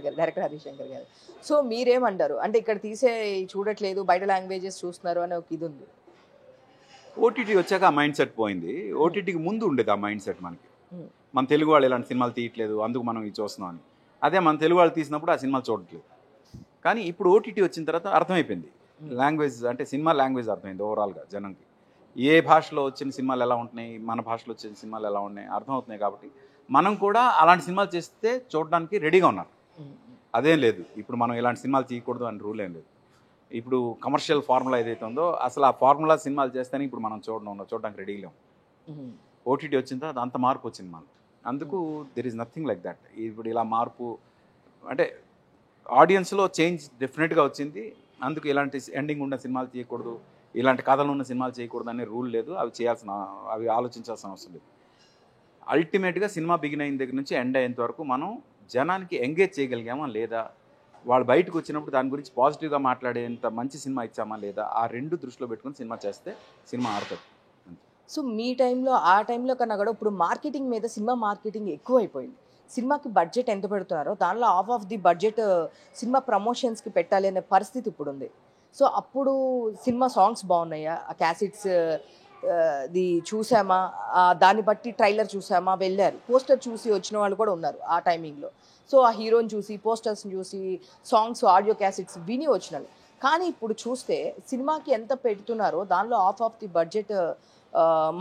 గారు, డైరెక్టర్ హరీష్ శంకర్ గారు. సో మీరేమంటారు? అంటే ఇక్కడ తీసే చూడట్లేదు, బయట లాంగ్వేజెస్ చూస్తున్నారు అనే ఒక ఇది ఉంది. ఓటీటీ వచ్చాక ఆ మైండ్ సెట్ పోయింది. ఓటీటీకి ముందు ఉండేది ఆ మైండ్ సెట్ మనకి, మన తెలుగు వాళ్ళు ఇలాంటి సినిమాలు తీయట్లేదు అందుకు మనం ఇది చూస్తున్నాం అని. అదే మన తెలుగు వాళ్ళు తీసినప్పుడు ఆ సినిమాలు చూడట్లేదు. కానీ ఇప్పుడు ఓటీటీ వచ్చిన తర్వాత అర్థమైపోయింది లాంగ్వేజ్, అంటే సినిమా లాంగ్వేజ్ అర్థమైంది ఓవరాల్గా జనంకి. ఏ భాషలో వచ్చిన సినిమాలు ఎలా ఉంటున్నాయి, మన భాషలో వచ్చిన సినిమాలు ఎలా ఉన్నాయి అర్థమవుతున్నాయి. కాబట్టి మనం కూడా అలాంటి సినిమాలు చేస్తే చూడడానికి రెడీగా ఉన్నారు. అదేం లేదు ఇప్పుడు మనం ఇలాంటి సినిమాలు తీయకూడదు అని రూల్ ఏం లేదు. ఇప్పుడు కమర్షియల్ ఫార్ములా ఏదైతే ఉందో అసలు ఆ ఫార్ములా సినిమాలు చేస్తేనే ఇప్పుడు మనం చూడడానికి రెడీగా లేము. ఓటీటీ వచ్చిన తర్వాత అంత మార్పు వచ్చింది మనకు. అందుకు there is nothing like that. ఇప్పుడు ఇలా మార్పు అంటే ఆడియన్స్లో చేంజ్ డెఫినెట్గా వచ్చింది. అందుకు ఇలాంటి ఎండింగ్ ఉన్న సినిమాలు తీయకూడదు, ఇలాంటి కథలు ఉన్న సినిమాలు చేయకూడదు అనే రూల్ లేదు. అవి ఆలోచించాల్సిన అవసరం లేదు. అల్టిమేట్గా సినిమా బిగిన్ అయిన దగ్గర నుంచి ఎండ్ అయ్యేంత వరకు మనం జనానికి ఎంగేజ్ చేయగలిగామా లేదా, వాళ్ళు బయటకు వచ్చినప్పుడు దాని గురించి పాజిటివ్గా మాట్లాడేంత మంచి సినిమా ఇచ్చామా లేదా, ఆ రెండు దృష్టిలో పెట్టుకుని సినిమా చేస్తే సినిమా ఆడుతుంది. సో మీ టైంలో ఆ టైంలో కన్నా కూడా ఇప్పుడు మార్కెటింగ్ మీద సినిమా మార్కెటింగ్ ఎక్కువ అయిపోయింది. సినిమాకి బడ్జెట్ ఎంత పెడుతున్నారో దానిలో ఆఫ్ ది బడ్జెట్ సినిమా ప్రమోషన్స్కి పెట్టాలి అనే పరిస్థితి ఇప్పుడు ఉంది. సో అప్పుడు సినిమా సాంగ్స్ బాగున్నాయా, ఆ క్యాసెట్స్ ది చూసామా, దాన్ని బట్టి ట్రైలర్ చూసామా, వెళ్ళారు, పోస్టర్ చూసి వచ్చిన వాళ్ళు కూడా ఉన్నారు ఆ టైమింగ్లో. సో ఆ హీరోని చూసి పోస్టర్స్ని చూసి సాంగ్స్ ఆడియో క్యాసెట్స్ విని వచ్చినారు. కానీ ఇప్పుడు చూస్తే సినిమాకి ఎంత పెడుతున్నారో దానిలో ఆఫ్ ది బడ్జెట్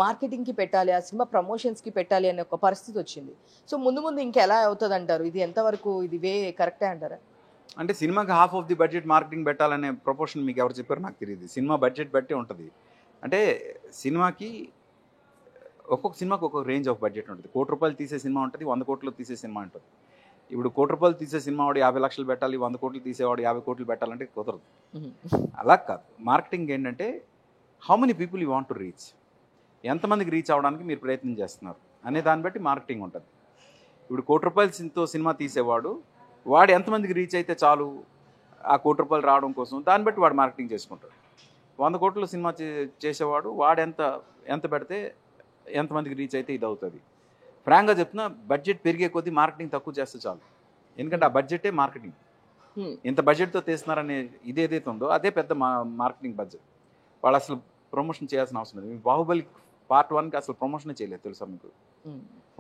మార్కెటింగ్కి పెట్టాలి, ఆ సినిమా ప్రమోషన్స్కి పెట్టాలి అనే ఒక పరిస్థితి వచ్చింది. సో ముందు ముందు ఇంకెలా అవుతుంది అంటారు? ఇది ఎంతవరకు ఇది కరెక్టే అంటారా? అంటే సినిమాకి half of the budget marketing పెట్టాలనే ప్రపోర్షన్ మీకు ఎవరు చెప్పారో నాకు తెలియదు. సినిమా బడ్జెట్ బట్టి ఉంటుంది. అంటే సినిమాకి ఒక్కొక్క సినిమాకి ఒక్కొక్క రేంజ్ ఆఫ్ బడ్జెట్ ఉంటుంది. ₹1,00,00,000 తీసే సినిమా ఉంటుంది, 100 కోట్లు తీసే సినిమా ఉంటుంది. ఇప్పుడు ₹1,00,00,000 తీసే సినిమా వాడు 50 లక్షలు పెట్టాలి, 100 కోట్లు తీసేవాడు 50 కోట్లు పెట్టాలంటే కుదరదు. అలా కాదు. మార్కెటింగ్ ఏంటంటే how many people you want to reach, ఎంతమందికి రీచ్ అవ్వడానికి మీరు ప్రయత్నం చేస్తున్నారు అనే దాన్ని బట్టి మార్కెటింగ్ ఉంటుంది. ఇప్పుడు ₹1,00,00,000తో సినిమా తీసేవాడు వాడు ఎంతమందికి రీచ్ అయితే చాలు ఆ ₹1,00,00,000 రావడం కోసం, దాన్ని బట్టి వాడు మార్కెటింగ్ చేసుకుంటాడు. 100 కోట్ల సినిమా చేసేవాడు వాడు ఎంత పెడితే ఎంతమందికి రీచ్ అయితే ఇది అవుతుంది. ఫ్రాంక్గా చెప్తున్నా, బడ్జెట్ పెరిగే కొద్దీ మార్కెటింగ్ తక్కువ చేస్తే చాలు. ఎందుకంటే ఆ బడ్జెటే మార్కెటింగ్. ఇంత బడ్జెట్తో తీస్తున్నారనే ఇదేదైతే ఉందో అదే పెద్ద మార్కెటింగ్ బడ్జెట్. వాళ్ళు అసలు ప్రమోషన్ చేయాల్సిన అవసరం లేదు. బాహుబలి పార్ట్ 1కి అసలు ప్రమోషనే చేయలేదు తెలుసా మీకు?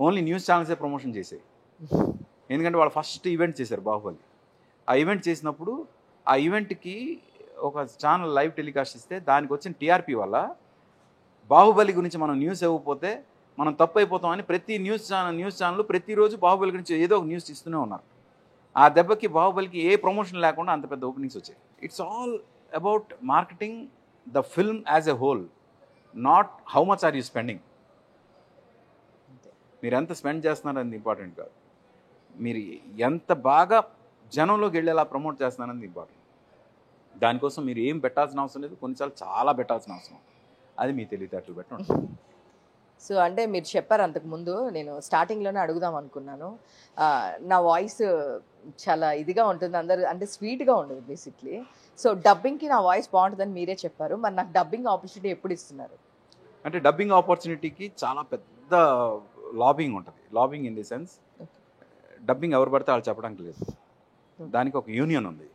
ఓన్లీ న్యూస్ ఛానల్సే ప్రమోషన్ చేసాయి. ఎందుకంటే వాళ్ళు ఫస్ట్ ఈవెంట్ చేశారు బాహుబలి. ఆ ఈవెంట్ చేసినప్పుడు ఆ ఈవెంట్కి ఒక ఛానల్ లైవ్ టెలికాస్ట్ ఇస్తే దానికి వచ్చిన టీఆర్పీ వల్ల బాహుబలి గురించి మనం న్యూస్ ఇవ్వకపోతే మనం తప్పు అయిపోతామని ప్రతి న్యూస్ ఛానల్ ప్రతిరోజు బాహుబలి గురించి ఏదో ఒక న్యూస్ ఇస్తూనే ఉన్నారు. ఆ దెబ్బకి బాహుబలికి ఏ ప్రమోషన్ లేకుండా అంత పెద్ద ఓపెనింగ్స్ వచ్చాయి. It's all about marketing the film as a whole, not how much are you spending. మీరు ఎంత స్పెండ్ చేస్తున్నారనేది ఇంపార్టెంట్ కాదు, మీరు ఎంత బాగా జనంలోకి వెళ్ళేలా ప్రమోట్ చేస్తున్నారనేది ఇంపార్టెంట్. దానికోసం మీరు ఏం పెట్టాల్సిన అవసరం లేదు, కొన్నిసార్లు చాలా పెట్టాల్సిన అవసరం. అది మీ తెలివితేటలు బట్టి ఉంటుంది. సో అంటే మీరు చెప్పారు అంతకుముందు, నేను స్టార్టింగ్లోనే అడుగుదాం అనుకున్నాను. నా వాయిస్ చాలా ఇదిగా ఉంటుంది, అందరు అంటే స్వీట్గా ఉండదు బేసిక్లీ. సో డబ్బింగ్కి నా వాయిస్ బాగుంటుందని మీరే చెప్పారు. మరి నాకు డబ్బింగ్ ఆపర్చునిటీ ఎప్పుడు ఇస్తున్నారు? అంటే డబ్బింగ్ ఆపర్చునిటీకి చాలా పెద్ద లాబింగ్ ఉంటుంది. Lobbying in the sense dubbing ఎవరు పడితే వాళ్ళు చెప్పడానికి లేదు. దానికి ఒక యూనియన్ ఉంది.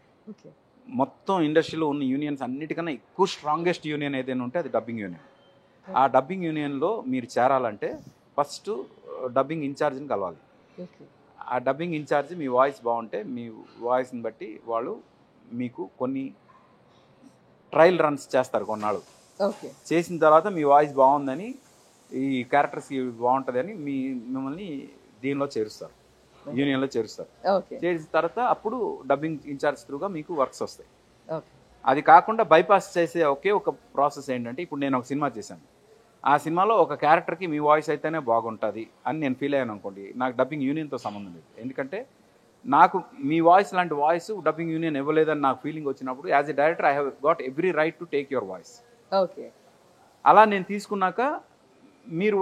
మొత్తం ఇండస్ట్రీలో ఉన్న యూనియన్స్ అన్నిటికన్నా ఎక్కువ స్ట్రాంగెస్ట్ యూనియన్ ఏదైనా ఉంటే అది డబ్బింగ్ యూనియన్. ఆ డబ్బింగ్ యూనియన్లో మీరు చేరాలంటే ఫస్ట్ డబ్బింగ్ ఇన్ఛార్జ్ని కలవాలి. ఆ డబ్బింగ్ ఇన్ఛార్జ్ మీ వాయిస్ బాగుంటే మీ వాయిస్ని బట్టి వాళ్ళు మీకు కొన్ని ట్రయల్ రన్స్ చేస్తారు కొన్నాళ్ళు. చేసిన తర్వాత మీ వాయిస్ బాగుందని, ఈ క్యారెక్టర్స్కి బాగుంటుందని మిమ్మల్ని దీనిలో చేరుస్తారు, యూనియన్లో చేరుస్తారు. చేసిన తర్వాత అప్పుడు డబ్బింగ్ ఇన్ఛార్జ్ త్రూగా మీకు వర్క్స్ వస్తాయి. అది కాకుండా బైపాస్ చేసే ఒకే ఒక ప్రాసెస్ ఏంటంటే, ఇప్పుడు నేను ఒక సినిమా చేశాను, ఆ సినిమాలో ఒక క్యారెక్టర్కి మీ వాయిస్ అయితేనే బాగుంటుంది అని నేను ఫీల్ అయ్యాను అనుకోండి, నాకు డబ్బింగ్ యూనియన్తో సంబంధం లేదు. ఎందుకంటే నాకు మీ వాయిస్ లాంటి వాయిస్ డబ్బింగ్ యూనియన్ ఇవ్వలేదని నాకు ఫీలింగ్ వచ్చినప్పుడు as a director I have got every right to take your voice. అలా నేను తీసుకున్నాక మీరు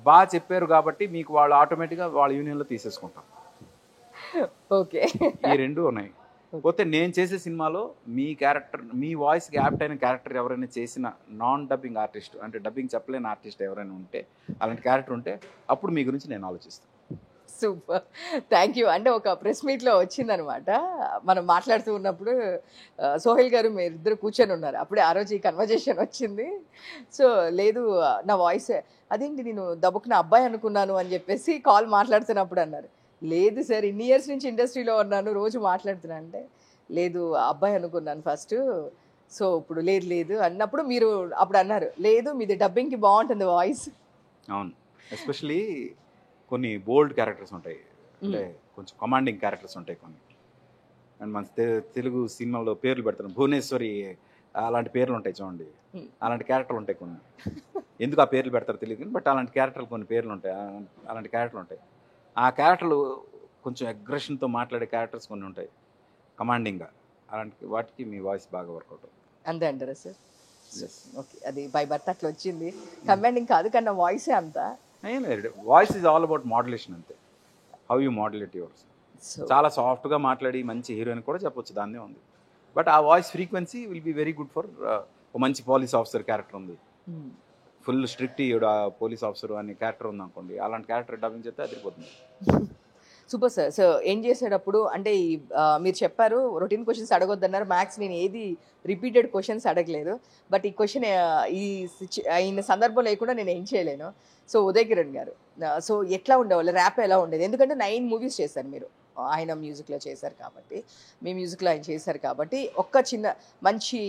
బాగా చెప్పారు కాబట్టి మీకు వాళ్ళు ఆటోమేటిక్గా వాళ్ళ యూనియన్లో తీసేసుకుంటారు. ఈ రెండు ఉన్నాయి. పోతే నేను చేసే సినిమాలో మీ క్యారెక్టర్, మీ వాయిస్కి యాప్ట్ అయిన క్యారెక్టర్ ఎవరైనా చేసిన నాన్ డబ్బింగ్ ఆర్టిస్ట్, అంటే డబ్బింగ్ చెప్పలేని ఆర్టిస్ట్ ఎవరైనా ఉంటే, అలాంటి క్యారెక్టర్ ఉంటే అప్పుడు మీ గురించి నేను ఆలోచిస్తాను. Super, thank you. అంటే ఒక ప్రెస్ మీట్లో వచ్చిందనమాట, మనం మాట్లాడుతూ ఉన్నప్పుడు సోహెల్ గారు మీరిద్దరు కూర్చొని ఉన్నారు. అప్పుడే ఆ రోజు ఈ కన్వర్జేషన్ వచ్చింది. సో లేదు నా వాయిస్ అదేంటి నేను దబ్బుకున్న అబ్బాయి అనుకున్నాను అని చెప్పేసి కాల్ మాట్లాడుతున్నప్పుడు అన్నారు. లేదు సార్, ఇన్ని ఇయర్స్ నుంచి ఇండస్ట్రీలో ఉన్నాను, రోజు మాట్లాడుతున్నా అంటే, లేదు అబ్బాయి అనుకున్నాను ఫస్ట్, సో ఇప్పుడు లేదు అన్నప్పుడు మీరు అప్పుడు అన్నారు, లేదు మీది డబ్బింగ్కి బాగుంటుంది వాయిస్. అవును, ఎస్పెషలీ కొన్ని బోల్డ్ క్యారెక్టర్స్ ఉంటాయి, అంటే కొంచెం కమాండింగ్ క్యారెక్టర్స్ ఉంటాయి కొన్ని. అండ్ మన తెలుగు సినిమాలో పేర్లు పెడతాను, భువనేశ్వరి అలాంటి పేర్లు ఉంటాయి చూడండి, అలాంటి క్యారెక్టర్లు ఉంటాయి కొన్ని. ఎందుకు ఆ పేర్లు పెడతారో తెలియదు, బట్ అలాంటి క్యారెక్టర్లు కొన్ని పేర్లు ఉంటాయి, అలాంటి క్యారెక్టర్లు ఉంటాయి. ఆ క్యారెక్టర్లు కొంచెం అగ్రెషన్తో మాట్లాడే క్యారెక్టర్స్ కొన్ని ఉంటాయి కమాండింగ్గా, అలాంటి వాటికి మీ వాయిస్ బాగా వర్కౌట్ అవుతుంది. అంతే అంటారా సార్? ఓకే, అది బై బర్త్ అట్లా వచ్చింది, కమాండింగ్ కాదు కానీ నా వాయిసే అంత. Voice is all about modulation, అంతే. How you modulate yours. చాలా సాఫ్ట్గా మాట్లాడి మంచి హీరోయిన్ కూడా చెప్పొచ్చు, దాన్నే ఉంది. బట్ ఆ voice frequency will be very good for మంచి పోలీస్ ఆఫీసర్ క్యారెక్టర్ ఉంది, ఫుల్ స్ట్రిక్ట్ పోలీస్ ఆఫీసర్ అనే క్యారెక్టర్ ఉంది అనుకోండి, అలాంటి క్యారెక్టర్ డబ్బింగ్ చేస్తే అదిరిపోతుంది. Super sir. సో ఏం చేసేటప్పుడు అంటే మీరు చెప్పారు రొటీన్ క్వశ్చన్స్ అడగొద్దన్నారు, మ్యాథ్స్ నేను ఏది రిపీటెడ్ క్వశ్చన్స్ అడగలేదు. బట్ ఈ క్వశ్చన్ అయిన సందర్భం లేకుండా నేను ఏం చేయలేను. సో ఉదయ్ కిరణ్ గారు, సో ఎట్లా ఉండేవాళ్ళు, ర్యాప్ ఎలా ఉండేది? ఎందుకంటే 9 మూవీస్ చేశారు మీరు, ఆయన మ్యూజిక్లో చేశారు కాబట్టి, మీ మ్యూజిక్లో ఆయన చేశారు కాబట్టి ఒక్క చిన్న మంచి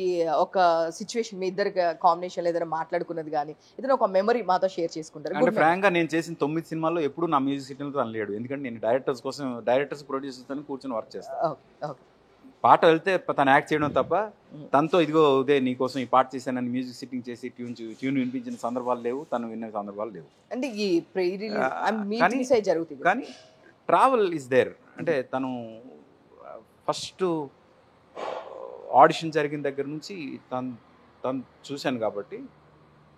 ఒక సిచ్యువేషన్ మీ ఇద్దరు కాంబినేషన్లో ఏదైనా మాట్లాడుకున్నది కానీ ఏదైనా ఒక మెమరీ మాతో షేర్ చేసుకుంటారు. అంటే ఫ్రాంక్గా నేను చేసిన 9 సినిమాల్లో ఎప్పుడు నా మ్యూజిక్ సిటీలో తను లేడు. ఎందుకంటే నేను డైరెక్టర్స్ ప్రొడ్యూసర్స్తో కూర్చొని వర్క్ చేస్తాను. Okay okay. పాట వెళ్తే తను యాక్ట్ చేయడం తప్ప తనతో ఇదిగో ఇదే నీకోసం ఈ పాట చేశానని మ్యూజిక్ సిట్టింగ్ చేసి ట్యూన్ వినిపించిన సందర్భాలు లేవు, తను విన్న సందర్భాలు లేవు. అంటే ఈ ప్రీ రిలీజ్ జరుగుతుంది కానీ ట్రావెల్ ఇస్ దేర్. అంటే తను ఫస్ట్ ఆడిషన్ జరిగిన దగ్గర నుంచి తను చూశాను కాబట్టి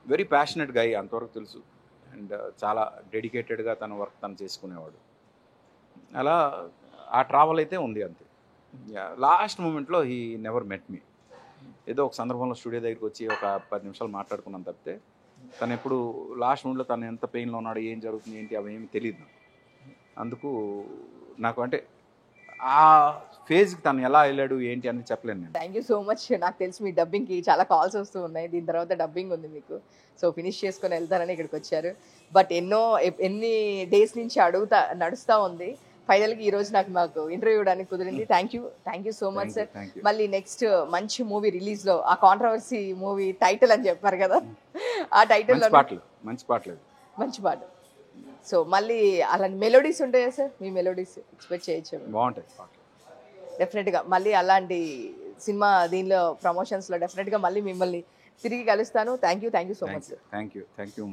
వెరీ ప్యాషనెట్ గా అంతవరకు తెలుసు. అండ్ చాలా డెడికేటెడ్గా తన వర్క్ తను చేసుకునేవాడు. అలా ఆ ట్రావెల్ అయితే ఉంది అంతే. లాస్ట్ మూమెంట్లో హీ నెవర్ మెట్ మీ. ఏదో ఒక సందర్భంలో స్టూడియో దగ్గరికి వచ్చి ఒక 10 నిమిషాలు మాట్లాడుకున్నాను తప్పితే తను ఎప్పుడు లాస్ట్ మూమెంట్లో తను ఎంత పెయిన్లో ఉన్నాడు, ఏం జరుగుతుంది ఏంటి అవి ఏమి తెలియదు నాకు. అందుకు నాకు అంటే ఆ ఫేజ్కి తను ఎలా వెళ్ళాడు ఏంటి అని చెప్పలేను నేను. Thank you so much. నాకు తెలిసి మీ డబ్బింగ్కి చాలా కాల్స్ వస్తూ ఉన్నాయి. దీని తర్వాత డబ్బింగ్ ఉంది మీకు, సో ఫినిష్ చేసుకొని వెళ్తారని ఇక్కడికి వచ్చారు. బట్ ఎన్ని డేస్ నుంచి నడుస్తూ ఉంది. ఫైనల్గా ఈ రోజు మాకు ఇంటర్వ్యూ ఇవ్వడానికి కుదిరింది. Thank you so much sir. మళ్ళీ నెక్స్ట్ మంచి మూవీ రిలీజ్లో ఆ కాంట్రవర్సీ మూవీ టైటిల్ అని చెప్పారు కదా, ఆ టైటిల్ మంచి పాట. సో మళ్ళీ అలాంటి మెలోడీస్ ఉంటాయా సార్? మీ మెలోడీస్ ఎక్స్పెక్ట్ చేయొచ్చు. బాగుంటాయి డెఫినెట్గా. మళ్ళీ అలాంటి సినిమా దీనిలో ప్రమోషన్స్లో డెఫినెట్గా మళ్ళీ మిమ్మల్ని తిరిగి కలుస్తాను. Thank you so much sir. Thank you.